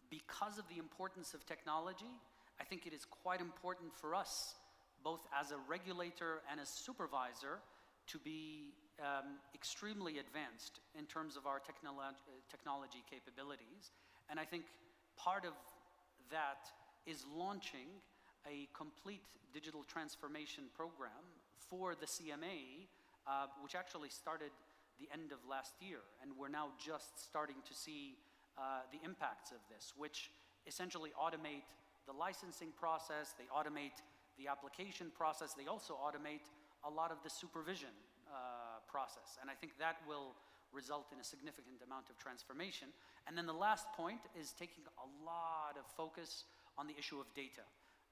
because of the importance of technology, I think it is quite important for us, both as a regulator and as supervisor, to be extremely advanced in terms of our technology capabilities. And I think part of that is launching a complete digital transformation program for the CMA, which actually started the end of last year. And we're now just starting to see the impacts of this, which essentially automate the licensing process, they automate the application process, they also automate a lot of the supervision process. And I think that will result in a significant amount of transformation. And then the last point is taking a lot of focus on the issue of data,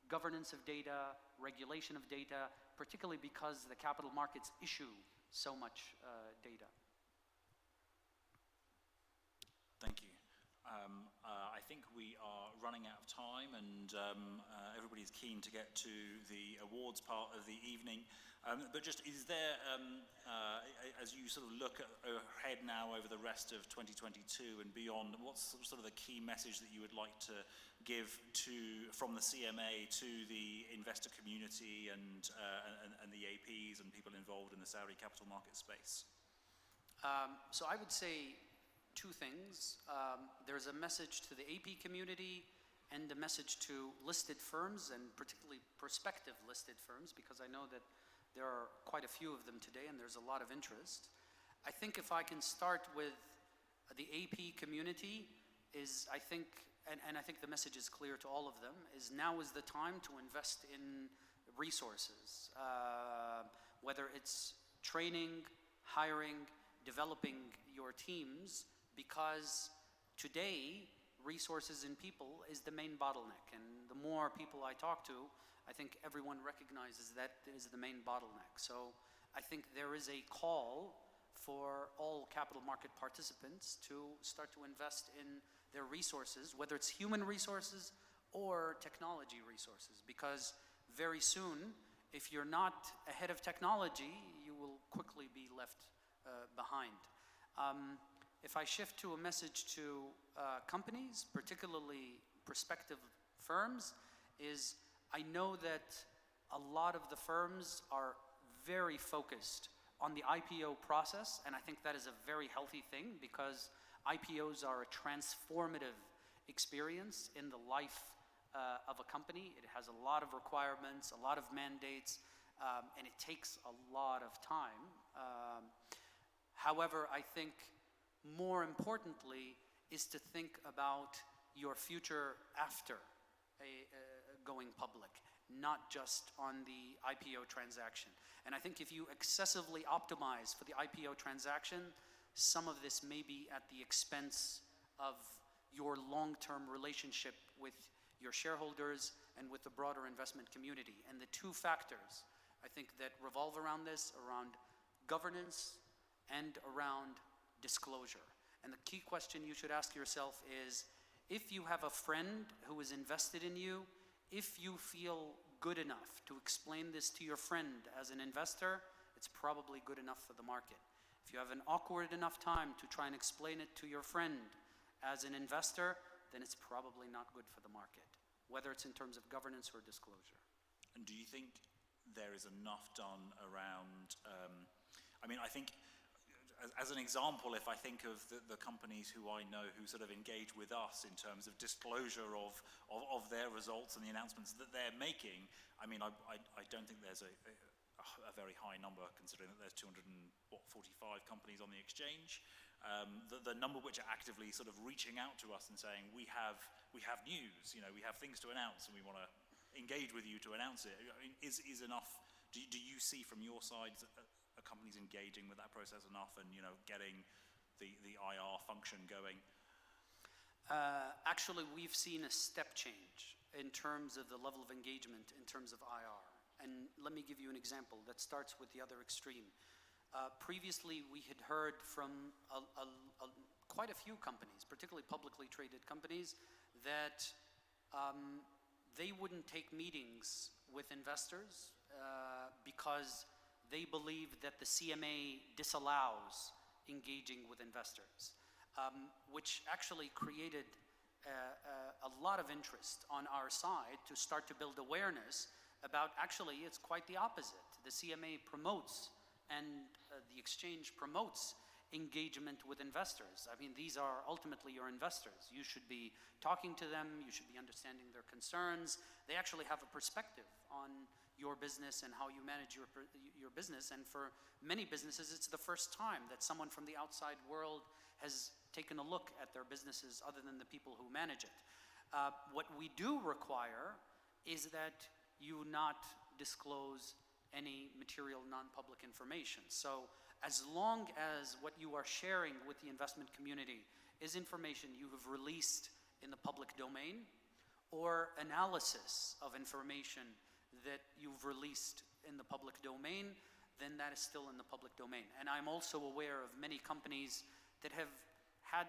governance of data, regulation of data, particularly because the capital markets issue so much data. Thank you. I think we are running out of time, and everybody's keen to get to the awards part of the evening. But just, is there, as you sort of look ahead now over the rest of 2022 and beyond, what's sort of the key message that you would like to give from the CMA to the investor community and the APs and people involved in the Saudi capital market space? So I would say two things. There's a message to the AP community and a message to listed firms, and particularly prospective listed firms, because I know that there are quite a few of them today and there's a lot of interest. I think if I can start with the AP community, I think the message is clear to all of them, is now is the time to invest in resources, whether it's training, hiring, developing your teams, because today resources and people is the main bottleneck. And the more people I talk to, I think everyone recognizes that is the main bottleneck. So I think there is a call for all capital market participants to start to invest in their resources, whether it's human resources or technology resources, because very soon, if you're not ahead of technology, you will quickly be left behind. If I shift to a message to companies, particularly prospective firms, is I know that a lot of the firms are very focused on the IPO process, and I think that is a very healthy thing, because IPOs are a transformative experience in the life of a company. It has a lot of requirements, a lot of mandates, and it takes a lot of time. However, I think more importantly is to think about your future after going public, not just on the IPO transaction. And I think if you excessively optimize for the IPO transaction, some of this may be at the expense of your long-term relationship with your shareholders and with the broader investment community. And the two factors, I think, that revolve around this, around governance and around disclosure. And the key question you should ask yourself is, if you have a friend who is invested in you, if you feel good enough to explain this to your friend as an investor, it's probably good enough for the market. If you have an awkward enough time to try and explain it to your friend as an investor, then it's probably not good for the market, whether it's in terms of governance or disclosure. And do you think there is enough done around, I mean, I think, as an example, if I think of the companies who I know who sort of engage with us in terms of disclosure of their results and the announcements that they're making, I mean, I don't think there's a very high number, considering that there's 245 companies on the exchange. The number which are actively sort of reaching out to us and saying, we have news, you know, we have things to announce and we want to engage with you to announce it, I mean, is enough. Do you see from your side are companies engaging with that process enough and, you know, getting the IR function going? Actually, we've seen a step change in terms of the level of engagement in terms of IR. And let me give you an example that starts with the other extreme. Previously, we had heard from quite a few companies, particularly publicly traded companies, that they wouldn't take meetings with investors because they believe that the CMA disallows engaging with investors, which actually created a lot of interest on our side to start to build awareness about, actually, it's quite the opposite. The CMA promotes and the exchange promotes engagement with investors. I mean, these are ultimately your investors. You should be talking to them, you should be understanding their concerns. They actually have a perspective on your business and how you manage your business. And for many businesses, it's the first time that someone from the outside world has taken a look at their businesses other than the people who manage it. What we do require is that you not disclose any material non-public information. So as long as what you are sharing with the investment community is information you have released in the public domain or analysis of information that you've released in the public domain, then that is still in the public domain. And I'm also aware of many companies that have had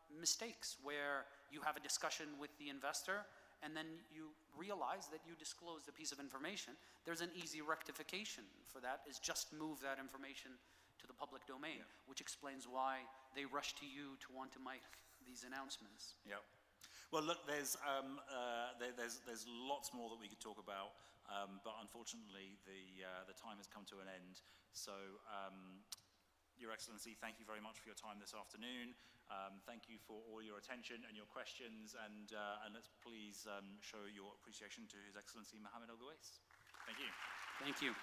mistakes where you have a discussion with the investor and then you realize that you disclosed a piece of information. There's an easy rectification for that, is just move that information to the public domain, which explains why they rush to you to want to make these announcements. Yeah. Well, look, there's lots more that we could talk about, but unfortunately the time has come to an end. So, Your Excellency, thank you very much for your time this afternoon. Thank you for all your attention and your questions, and let's please show your appreciation to His Excellency Mohammed Al Ghawais. Thank you. Thank you.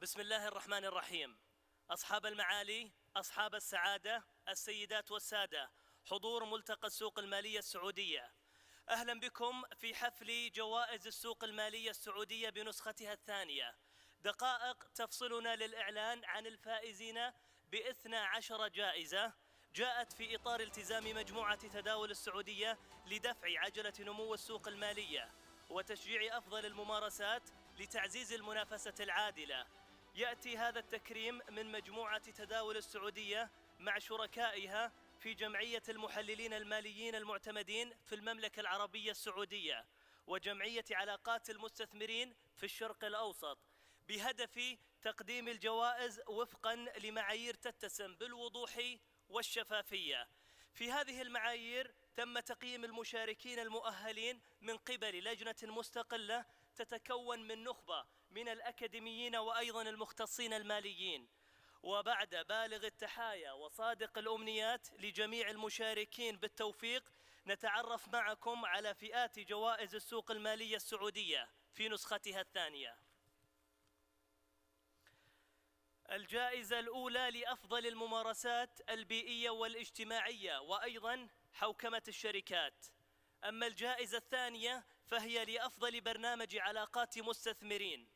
بسم الله الرحمن الرحيم. أصحاب المعالي، أصحاب السعادة، السيدات والسادة، حضور ملتقى السوق المالية السعودية، أهلا بكم في حفل جوائز السوق المالية السعودية بنسختها الثانية. دقائق تفصلنا للإعلان عن الفائزين ب12 جائزة جاءت في إطار التزام مجموعة تداول السعودية لدفع عجلة نمو السوق المالية وتشجيع أفضل الممارسات لتعزيز المنافسة العادلة. يأتي هذا التكريم من مجموعة تداول السعودية مع شركائها في جمعية المحللين الماليين المعتمدين في المملكة العربية السعودية وجمعية علاقات المستثمرين في الشرق الأوسط، بهدف تقديم الجوائز وفقاً لمعايير تتسم بالوضوح والشفافية. في هذه المعايير تم تقييم المشاركين المؤهلين من قبل لجنة مستقلة تتكون من نخبة من الأكاديميين وأيضاً المختصين الماليين. وبعد بالغ التحايا وصادق الأمنيات لجميع المشاركين بالتوفيق، نتعرف معكم على فئات جوائز السوق المالية السعودية في نسختها الثانية. الجائزة الأولى لأفضل الممارسات البيئية والاجتماعية وأيضاً حوكمة الشركات. أما الجائزة الثانية فهي لأفضل برنامج علاقات مستثمرين.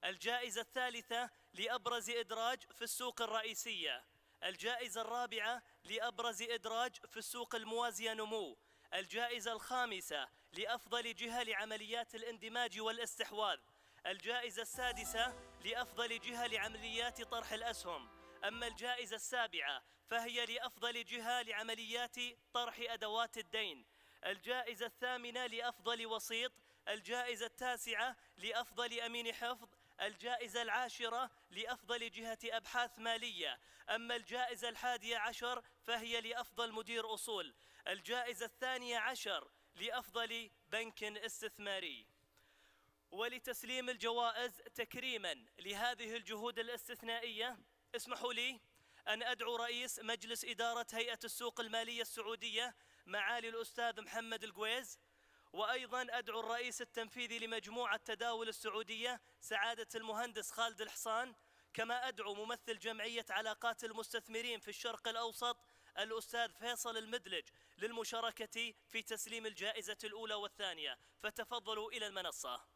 الجائزة الثالثة لأبرز إدراج في السوق الرئيسية. الجائزة الرابعة لأبرز إدراج في السوق الموازية نمو. الجائزة الخامسة لأفضل جهة لعمليات الاندماج والاستحواذ. الجائزة السادسة لأفضل جهة لعمليات طرح الأسهم. أما الجائزة السابعة فهي لأفضل جهة لعمليات طرح أدوات الدين. الجائزة الثامنة لأفضل وسيط. الجائزة التاسعة لأفضل أمين حفظ. الجائزة العاشرة لأفضل جهة أبحاث مالية. أما الجائزة 11 فهي لأفضل مدير أصول. الجائزة 12 لأفضل بنك استثماري. ولتسليم الجوائز تكريما لهذه الجهود الاستثنائية، اسمحوا لي أن أدعو رئيس مجلس إدارة هيئة السوق المالية السعودية معالي الأستاذ محمد القويز، وأيضا أدعو الرئيس التنفيذي لمجموعة تداول السعودية سعادة المهندس خالد الحصان، كما أدعو ممثل جمعية علاقات المستثمرين في الشرق الأوسط الأستاذ فيصل المدلج للمشاركة في تسليم الجائزة الأولى والثانية، فتفضلوا إلى المنصة.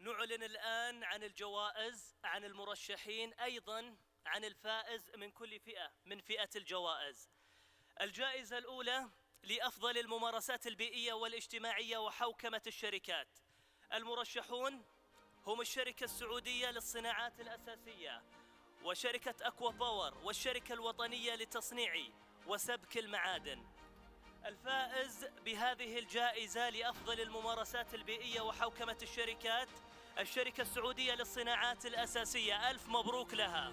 نعلن الآن عن الجوائز، عن المرشحين، أيضا عن الفائز من كل فئة من فئة الجوائز. الجائزة الأولى لأفضل الممارسات البيئية والاجتماعية وحوكمة الشركات. المرشحون هم الشركة السعودية للصناعات الأساسية، وشركة أكوا باور، والشركة الوطنية لتصنيع وسبك المعادن. الفائز بهذه الجائزة لأفضل الممارسات البيئية وحوكمة الشركات الشركة السعودية للصناعات الأساسية، ألف مبروك لها.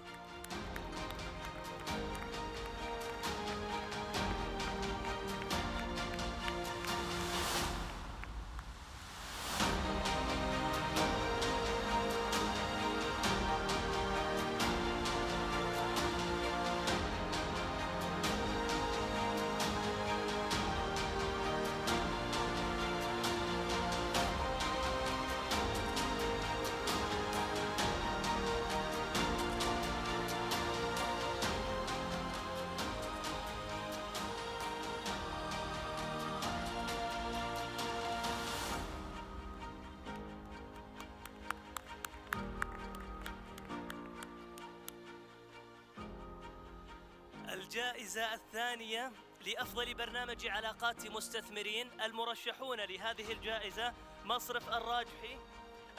الجائزة الثانية لأفضل برنامج علاقات مستثمرين. المرشحون لهذه الجائزة مصرف الراجحي،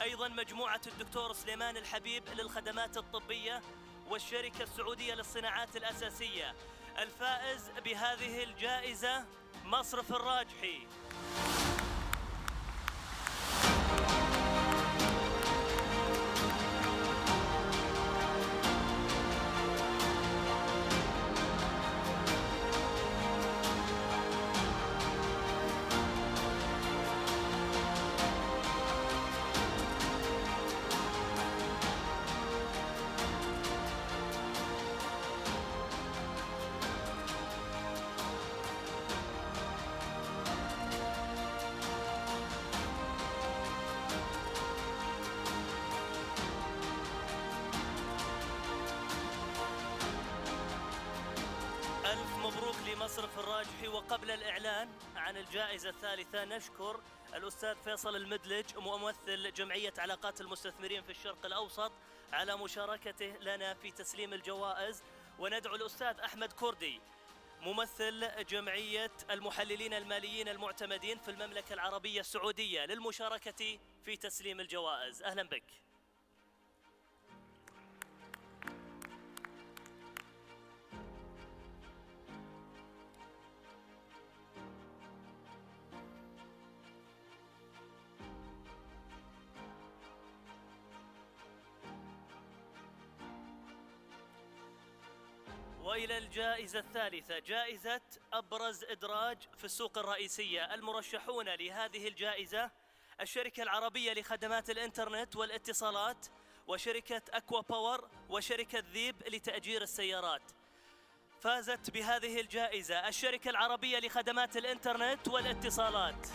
أيضا مجموعة الدكتور سليمان الحبيب للخدمات الطبية، والشركة السعودية للصناعات الأساسية. الفائز بهذه الجائزة مصرف الراجحي. مبروك لمصرف الراجحي. وقبل الإعلان عن الجائزة الثالثة نشكر الأستاذ فيصل المدلج ممثل جمعية علاقات المستثمرين في الشرق الأوسط على مشاركته لنا في تسليم الجوائز، وندعو الأستاذ أحمد كردي ممثل جمعية المحللين الماليين المعتمدين في المملكة العربية السعودية للمشاركة في تسليم الجوائز. أهلا بك. وإلى الجائزة الثالثة، جائزة أبرز إدراج في السوق الرئيسية. المرشحون لهذه الجائزة الشركة العربية لخدمات الإنترنت والاتصالات، وشركة أكوا باور، وشركة ذيب لتأجير السيارات. فازت بهذه الجائزة الشركة العربية لخدمات الإنترنت والاتصالات.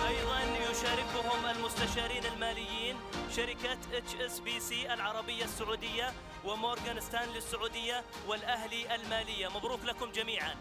أيضاً يشاركهم المستشارين الماليين شركة HSBC العربية السعودية ومورغان ستانلي السعودية والأهلي المالية. مبروك لكم جميعاً.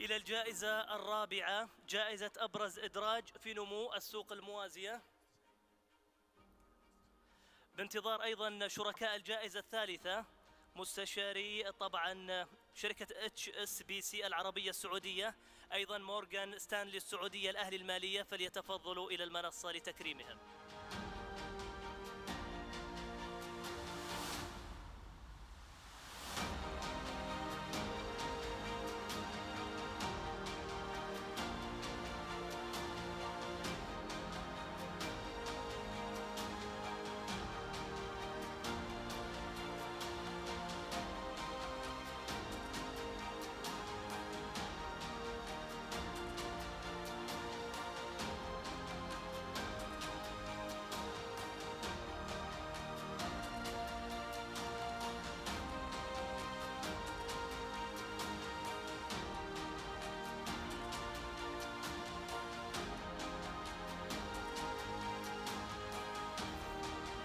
إلى الجائزة الرابعة، جائزة أبرز إدراج في نمو السوق الموازية. بانتظار أيضاً شركاء الجائزة الثالثة مستشاري طبعاً شركة HSBC العربية السعودية، أيضاً مورغان ستانلي السعودية الأهلي المالية، فليتفضلوا إلى المنصة لتكريمهم.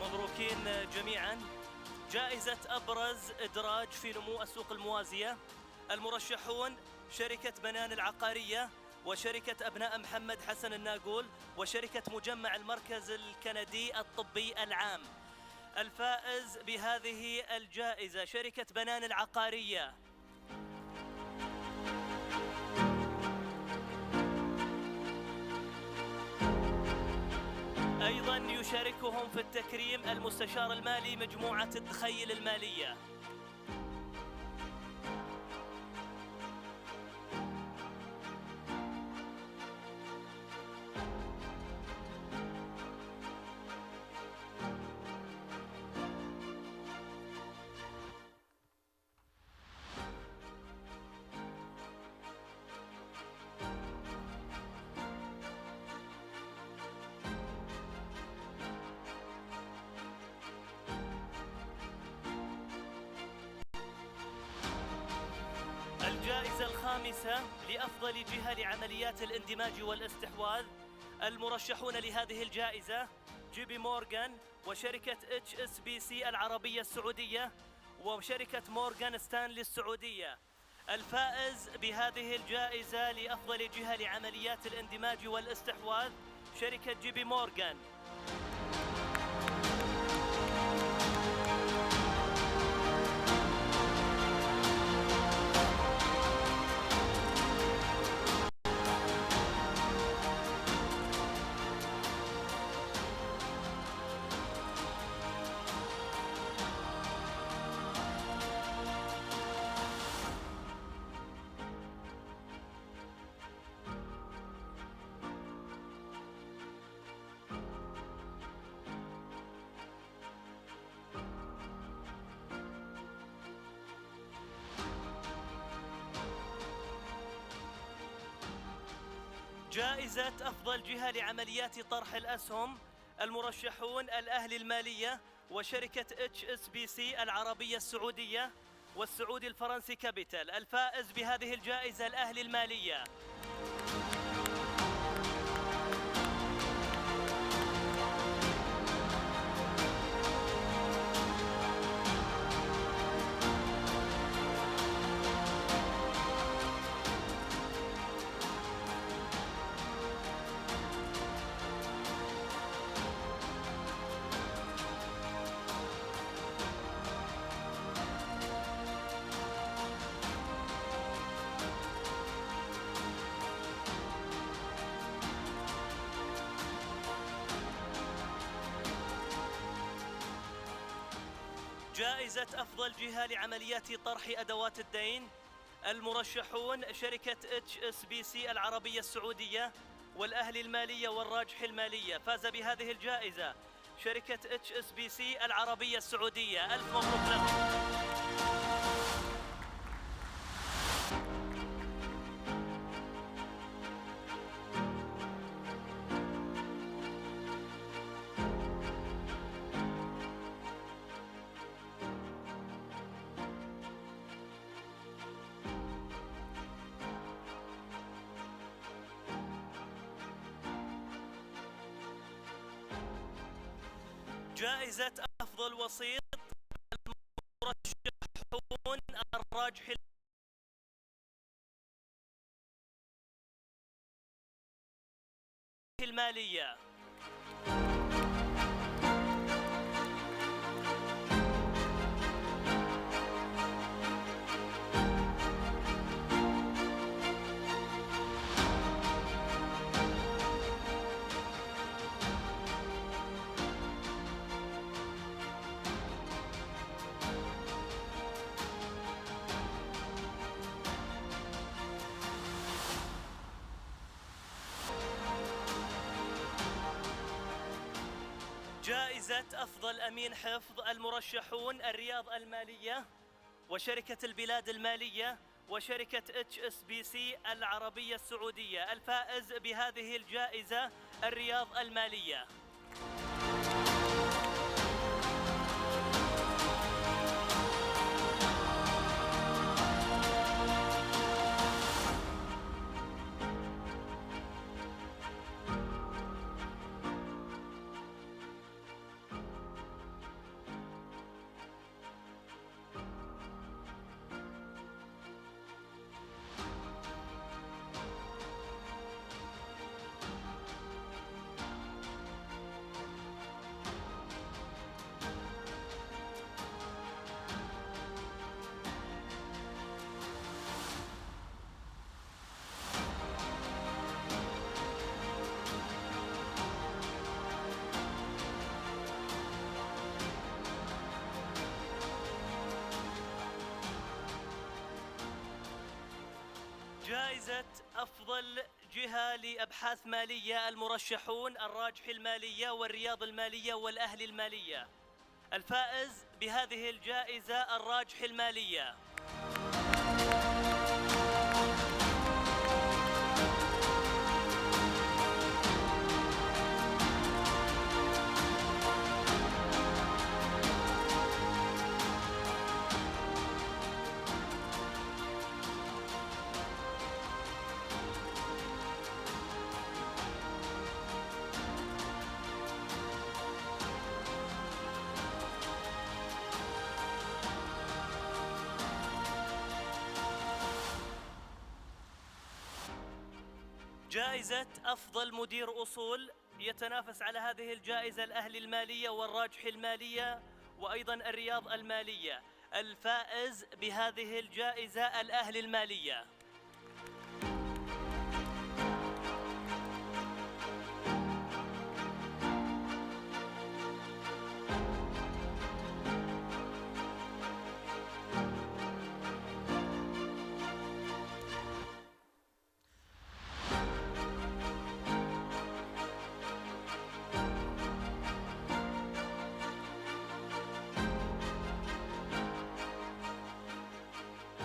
مبروكين جميعاً. جائزة أبرز إدراج في نمو السوق الموازية، المرشحون شركة بنان العقارية وشركة أبناء محمد حسن الناقول وشركة مجمع المركز الكندي الطبي العام. الفائز بهذه الجائزة شركة بنان العقارية. أيضاً يشاركهم في التكريم المستشار المالي مجموعة الدخيل المالية. الجائزة الخامسة لأفضل جهة لعمليات الاندماج والاستحواذ، المرشحون لهذه الجائزة جي بي مورغان وشركة HSBC العربية السعودية وشركة مورغان ستانلي السعودية. الفائز بهذه الجائزة لأفضل جهة لعمليات الاندماج والاستحواذ شركة جي بي مورغان. جائزة أفضل جهة لعمليات طرح الأسهم، المرشحون الأهلي المالية وشركة HSBC العربية السعودية والسعودي الفرنسي كابيتال. الفائز بهذه الجائزة الأهلي المالية. جائزة أفضل جهة لعمليات طرح أدوات الدين، المرشحون شركة HSBC العربية السعودية والأهلي المالية والراجح المالية. فاز بهذه الجائزة شركة HSBC العربية السعودية. ألف مبروك لهم. جائزة أفضل وسيط، المرشحون الراجح المالية. جائزة أفضل أمين حفظ، المرشحون الرياض المالية وشركة البلاد المالية وشركة HSBC العربية السعودية. الفائز بهذه الجائزة الرياض المالية. جائزة أفضل جهة لأبحاث مالية، المرشحون الراجح المالية والرياض المالية والأهلي المالية. الفائز بهذه الجائزة الراجح المالية. جائزة أفضل مدير أصول، يتنافس على هذه الجائزة الأهلي المالية والراجح المالية وأيضا الرياض المالية. الفائز بهذه الجائزة الأهلي المالية.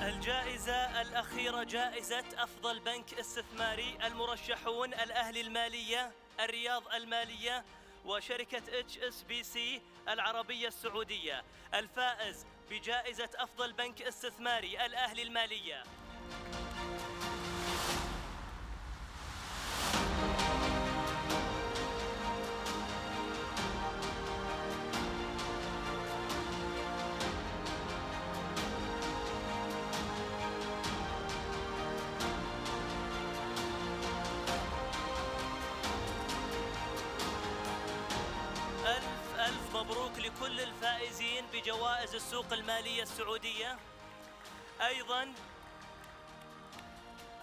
الجائزة الأخيرة جائزة أفضل بنك استثماري، المرشحون الأهلي المالية، الرياض المالية وشركة HSBC العربية السعودية. الفائز بجائزة أفضل بنك استثماري الأهلي المالية. مبروك لكل الفائزين بجوائز السوق المالية السعودية.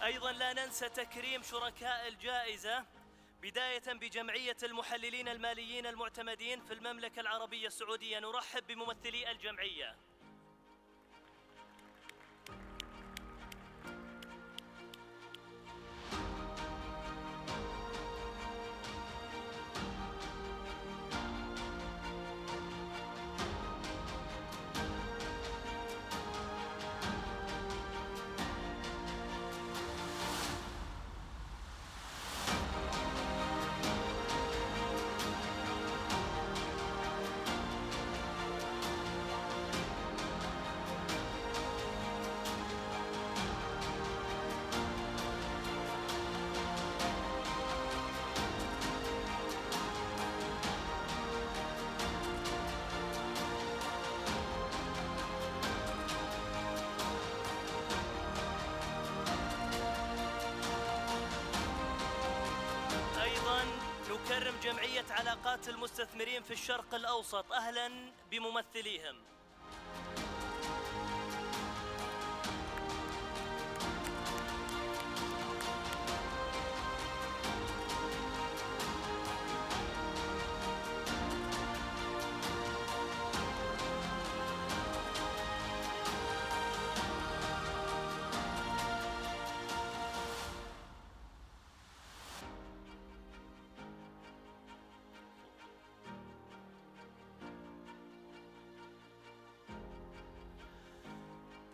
أيضا لا ننسى تكريم شركاء الجائزة بداية بجمعية المحللين الماليين المعتمدين في المملكة العربية السعودية. نرحب بممثلي الجمعية. نكرم جمعية علاقات المستثمرين في الشرق الأوسط. أهلا بممثليهم.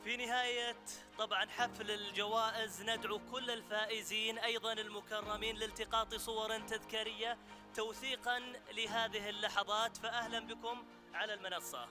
في نهاية طبعا حفل الجوائز ندعو كل الفائزين أيضا المكرمين لالتقاط صور تذكارية توثيقا لهذه اللحظات، فأهلا بكم على المنصة.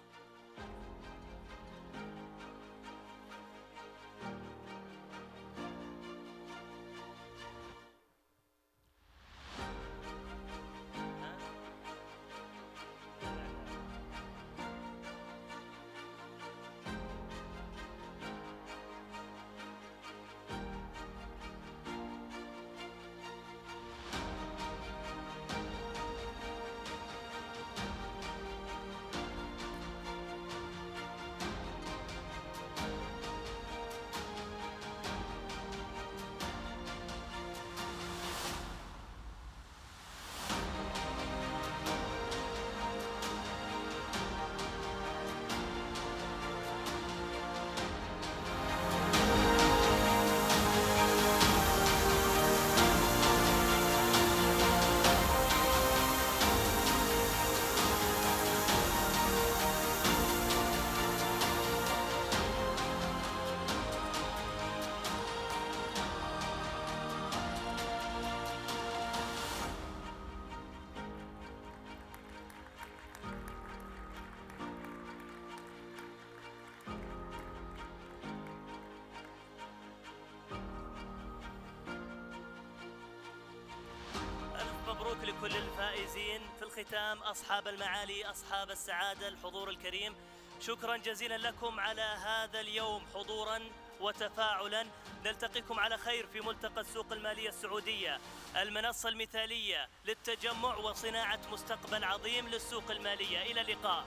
مبروك لكل الفائزين. في الختام أصحاب المعالي، أصحاب السعادة، الحضور الكريم، شكرا جزيلا لكم على هذا اليوم حضورا وتفاعلا. نلتقيكم على خير في ملتقى السوق المالية السعودية، المنصة المثالية للتجمع وصناعة مستقبل عظيم للسوق المالية. إلى اللقاء.